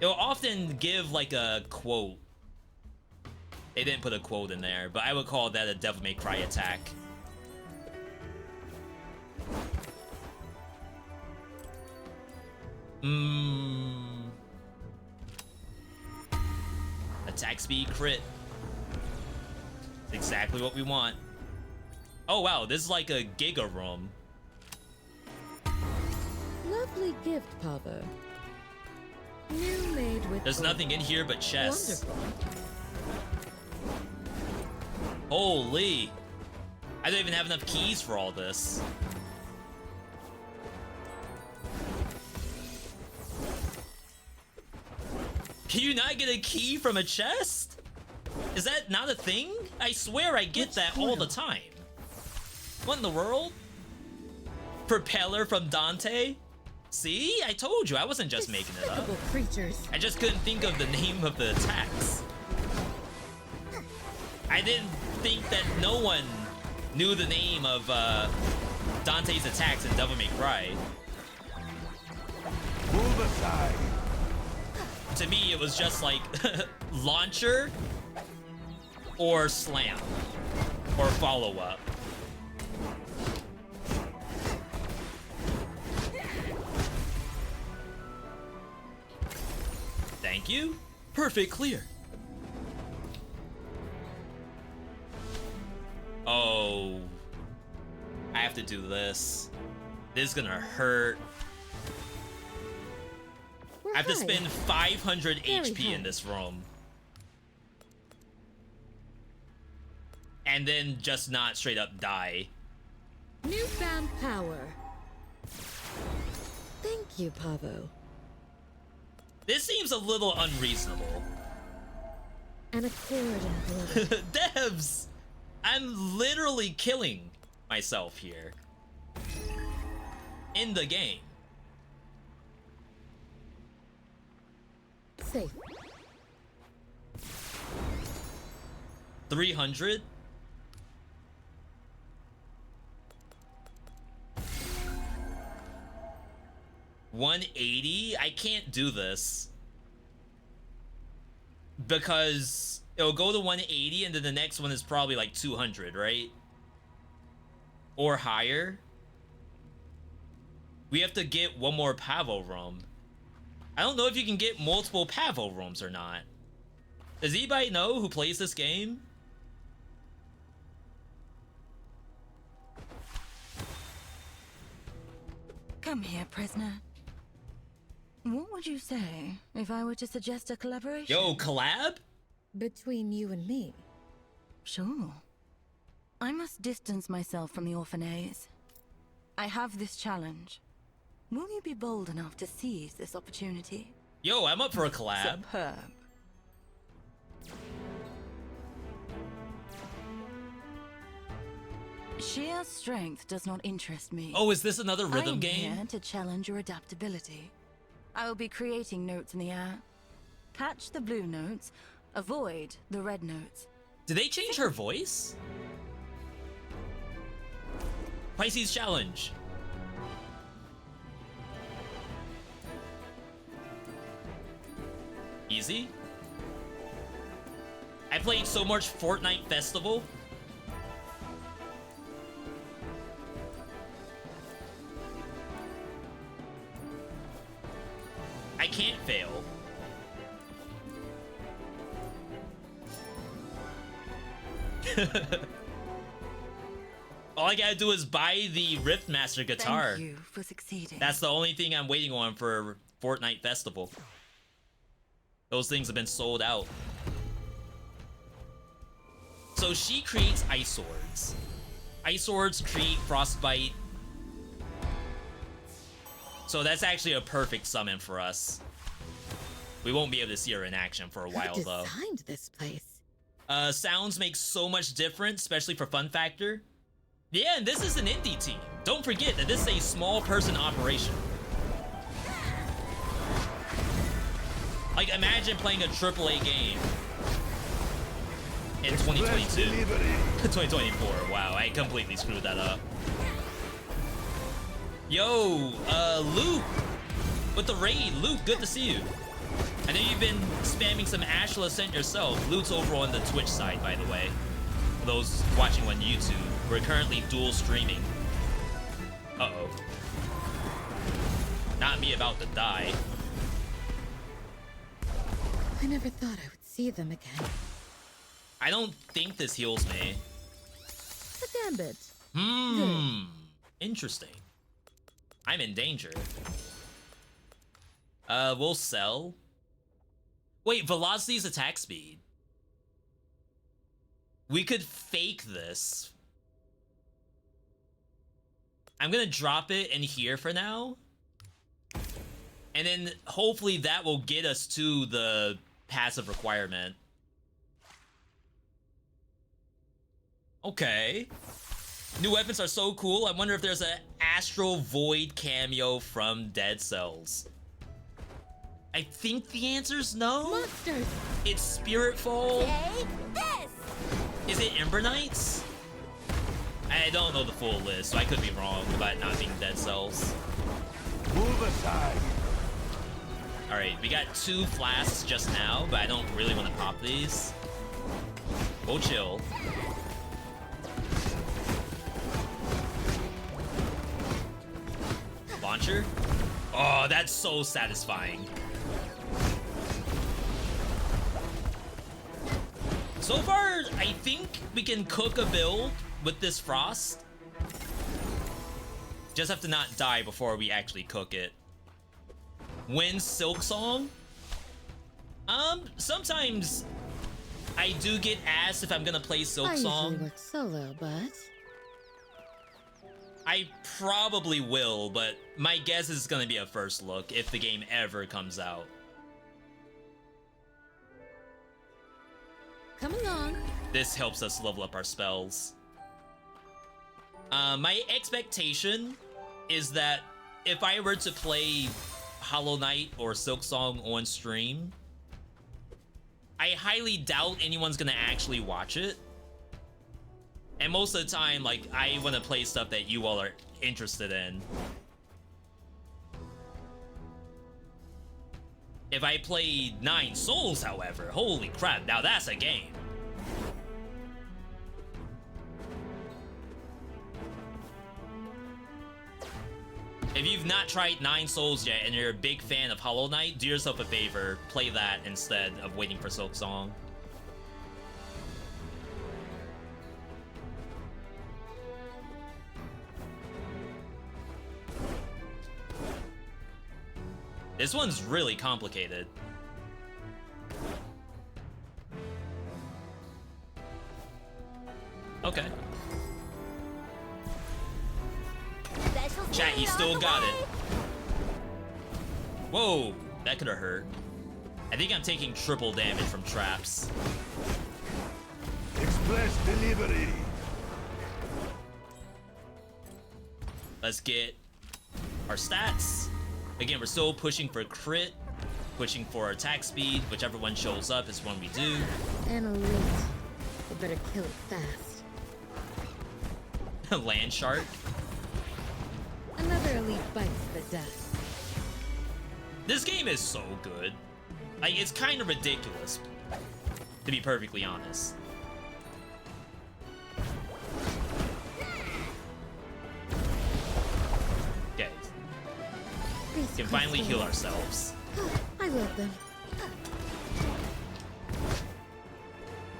It'll often give like a quote. They didn't put a quote in there, but I would call that a Devil May Cry attack. Attack speed crit. It's exactly what we want. Oh wow, this is like a Giga Room. Lovely gift, Pava. New made with There's gold. nothing in here but chests. Wonderful. Holy. I don't even have enough keys for all this. Can you not get a key from a chest? Is that not a thing? I swear I get that all the time. What in the world? Propeller from Dante? See? I told you, I wasn't just making it up. Creatures. I just couldn't think of the name of the attacks. I didn't think that no one knew the name of Dante's attacks in Devil May Cry. Move aside. To me, it was just like launcher or slam or follow-up. Thank you. Perfect clear. Oh. I have to do this. This is gonna hurt. I have to spend 500 HP in this room. And then just not straight up die. Newfound power. Thank you, Pavo. This seems a little unreasonable. And a cord and blood. Devs! I'm literally killing myself here. In the game. Safe. 300? $180? I can't do this. Because it'll go to 180 and then the next one is probably like 200, right? Or higher. We have to get one more Pavo room. I don't know if you can get multiple Pavo rooms or not. Does anybody know who plays this game? Come here, prisoner. What would you say if I were to suggest a collaboration? Yo, collab? Between you and me? Sure. I must distance myself from the orphanays. I have this challenge. Will you be bold enough to seize this opportunity? Yo, I'm up for a collab. Superb. Sheer strength does not interest me. Oh, is this another rhythm game? I'm here to challenge your adaptability. I will be creating notes in the air. Catch the blue notes, avoid the red notes. Did they change her voice? Pisces challenge. Easy. I played so much Fortnite Festival. I can't fail. All I gotta do is buy the Riftmaster guitar. Thank you for succeeding. That's the only thing I'm waiting on for Fortnite Festival. Those things have been sold out. So she creates ice swords. Ice swords create frostbite. So that's actually a perfect summon for us. We won't be able to see her in action for a while though. Who designed this place? Sounds make so much difference, especially for fun factor. Yeah, and this is an indie team. Don't forget that this is a small person operation. Like, imagine playing a AAA game in 2022. 2024, wow, I completely screwed that up. Yo, Luke, with the raid. Luke, good to see you. I know you've been spamming some Astral Ascent yourself. Luke's over on the Twitch side, by the way. For those watching on YouTube, we're currently dual streaming. Uh-oh. Not me about to die. I never thought I would see them again. I don't think this heals me. A gambit. Interesting. I'm in danger. We'll sell. Wait, velocity's attack speed. We could fake this. I'm gonna drop it in here for now. And then hopefully that will get us to the passive requirement. Okay. New weapons are so cool. I wonder if there's an Astral Void cameo from Dead Cells. I think the answer's no. Monsters. It's Spiritfall. Take this. Is it Ember Knights? I don't know the full list, so I could be wrong about it not being Dead Cells. Move aside. Alright, we got 2 flasks just now, but I don't really want to pop these. We'll chill. Launcher? Oh, that's so satisfying. So far, I think we can cook a build with this Frost. Just have to not die before we actually cook it. Win Silk Song? Sometimes I do get asked if I'm gonna play Silk I Song. usually work solo, but I probably will, but my guess is it's gonna be a first look if the game ever comes out. Come along. This helps us level up our spells. My expectation is that if I were to play Hollow Knight or Silksong on stream, I highly doubt anyone's gonna actually watch it. And most of the time, like, I want to play stuff that you all are interested in. If I played Nine Souls, however, holy crap, now that's a game. If you've not tried Nine Souls yet and you're a big fan of Hollow Knight, do yourself a favor, play that instead of waiting for Silksong. This one's really complicated. Okay. Chat, he still got it. Whoa, that could have hurt. I think I'm taking triple damage from traps. Express delivery. Let's get our stats. Again, we're still pushing for crit, pushing for attack speed. Whichever one shows up is one we do. And elite. We better kill it fast. Land shark. Another elite bites the dust. This game is so good. Like, it's kind of ridiculous, to be perfectly honest. Okay. We can finally heal ourselves. I love them.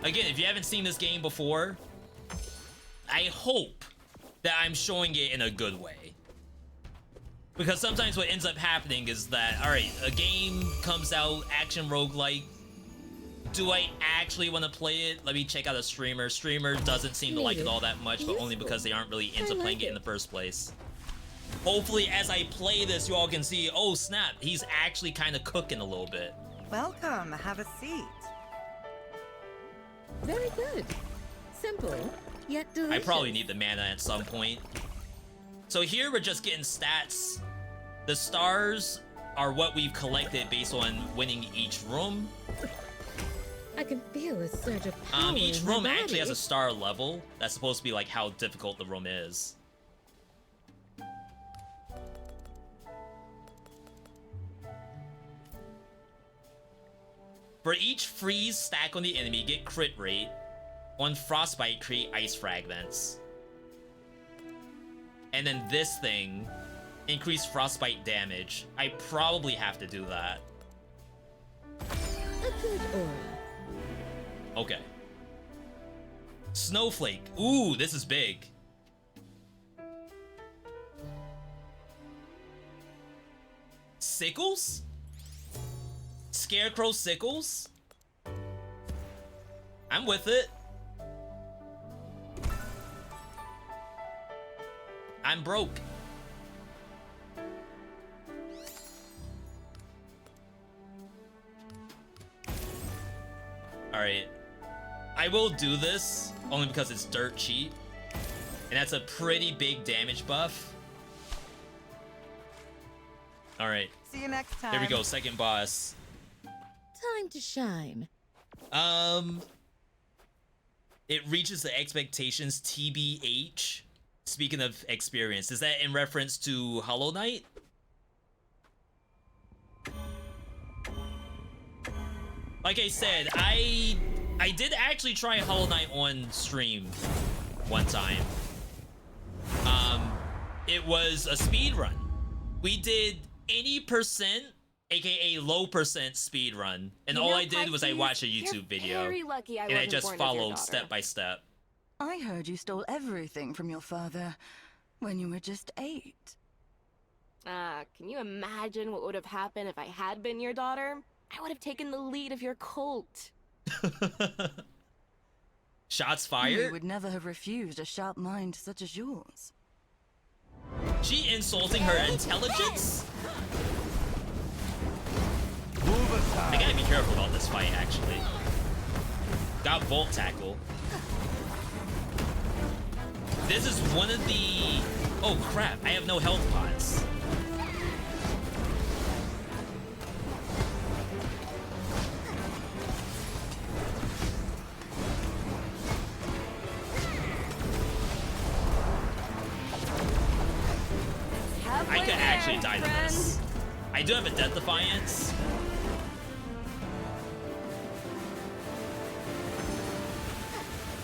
Again, if you haven't seen this game before, I hope that I'm showing it in a good way. Because sometimes what ends up happening is that, alright, a game comes out, action roguelike. Do I actually want to play it? Let me check out a streamer. Streamer doesn't seem to like it all that much, but only because they aren't really into playing it in the first place. Hopefully, as I play this, you all can see, oh snap, he's actually kind of cooking a little bit. Welcome, have a seat. Very good. Simple, yet delicious. I probably need the mana at some point. So here we're just getting stats. The stars are what we've collected based on winning each room. I can feel a surge of power Each in my room body. actually has a star level. That's supposed to be like how difficult the room is. For each freeze stack on the enemy, get crit rate. On frostbite, create ice fragments. And then this thing, increase frostbite damage. I probably have to do that. A good aura. Okay. Snowflake. Ooh, this is big. Sickles? Scarecrow sickles? I'm with it. I'm broke. Alright. I will do this, only because it's dirt cheap. And that's a pretty big damage buff. Alright. See you next time. Here we go, second boss. Time to shine. It reaches the expectations, TBH. Speaking of experience, is that in reference to Hollow Knight? Like I said, I did actually try Hollow Knight on stream one time. It was a speed run. We did 80%, aka low percent speed run, and all I did was I watched a YouTube video, very lucky I and I wasn't just born as your followed daughter. step by step. I heard you stole everything from your father when you were just 8. Can you imagine what would have happened if I had been your daughter? I would have taken the lead of your cult. Shots You fired? would never have refused a sharp mind such as yours. She insulting her intelligence? I gotta be careful about this fight, actually. Got Volt Tackle. This is one of the... Oh crap, I have no health pots. I could actually die to this. I do have a Death Defiance.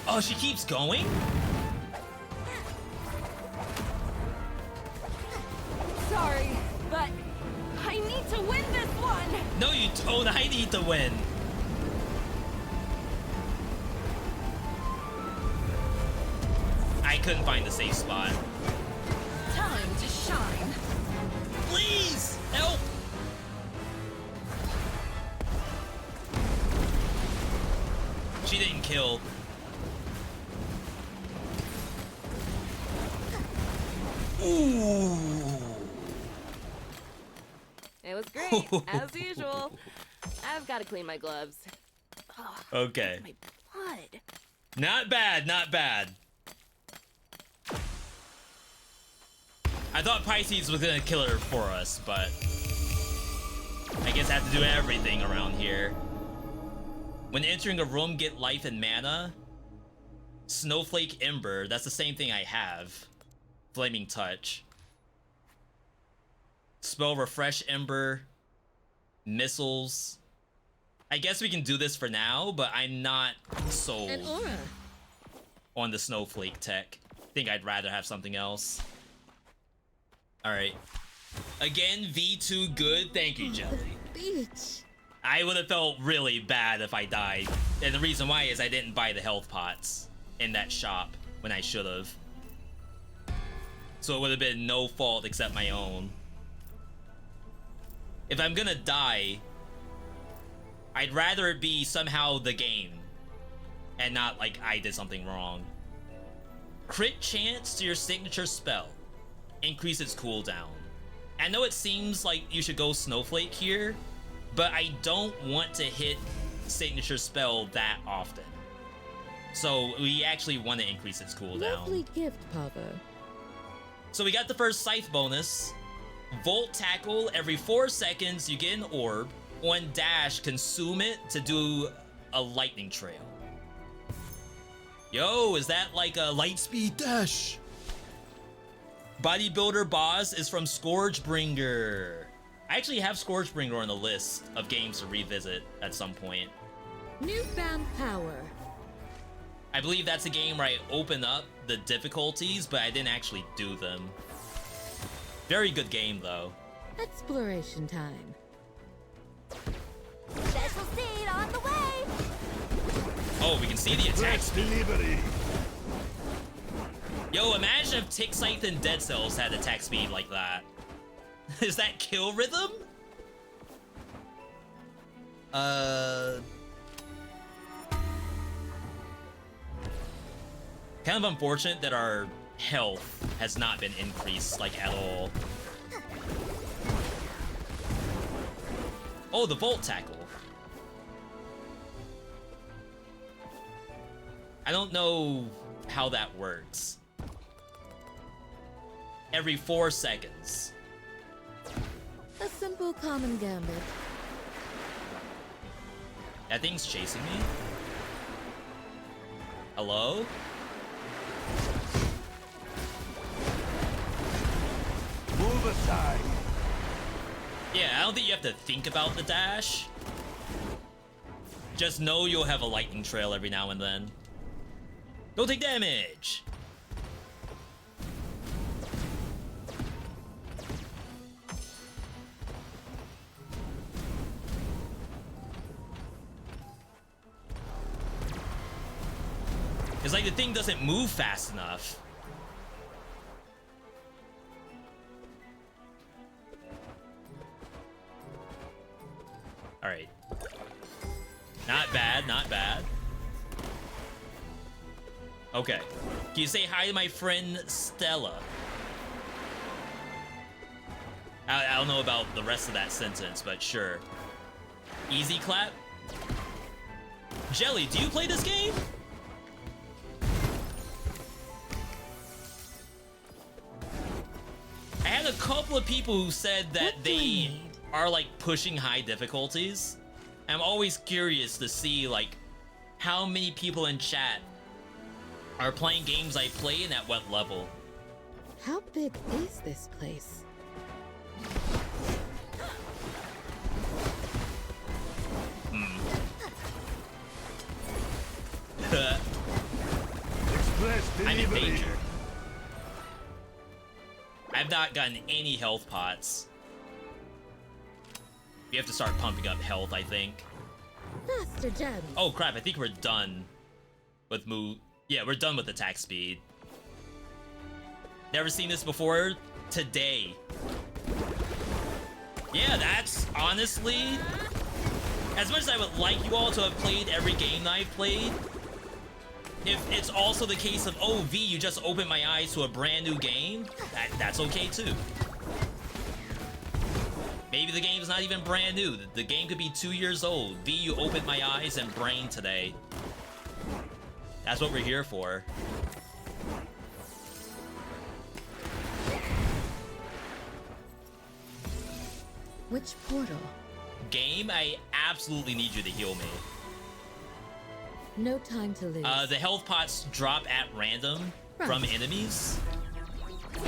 Oh, she keeps going? Sorry, but I need to win this one. No, you don't. I need to win. I couldn't find the safe spot. Time to shine. Please, help. She didn't kill. Ooh. It was great, as usual. I've got to clean my gloves. Oh, Okay. my blood. Not bad, not bad. I thought Pisces was gonna kill her for us, but I guess I have to do everything around here. When entering a room, get life and mana. Snowflake Ember, that's the same thing I have. Flaming Touch. Spell Refresh Ember. Missiles. I guess we can do this for now, but I'm not sold An aura. on the Snowflake tech. I think I'd rather have something else. Alright. Again, V2 good. Thank you, Jelly. Beach. I would have felt really bad if I died. And the reason why is I didn't buy the health pots in that shop when I should have. So it would have been no fault except my own. If I'm gonna die, I'd rather it be somehow the game and not like I did something wrong. Crit chance to your signature spell. Increase its cooldown. I know it seems like you should go Snowflake here, but I don't want to hit signature spell that often. So we actually want to increase its cooldown. Lovely gift, Pavo. So we got the first Scythe bonus. Volt Tackle, every 4 seconds you get an orb. On dash, consume it to do a lightning trail. Yo, is that like a light speed dash? Bodybuilder boss is from Scourgebringer. I actually have Scourgebringer on the list of games to revisit at some point. Newfound power. I believe that's a game where I open up the difficulties, but I didn't actually do them. Very good game, though. Exploration time. Special seed on the way. Oh, we can see the attack speed. Liberty. Yo, imagine if Tick Scythe and Dead Cells had attack speed like that. Is that kill rhythm? Kind of unfortunate that our health has not been increased, like, at all. Oh, the Volt Tackle. I don't know how that works. Every 4 seconds. A simple common gambit. That thing's chasing me? Hello? Move aside. Yeah, I don't think you have to think about the dash. Just know you'll have a lightning trail every now and then. Don't take damage! It's like the thing doesn't move fast enough. Alright. Not bad, not bad. Okay. Can you say hi to my friend Stella? I don't know about the rest of that sentence, but sure. Easy clap. Jelly, do you play this game? I had a couple of people who said that they are like pushing high difficulties. I'm always curious to see like how many people in chat are playing games I play and at what level. How big is this place? I'm in danger. I've not gotten any health pots. You have to start pumping up health, I think. Faster, Jen. Oh crap, I think we're done with move. Yeah, we're done with attack speed. Never seen this before. Today. Yeah, that's honestly, as much as I would like you all to have played every game that I've played, if it's also the case of, oh, V, you just opened my eyes to a brand new game, that's okay too. Maybe the game's not even brand new. The game could be 2 years old. V, you opened my eyes and brain today. That's what we're here for. Which portal? Game, I absolutely need you to heal me. No time to lose. The health pots drop at random from enemies.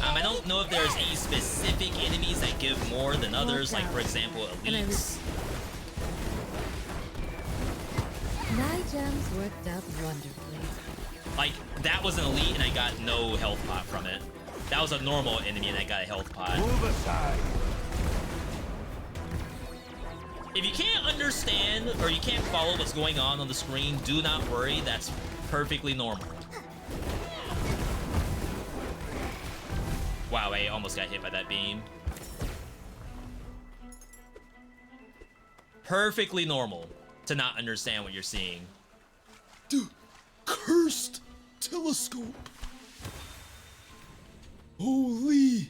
I don't know if there's any specific enemies that give more than others, like for example, elites. My gems worked out wonderfully. Like, that was an elite and I got no health pot from it. That was a normal enemy and I got a health pot. Move aside. If you can't understand or you can't follow what's going on the screen, do not worry, that's perfectly normal. Wow, I almost got hit by that beam. Perfectly normal to not understand what you're seeing. The cursed telescope. Holy.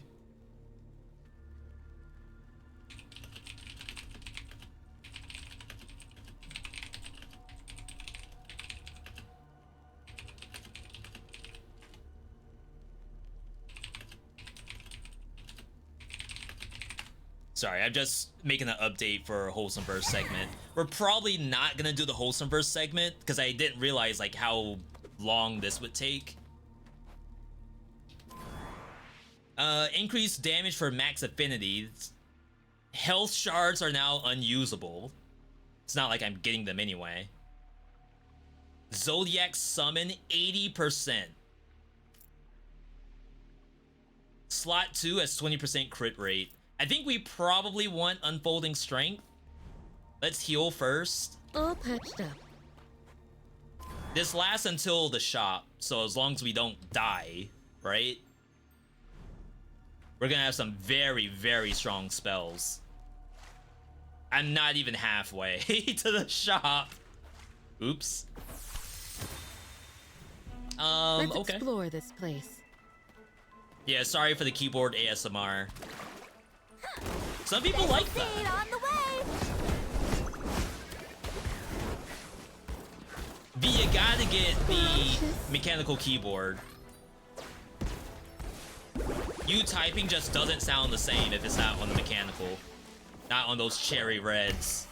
Sorry, I'm just making an update for Wholesome Verse segment. We're probably not gonna do the Wholesome Verse segment because I didn't realize like how long this would take. Increased damage for max affinity. Health shards are now unusable. It's not like I'm getting them anyway. Zodiac summon 80%. Slot 2 has 20% crit rate. I think we probably want Unfolding Strength. Let's heal first. All patched up. This lasts until the shop, so as long as we don't die, right? We're gonna have some very, very strong spells. I'm not even halfway to the shop. Oops. Let's okay. explore this place. Yeah, sorry for the keyboard ASMR. Some people like that. On the way. V, you gotta get the mechanical keyboard. You typing just doesn't sound the same if it's not on the mechanical. Not on those cherry reds.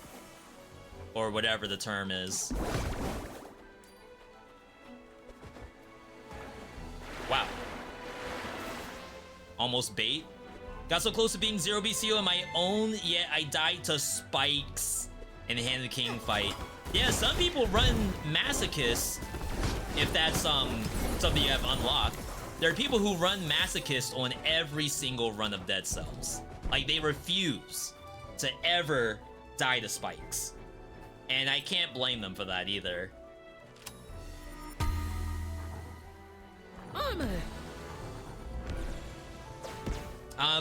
Or whatever the term is. Wow. Almost bait. Got so close to being 0 BCO on my own, yet I died to spikes in the Hand of the King fight. Yeah, some people run Masochist, if that's something you have unlocked. There are people who run Masochist on every single run of Dead Cells. Like, they refuse to ever die to spikes. And I can't blame them for that either. Armor!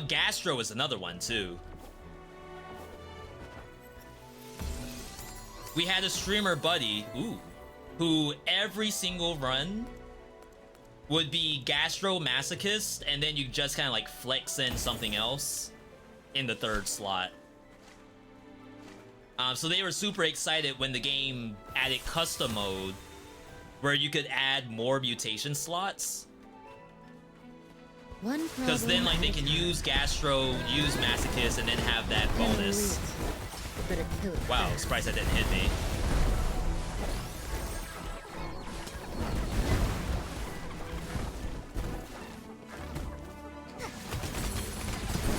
Gastro is another one, too. We had a streamer buddy, who every single run would be Gastro Masochist, and then you just kind of like flex in something else. in the third slot. So they were super excited when the game added custom mode, where you could add more mutation slots. Because then, like, they can use Gastro, use Masochist, and then have that bonus. Wow, surprised that didn't hit me.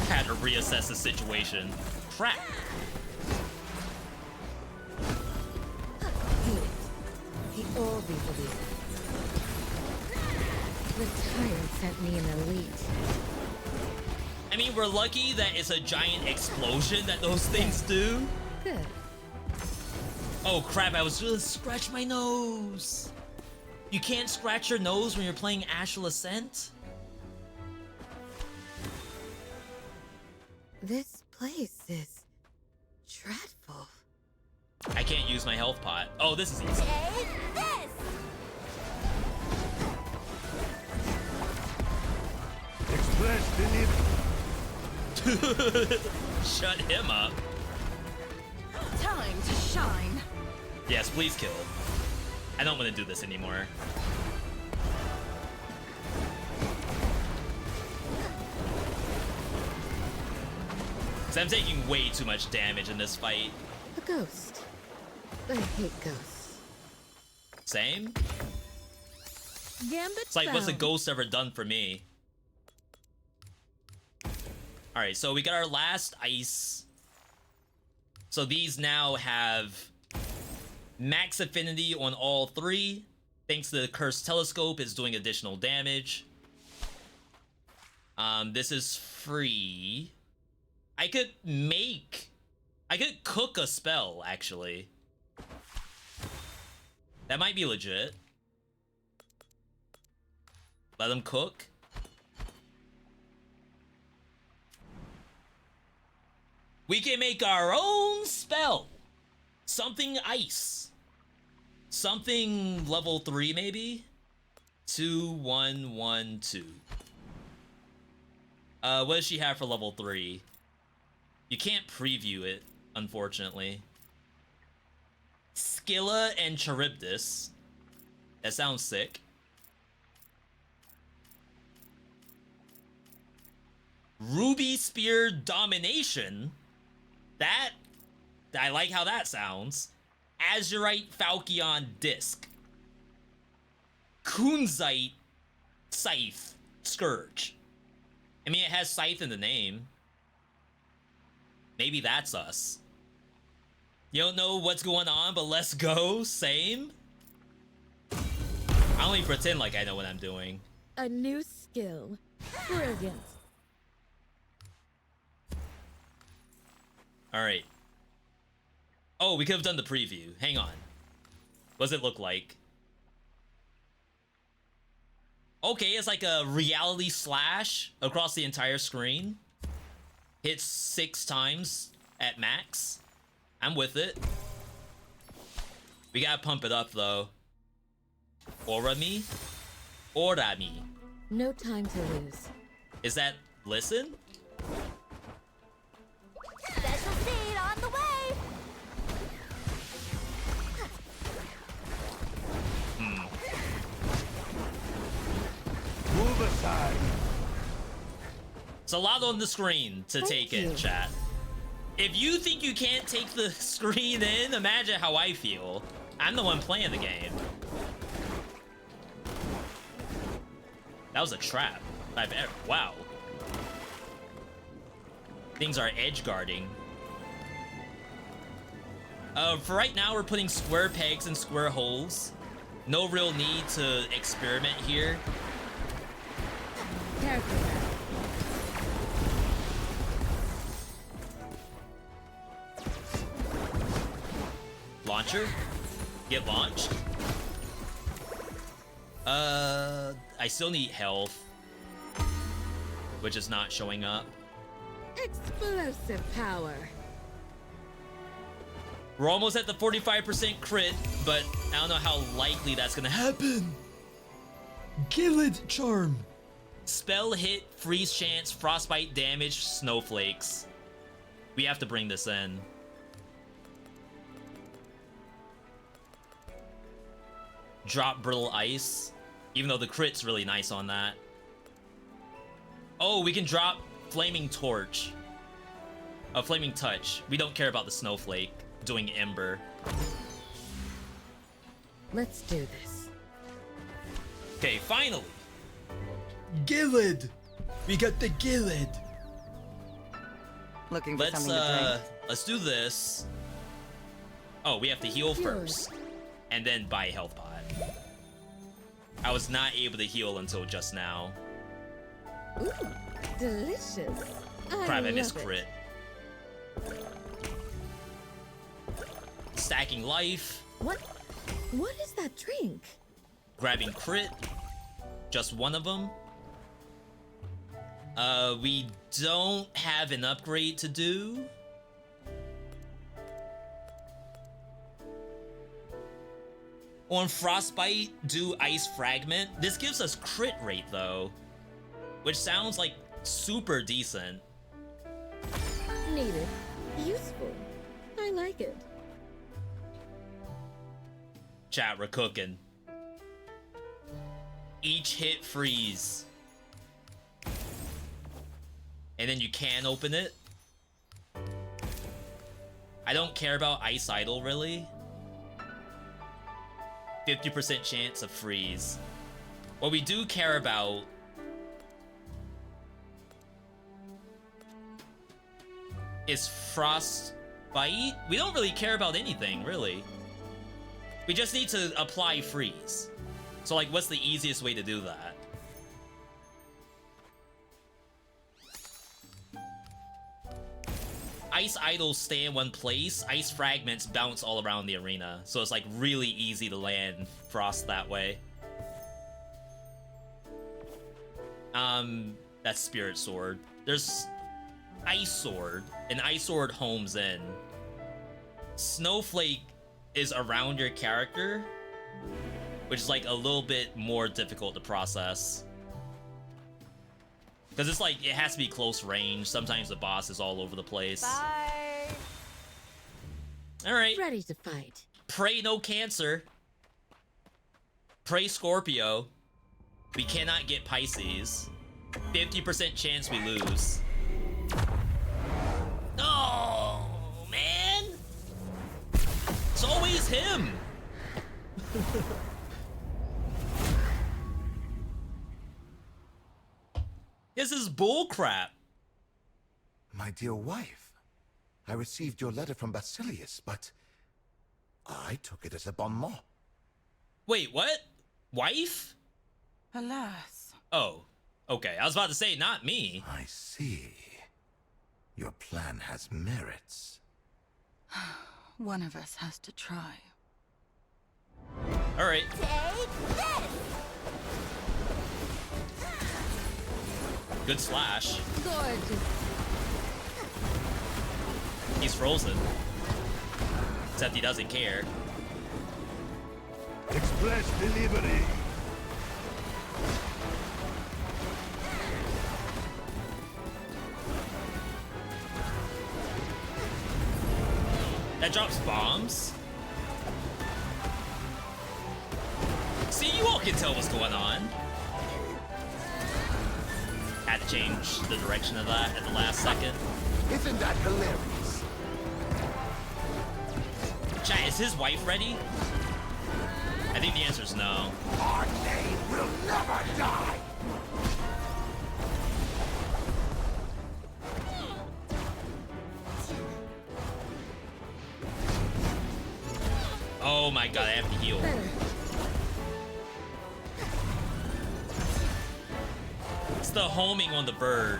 Had to reassess the situation. Crap. The old elite. The tyrant sent me an elite. I mean, we're lucky that it's a giant explosion that those things do. Good. Oh crap, I was just scratch my nose. You can't scratch your nose when you're playing Astral Ascent? This place is dreadful. I can't use my health pot. Oh, this is easy. Take this! Shut him up. Time to shine. Yes, please kill. I don't want to do this anymore. So I'm taking way too much damage in this fight. A ghost. I hate ghosts. Same? Gambit It's like, what's a found. ghost ever done for me? Alright, so we got our last ice. So these now have max affinity on all three. Thanks to the Cursed Telescope, it's doing additional damage. This is free. I could cook a spell, actually. That might be legit. Let them cook. We can make our own spell. Something ice. Something level 3, maybe? 2, 1, 1, 2. What does she have for level 3? You can't preview it, unfortunately. Scylla and Charybdis. That sounds sick. Ruby Spear Domination. That, I like how that sounds. Azurite Falchion Disc. Kunzite Scythe Scourge. I mean, it has Scythe in the name. Maybe that's us. You don't know what's going on, but let's go. Same. I only pretend like I know what I'm doing. A new skill. Brilliant. Alright. Oh, we could have done the preview. Hang on. What does it look like? Okay, it's like a reality slash across the entire screen. Hits 6 times at max. I'm with it. We gotta pump it up, though. Aura me? Aura me. No time to lose. Is that listen? Special seed on the way! Move aside. It's a lot on the screen to take in, chat. If you think you can't take the screen in, imagine how I feel. I'm the one playing the game. That was a trap. Wow. Things are edge guarding. For right now, we're putting square pegs in square holes. No real need to experiment here. Careful. Launcher? Get launched? I still need health. Which is not showing up. Explosive power. We're almost at the 45% crit, but I don't know how likely that's gonna happen. Gillid Charm. Spell hit, freeze chance, frostbite damage, snowflakes. We have to bring this in. Drop Brittle Ice, even though the crit's really nice on that. Oh, we can drop Flaming Torch. A Flaming Touch. We don't care about the Snowflake doing Ember. Let's do this. Okay, finally. Gilid! We got the Gilid! Looking for something to drink? Let's do this. Oh, we have to heal first. And then buy a health pot. I was not able to heal until just now. Ooh, delicious. Crap, I missed love it. crit. Stacking life. What is that drink? Grabbing crit. Just one of them. We don't have an upgrade to do. On Frostbite, do Ice Fragment. This gives us crit rate though, which sounds like super decent. Needed. Useful. I like it. Chat, we're cooking. Each hit freeze. And then you can open it. I don't care about Ice Idol really. 50% chance of freeze. What we do care about is Frostbite. We don't really care about anything, really. We just need to apply freeze. So like, what's the easiest way to do that? Ice Idols stay in one place, Ice Fragments bounce all around the arena. So it's like really easy to land Frost that way. That's Spirit Sword. There's Ice Sword, and Ice Sword homes in. Snowflake is around your character, which is like a little bit more difficult to process. Because it's like, it has to be close range. Sometimes the boss is all over the place. Bye. Alright. Ready to fight. Pray no Cancer. Pray Scorpio. We cannot get Pisces. 50% chance we lose. Oh, man. It's always him. This is bullcrap. My dear wife, I received your letter from Basilius, but I took it as a bon mot. Wait, what? Wife? Alas. Oh, okay. I was about to say, not me. I see. Your plan has merits. One of us has to try. All right. Take this! Good slash. Gorgeous. He's frozen. Except he doesn't care. Express delivery. That drops bombs. See, you all can tell what's going on. Had to change the direction of that at the last second. Isn't that hilarious? Chat, is his wife ready? I think the answer is no. Our name will never die! Oh my god, I have to heal. It's the homing on the bird.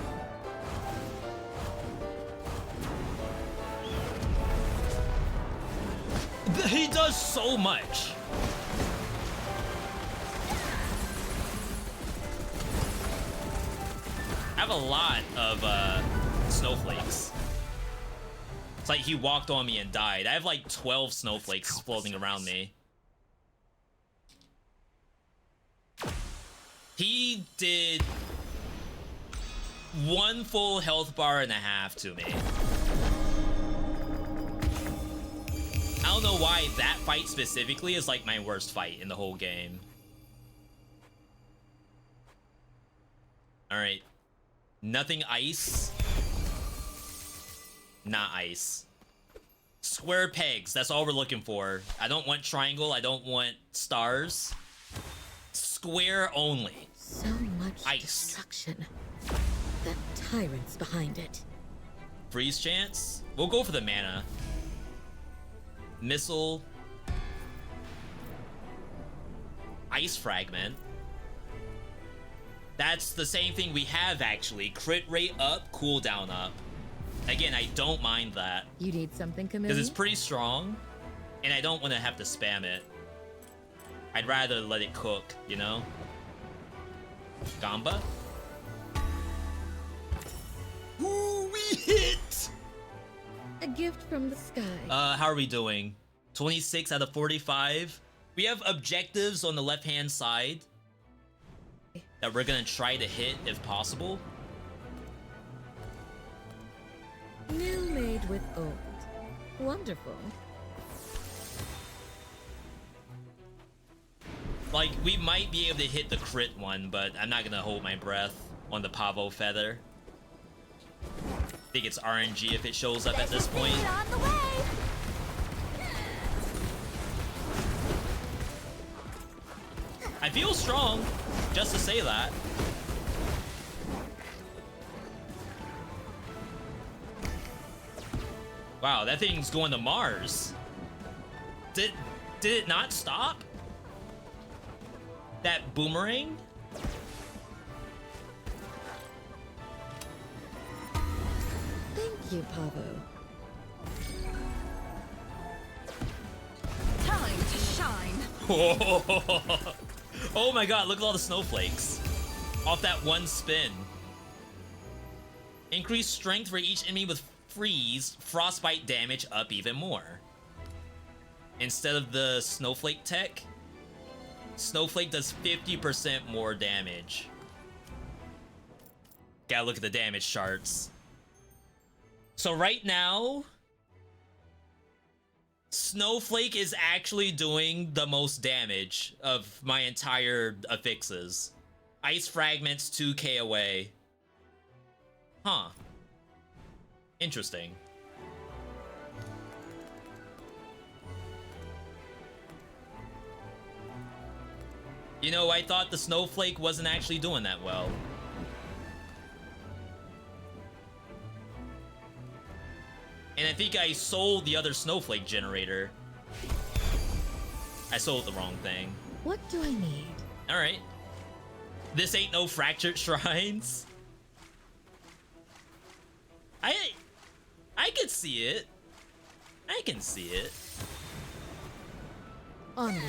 He does so much. I have a lot of snowflakes. It's like he walked on me and died. I have like 12 snowflakes floating around me. He did 1 full health bar and a half to me. don't know why that fight specifically is like my worst fight in the whole game. Alright. Nothing ice. Not ice. Square pegs, that's all we're looking for. I don't want triangle, I don't want stars. Square only. So much ice. destruction. The tyrant's behind it. Freeze chance? We'll go for the mana. Missile. Ice fragment. That's the same thing we have actually. Crit rate up, cooldown up. Again, I don't mind that. You need something, Camille? Because it's pretty strong, and I don't want to have to spam it. I'd rather let it cook, you know? Gamba? Ooh, we hit! A gift from the sky. How are we doing? 26 out of 45. We have objectives on the left-hand side that we're gonna try to hit if possible. New made with old. Wonderful. Like, we might be able to hit the crit one, but I'm not gonna hold my breath on the Pavo Feather. I think it's RNG if it shows up at this point. On the way. I feel strong, just to say that. Wow, that thing's going to Mars. Did it not stop? That boomerang? Thank you, Pavo. Time to shine. Oh my god, look at all the snowflakes. Off that one spin. Increase strength for each enemy with freeze, frostbite damage up even more. Instead of the snowflake tech, snowflake does 50% more damage. Gotta look at the damage charts. So right now, snowflake is actually doing the most damage of my entire affixes. Ice fragments 2k away. Huh. Interesting. You know, I thought the snowflake wasn't actually doing that well. And I think I sold the other snowflake generator. I sold the wrong thing. What do I need? Alright. This ain't no fractured shrines. I can see it. I can see it. Onward.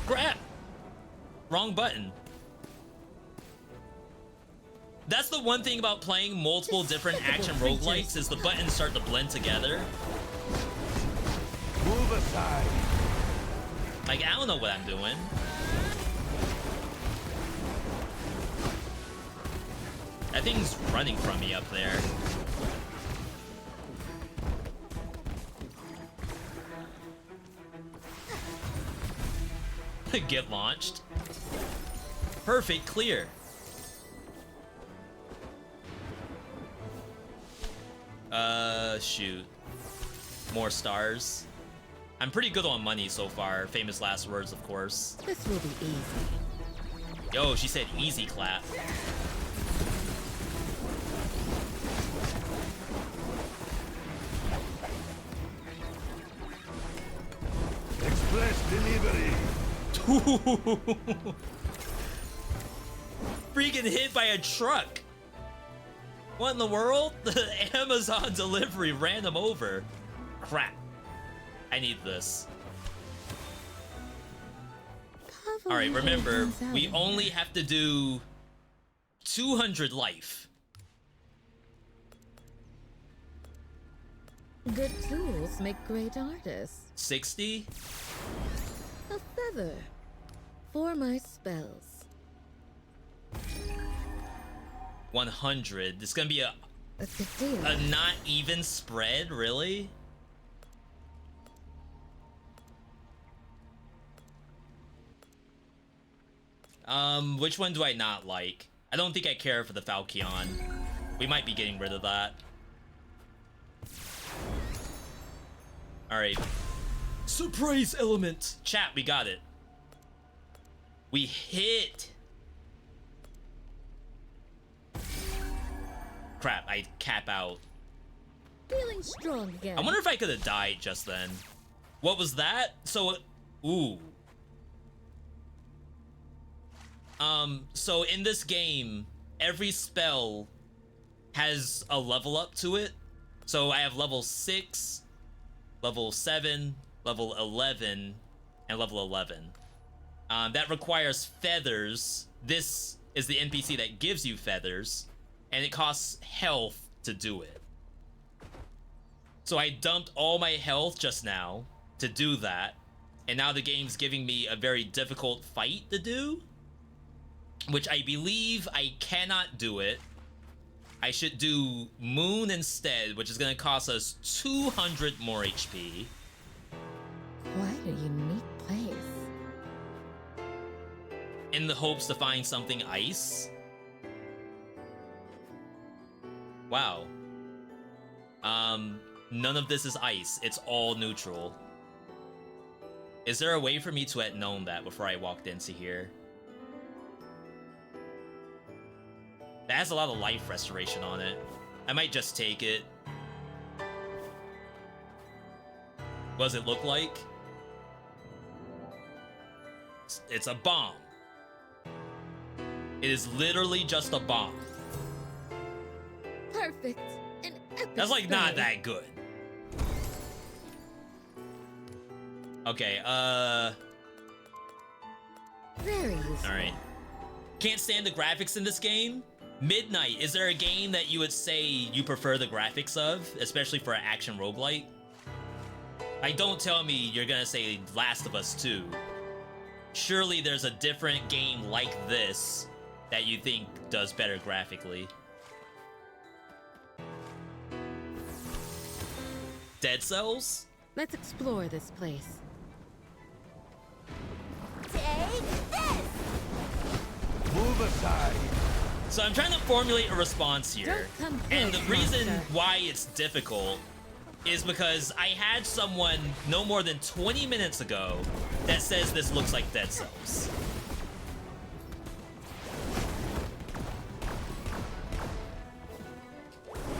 Grab! Wrong button. That's the one thing about playing multiple different action roguelikes is the buttons start to blend together. Move aside. Like, I don't know what I'm doing. That thing's running from me up there. Get launched. Perfect clear. Shoot. More stars. I'm pretty good on money so far. Famous last words, of course. This will be easy. Yo, she said easy clap. Express delivery. Freaking hit by a truck. What in the world? The Amazon delivery ran him over. Crap. I need this. Alright, remember, we only have to do 200 life. Good tools make great artists. 60? A feather. For my spells. 100. It's gonna be a good deal. A not even spread, really? Which one do I not like? I don't think I care for the Falchion. We might be getting rid of that. Alright. Surprise element! Chat, we got it. We hit! Crap, I cap out. Feeling strong again. I wonder if I could have died just then. What was that? So, ooh. So in this game, every spell has a level up to it. So I have level 6, level 7, level 11, and level 11. That requires feathers. This is the NPC that gives you feathers, and it costs health to do it. So I dumped all my health just now to do that, and now the game's giving me a very difficult fight to do, which I believe I cannot do it. I should do Moon instead, which is going to cost us 200 more HP. Quite a unique place. In the hopes to find something ice. Wow. None of this is ice. It's all neutral. Is there a way for me to have known that before I walked into here? That has a lot of life restoration on it. I might just take it. What does it look like? It's a bomb. It is literally just a bomb. Perfect. An epic That's like not spell. that good. Okay, Very useful. alright. Can't stand the graphics in this game? Midnight, is there a game that you would say you prefer the graphics of, especially for an action roguelite? Like, don't tell me you're gonna say Last of Us 2. Surely there's a different game like this that you think does better graphically. Dead Cells? Let's explore this place. Take this! Move aside. So I'm trying to formulate a response here. Don't come And the close, reason monster. why it's difficult is because I had someone no more than 20 minutes ago that says this looks like Dead Cells.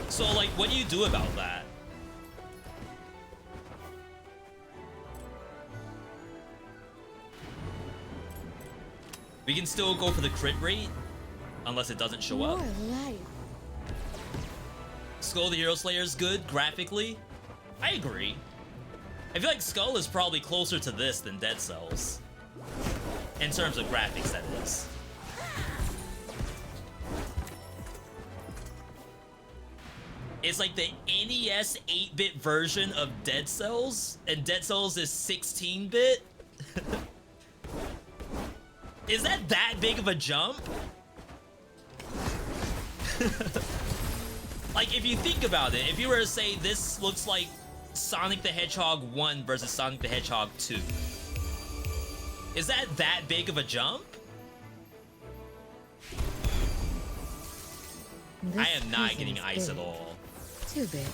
So, like, what do you do about that? We can still go for the crit rate, unless it doesn't show up. More life. Skull the Hero Slayer is good graphically. I agree. I feel like Skull is probably closer to this than Dead Cells. In terms of graphics, that is. It's like the NES 8-bit version of Dead Cells, and Dead Cells is 16-bit. Is that big of a jump? Like, if you think about it, if you were to say this looks like Sonic the Hedgehog 1 versus Sonic the Hedgehog 2, is that big of a jump? I am not getting ice at all. Too big.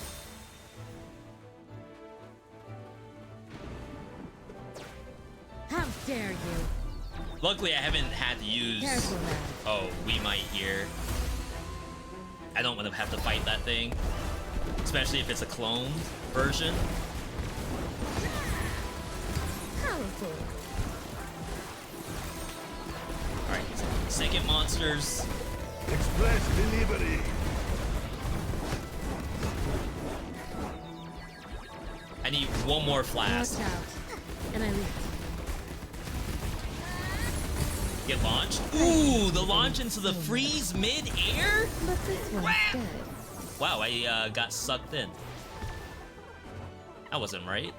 How dare you? Luckily, I haven't had to use... Careful now. Oh, we might here. I don't want to have to fight that thing. Especially if it's a cloned version. Powerful. Alright, second monsters. Express delivery. I need one more flask. Watch out. And I leave. Get launched. Ooh, the launch into the freeze mid-air? But this one's dead. Wow, I got sucked in. That wasn't right.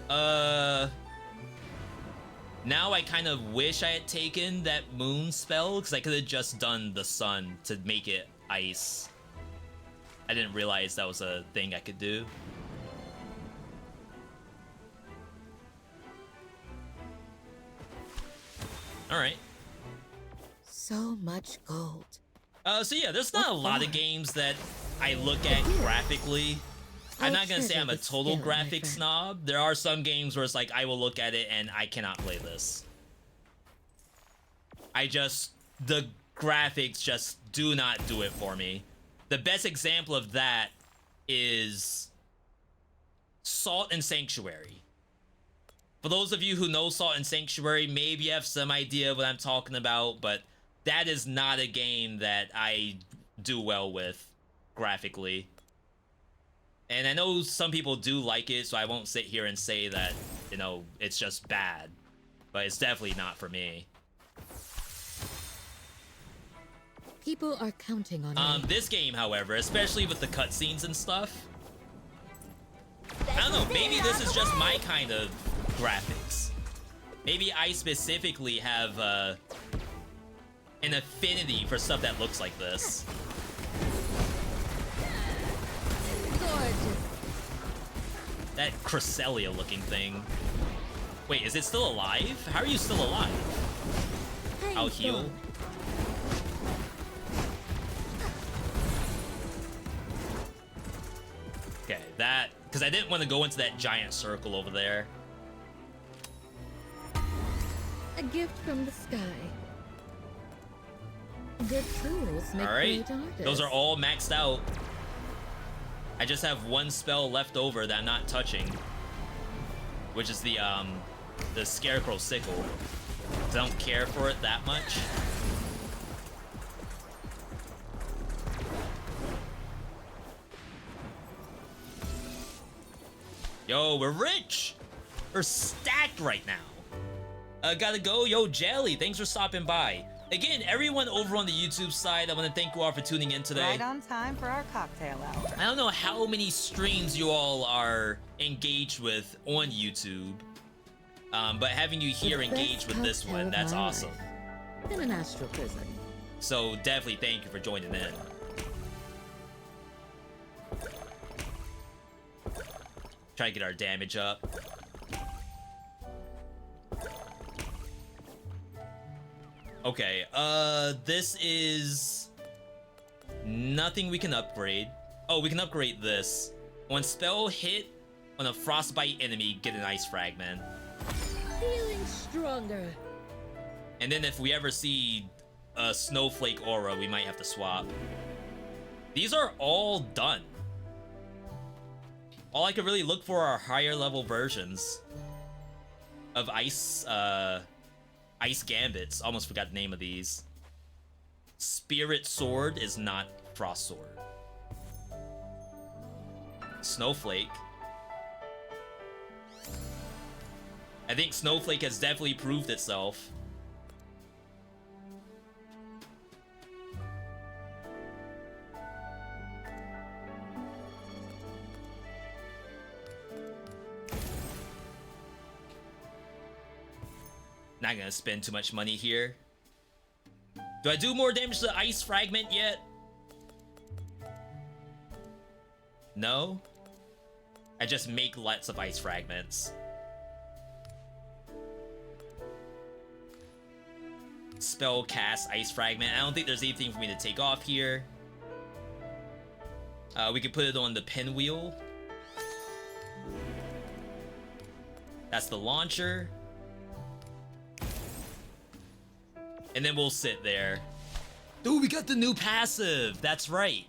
Now I kind of wish I had taken that moon spell, because I could have just done the sun to make it ice. I didn't realize that was a thing I could do. All right. So much gold. So yeah, there's not a lot of games that I look at graphically. I'm not gonna say I'm a total graphic snob. There are some games where it's like I will look at it and I cannot play this. The graphics just do not do it for me. The best example of that is Salt and Sanctuary. For those of you who know Salt and Sanctuary, maybe you have some idea of what I'm talking about, but that is not a game that I do well with graphically. And I know some people do like it, so I won't sit here and say that, you know, it's just bad. But it's definitely not for me. People are counting on me. This game, however, especially with the cutscenes and stuff, I don't know, maybe this is just my kind of graphics. Maybe I specifically have an affinity for stuff that looks like this. Gorgeous. That Cresselia looking thing. Wait, is it still alive? How are you still alive? I'll heal. Okay, that, because I didn't want to go into that giant circle over there. A gift from the sky. Good tools make Alright, great artists. those are all maxed out. I just have one spell left over that I'm not touching, which is the Scarecrow Sickle. 'Cause I don't care for it that much. Yo, we're rich! We're stacked right now. Gotta go. Yo, Jelly, thanks for stopping by. Again, everyone over on the YouTube side, I want to thank you all for tuning in today. Right on time for our cocktail hour. I don't know how many streams you all are engaged with on YouTube, but having you here engaged with this one, that's awesome. In an astral prison. So definitely thank you for joining in. Try to get our damage up. Okay, this is nothing we can upgrade. Oh, we can upgrade this. On spell hit on a frostbite enemy, get an ice fragment. Feeling stronger. And then if we ever see a snowflake aura, we might have to swap. These are all done. All I could really look for are higher level versions of ice gambits. Almost forgot the name of these. Spirit sword is not frost sword. Snowflake. I think Snowflake has definitely proved itself. Not gonna spend too much money here. Do I do more damage to the ice fragment yet? No? I just make lots of ice fragments. Spell cast ice fragment. I don't think there's anything for me to take off here. We can put it on the pinwheel. That's the launcher. And then we'll sit there. Dude, we got the new passive. That's right.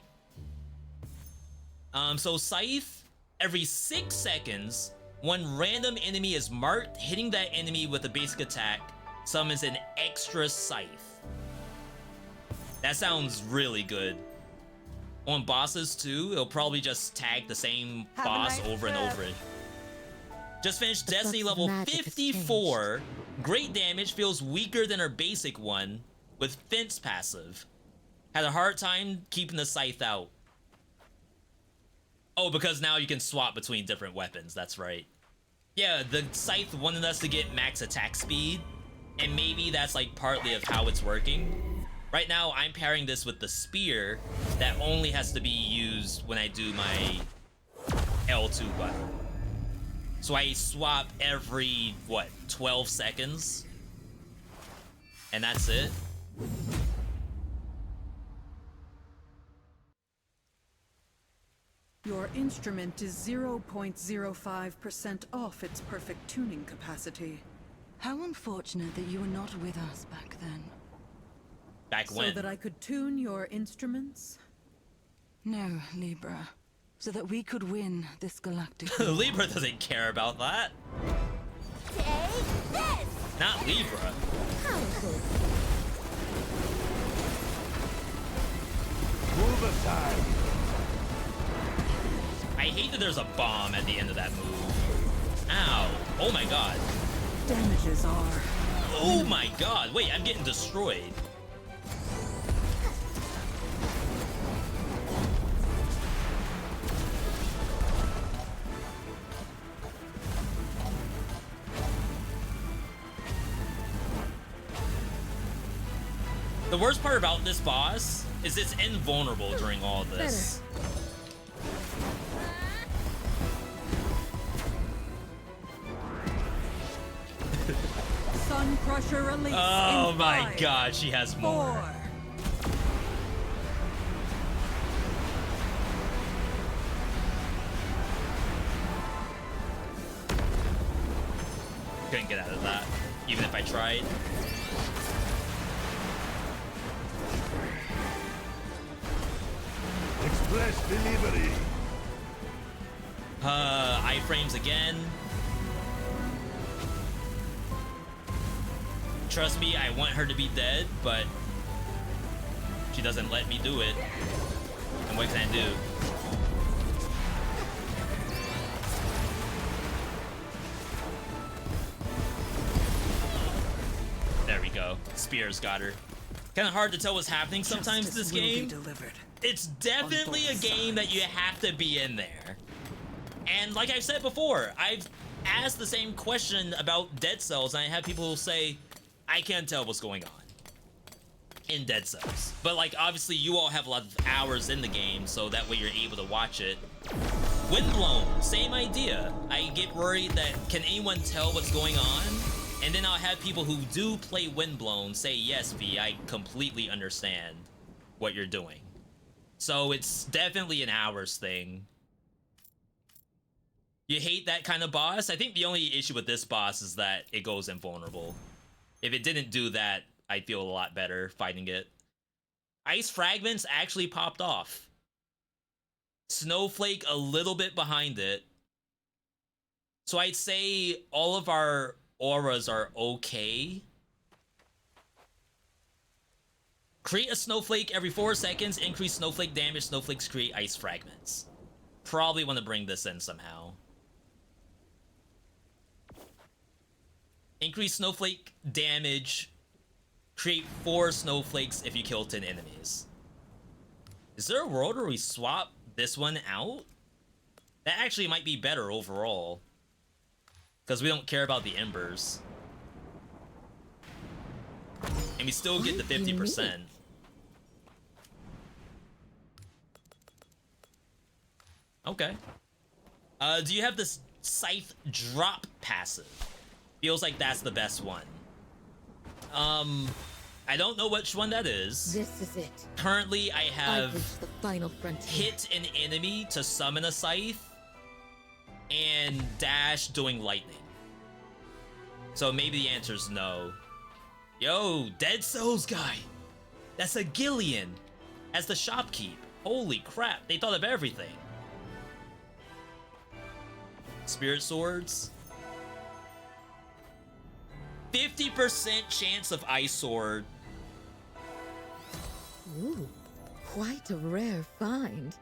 So Scythe, every 6 seconds, one random enemy is marked, hitting that enemy with a basic attack summons an extra Scythe. That sounds really good. On bosses too, it'll probably just tag the same boss over and over. Just finished Destiny level 54. Great damage, feels weaker than her basic one with Fence passive. Had a hard time keeping the Scythe out. Oh, because now you can swap between different weapons, that's right. Yeah, the Scythe wanted us to get max attack speed, and maybe that's like partly of how it's working. Right now, I'm pairing this with the spear that only has to be used when I do my L2 button. So I swap every, what, 12 seconds? And that's it? Your instrument is 0.05% off its perfect tuning capacity. How unfortunate that you were not with us back then. Back when? So that I could tune your instruments? No, Libra. So that we could win this galactic war. Libra doesn't care about that. Take this! Not Libra. Move aside. I hate that there's a bomb at the end of that move. Ow. Oh my god. Damages are... Oh my god. Wait, I'm getting destroyed. The worst part about this boss is it's invulnerable during all of this. Sun Crusher release. Oh in my 5, god, she has more. 4. Couldn't get out of that, even if I tried. Express delivery. Iframes again. Trust me, I want her to be dead, but she doesn't let me do it. And what can I do? There we go. Spears got her. Kind of hard to tell what's happening sometimes in this game. It's definitely a game that you have to be in there. And like I've said before, I've asked the same question about Dead Cells, and I have people who say, I can't tell what's going on in Dead Cells. But like, obviously you all have a lot of hours in the game, so that way you're able to watch it. Windblown, same idea. I get worried that, can anyone tell what's going on? And then I'll have people who do play Windblown say, yes, V, I completely understand what you're doing. So it's definitely an hours thing. You hate that kind of boss? I think the only issue with this boss is that it goes invulnerable. If it didn't do that, I'd feel a lot better fighting it. Ice fragments actually popped off. Snowflake a little bit behind it. So I'd say all of our auras are okay. Create a snowflake every 4 seconds, increase snowflake damage, snowflakes create ice fragments. Probably want to bring this in somehow. Increase snowflake damage, create 4 snowflakes if you kill 10 enemies. Is there a world where we swap this one out? That actually might be better overall. Because we don't care about the embers. And we still get the 50%. Okay. Do you have this Scythe drop passive? Feels like that's the best one. I don't know which one that is. This is it. Currently, I have the final frontier. hit an enemy to summon a Scythe and dash doing lightning. So maybe the answer is no. Yo, Dead Cells guy. That's a Gillian as the shopkeep. Holy crap, they thought of everything. Spirit swords. 50% chance of ice sword. Ooh, quite a rare find.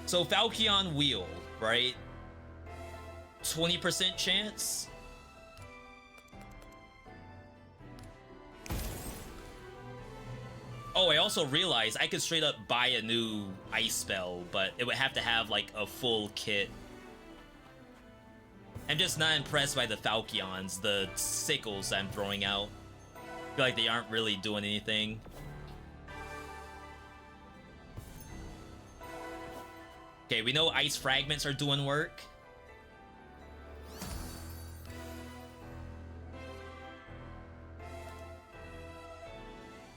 So Falchion wheel, right? 20% chance. Oh, I also realized I could straight up buy a new ice spell, but it would have to have like a full kit. I'm just not impressed by the Falchions, the sickles I'm throwing out. I feel like they aren't really doing anything. Okay, we know ice fragments are doing work.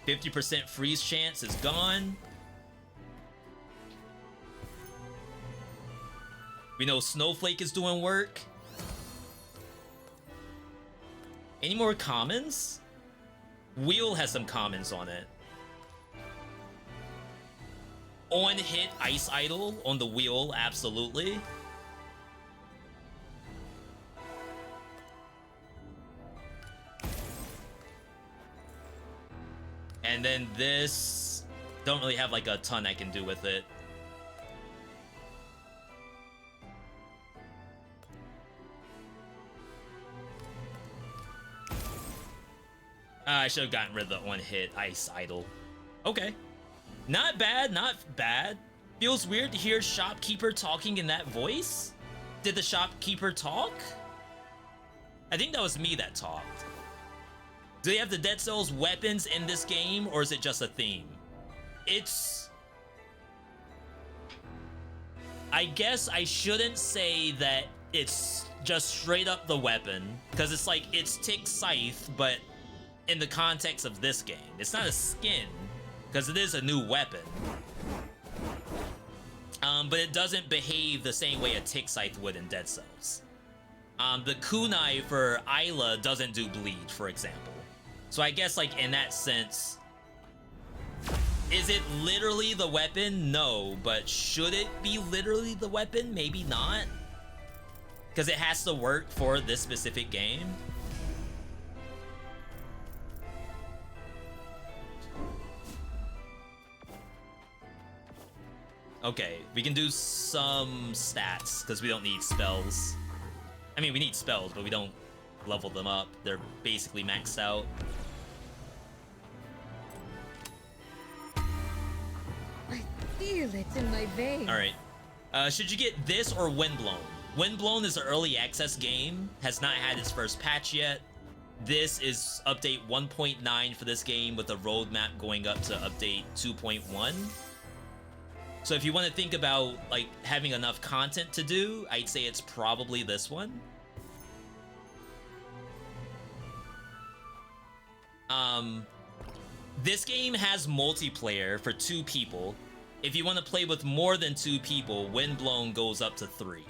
50% freeze chance is gone. We know Snowflake is doing work. Any more commons? Wheel has some commons on it. On hit Ice Idol on the wheel, absolutely. And then this, don't really have like a ton I can do with it. I should have gotten rid of the one hit Ice Idol. Okay. Not bad, not bad. Feels weird to hear Shopkeeper talking in that voice. Did the Shopkeeper talk? I think that was me that talked. Do they have the Dead Cells weapons in this game, or is it just a theme? It's... I guess I shouldn't say that it's just straight up the weapon, because it's like, it's Tick Scythe, but in the context of this game. It's not a skin, because it is a new weapon. But it doesn't behave the same way a Tick Scythe would in Dead Cells. The kunai for Isla doesn't do bleed, for example. So I guess, like, in that sense, is it literally the weapon? No, but should it be literally the weapon? Maybe not. Because it has to work for this specific game. Okay, we can do some stats, because we don't need spells. I mean, we need spells, but we don't level them up. They're basically maxed out. I feel it in my veins. Alright. Should you get this or Windblown? Windblown is an early access game, has not had its first patch yet. This is update 1.9 for this game, with a roadmap going up to update 2.1. So if you want to think about, like, having enough content to do, I'd say it's probably this one. This game has multiplayer for 2 people. If you want to play with more than 2 people, Windblown goes up to 3.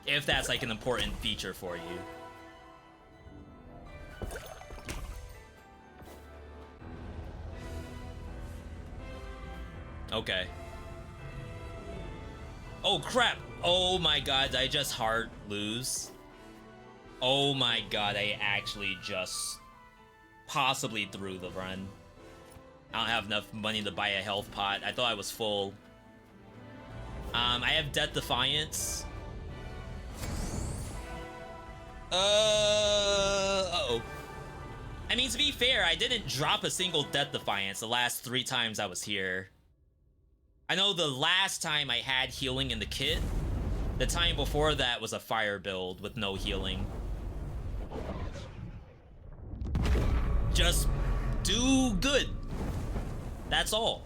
If that's, like, an important feature for you. Okay. Oh, crap! Oh my god, did I just hard lose? Oh my god, I actually just possibly threw the run. I don't have enough money to buy a health pot. I thought I was full. I have Death Defiance. Uh-oh. I mean, to be fair, I didn't drop a single Death Defiance the last 3 times I was here. I know the last time I had healing in the kit, the time before that was a fire build with no healing. Just do good. That's all.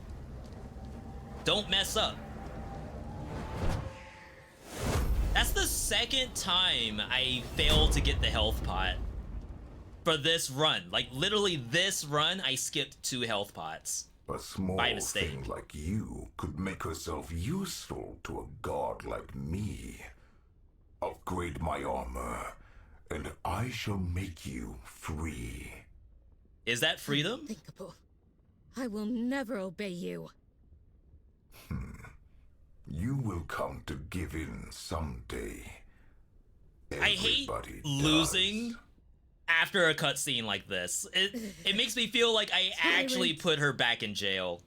Don't mess up. That's the second time I failed to get the health pot for this run. Like, literally this run, I skipped 2 health pots. A small thing like you could make herself useful to a god like me. Upgrade my armor, and I shall make you free. Is that freedom? Unthinkable. I will never obey you. You will come to give in someday. I hate losing after a cutscene like this. It makes me feel like I actually put her back in jail.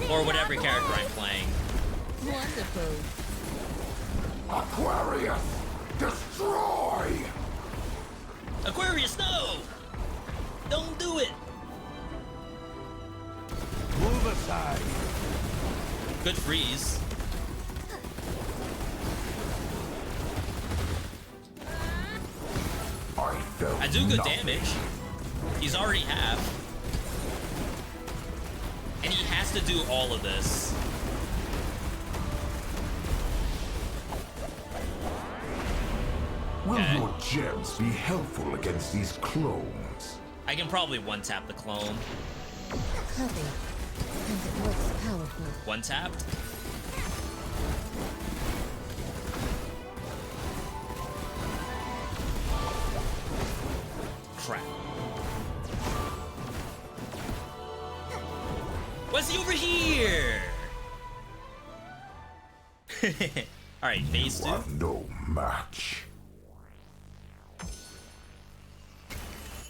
Or whatever character I'm playing. Wonderful. Aquarius, destroy! Aquarius, no! Don't do it! Move aside. Good freeze. I do good damage. He's already half. And he has to do all of this. Will your gems be helpful against these clones? I can probably one-tap the clone. Copy. And it looks powerful. One-tapped? Crap. What's he over here? Alright, phase 2. You are no match.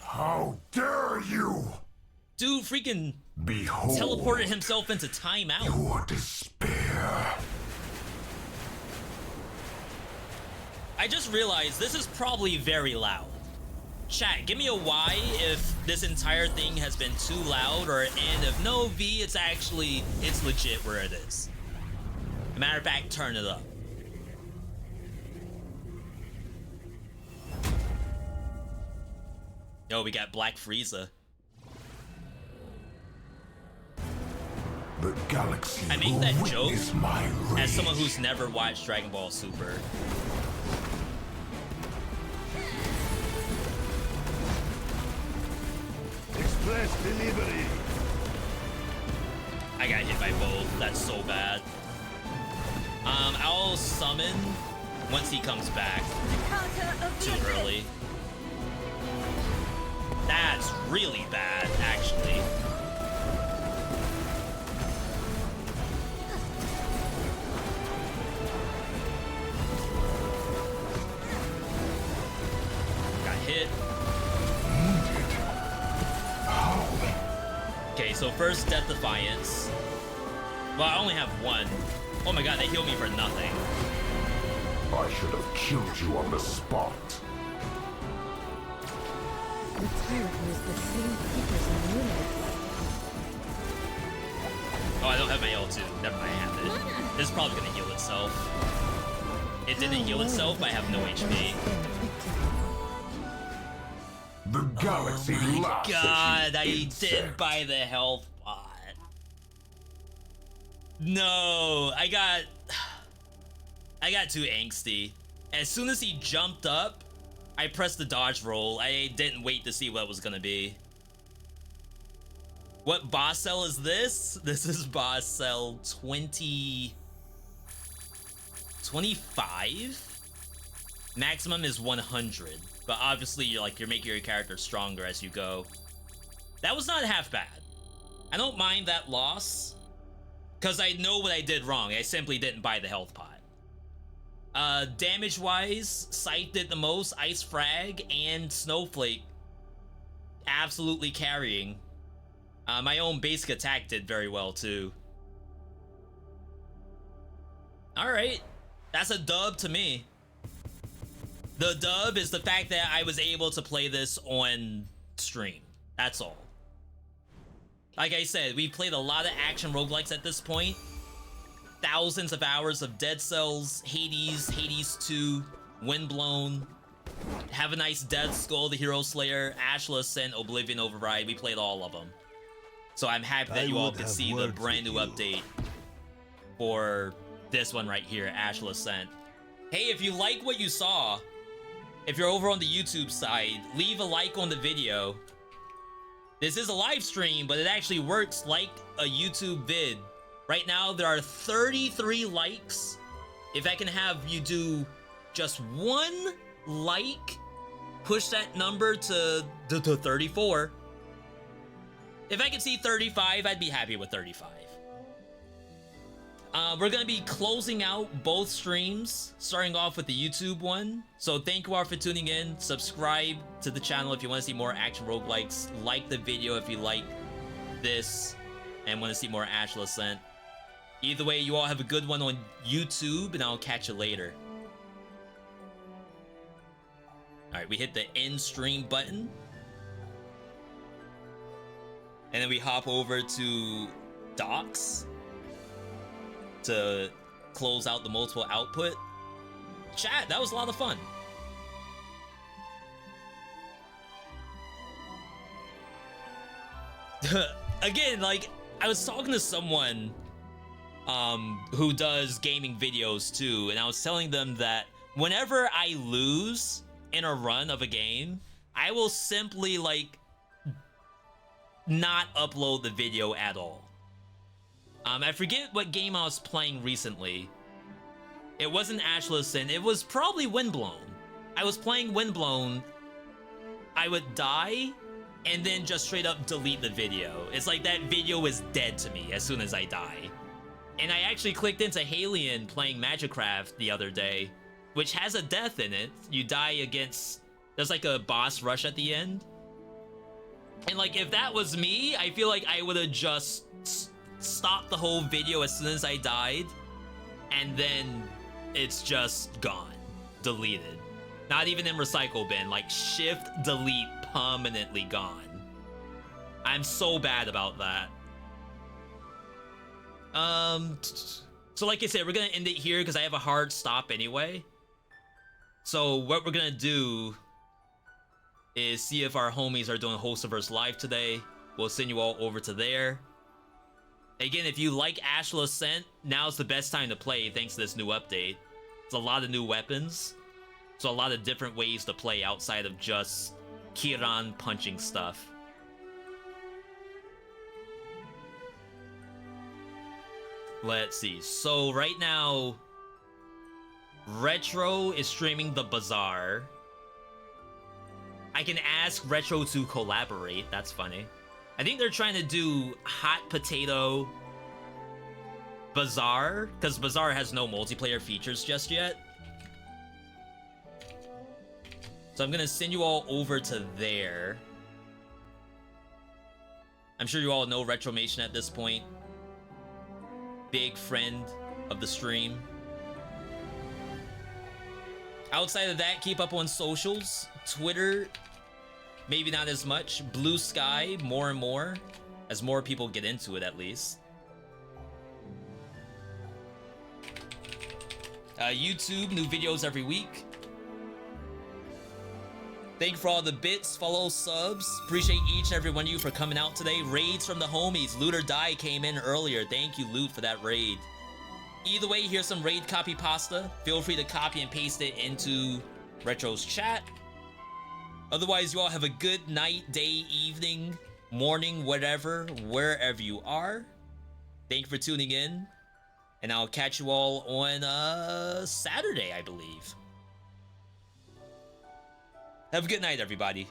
How dare you! Dude freaking Behold, teleported himself into timeout. Your despair. I just realized this is probably very loud. Chat, give me a Y if this entire thing has been too loud, or and if no, V, it's legit where it is. Matter of fact, turn it up. Yo, we got Black Frieza. The galaxy I make that joke as someone who's never watched Dragon Ball Super. Express delivery. I got hit by both. That's so bad. I'll summon once he comes back. Too early. That's really bad, actually. Got hit. Okay, so first Death Defiance. Well, I only have one. Oh my god, they healed me for nothing. I should have killed you on the spot. The tyrant was the same keepers in the universe. Oh, I don't have my L2. Never mind, I have it. This is probably gonna heal itself. It didn't heal itself, I have no HP. The galaxy oh my laughs god, at you, I did buy the health pot. No, I got too angsty. As soon as he jumped up, I pressed the dodge roll. I didn't wait to see what it was gonna be. What boss cell is this? This is boss cell 25? Maximum is 100. But obviously you're making your character stronger as you go. That was not half bad. I don't mind that loss, because I know what I did wrong. I simply didn't buy the health pot. Damage-wise, Scythe did the most. Ice Frag and Snowflake absolutely carrying. My own basic attack did very well too. Alright, that's a dub to me. The dub is the fact that I was able to play this on stream. That's all. Like I said, we played a lot of action roguelikes at this point. Thousands of hours of Dead Cells, Hades, Hades 2, Windblown, Have a Nice Death, Skull the Hero Slayer, Astral Ascent, Oblivion Override. We played all of them. So I'm happy that you all could see the brand new update for this one right here, Astral Ascent. Hey, if you like what you saw, if you're over on the YouTube side, leave a like on the video. This is a live stream, but it actually works like a YouTube vid. Right now, there are 33 likes. If I can have you do just one like, push that number to 34. If I could see 35, I'd be happy with 35. We're gonna be closing out both streams, starting off with the YouTube one. So thank you all for tuning in. Subscribe to the channel if you want to see more action roguelikes. Like the video if you like this and want to see more Astral Ascent. Either way, you all have a good one on YouTube, and I'll catch you later. Alright, we hit the end stream button. And then we hop over to Docs to close out the multiple output. Chat, that was a lot of fun. Again, like, I was talking to someone who does gaming videos too, and I was telling them that whenever I lose in a run of a game, I will simply like not upload the video at all. I forget what game I was playing recently. It wasn't Ascent, it was probably Windblown. I was playing Windblown, I would die, and then just straight up delete the video. It's like that video is dead to me as soon as I die. And I actually clicked into Halion playing Magicraft the other day, which has a death in it. You die against, there's like a boss rush at the end. And like, if that was me, I feel like I would have just stopped the whole video as soon as I died, and then it's just gone, deleted. Not even in recycle bin, like shift delete, permanently gone. I'm so bad about that. So like I said, we're gonna end it here because I have a hard stop anyway. So what we're gonna do is see if our homies are doing Hostiverse Live today. We'll send you all over to there. Again, if you like Astral Ascent, now's the best time to play thanks to this new update. It's a lot of new weapons. So a lot of different ways to play outside of just Kiran punching stuff. Let's see. So right now, Retro is streaming the Bazaar. I can ask Retro to collaborate. That's funny. I think they're trying to do Hot Potato Bazaar, because Bazaar has no multiplayer features just yet. So I'm gonna send you all over to there. I'm sure you all know Retromation at this point. Big friend of the stream. Outside of that, keep up on socials. Twitter, maybe not as much. Blue Sky, more and more, as more people get into it at least. YouTube, new videos every week. Thank you for all the bits, follows, subs. Appreciate each and every one of you for coming out today. Raids from the homies. Loot or Die came in earlier. Thank you, Loot, for that raid. Either way, here's some raid copy pasta. Feel free to copy and paste it into Retro's chat. Otherwise, you all have a good night, day, evening, morning, whatever, wherever you are. Thank you for tuning in. And I'll catch you all on Saturday, I believe. Have a good night, everybody.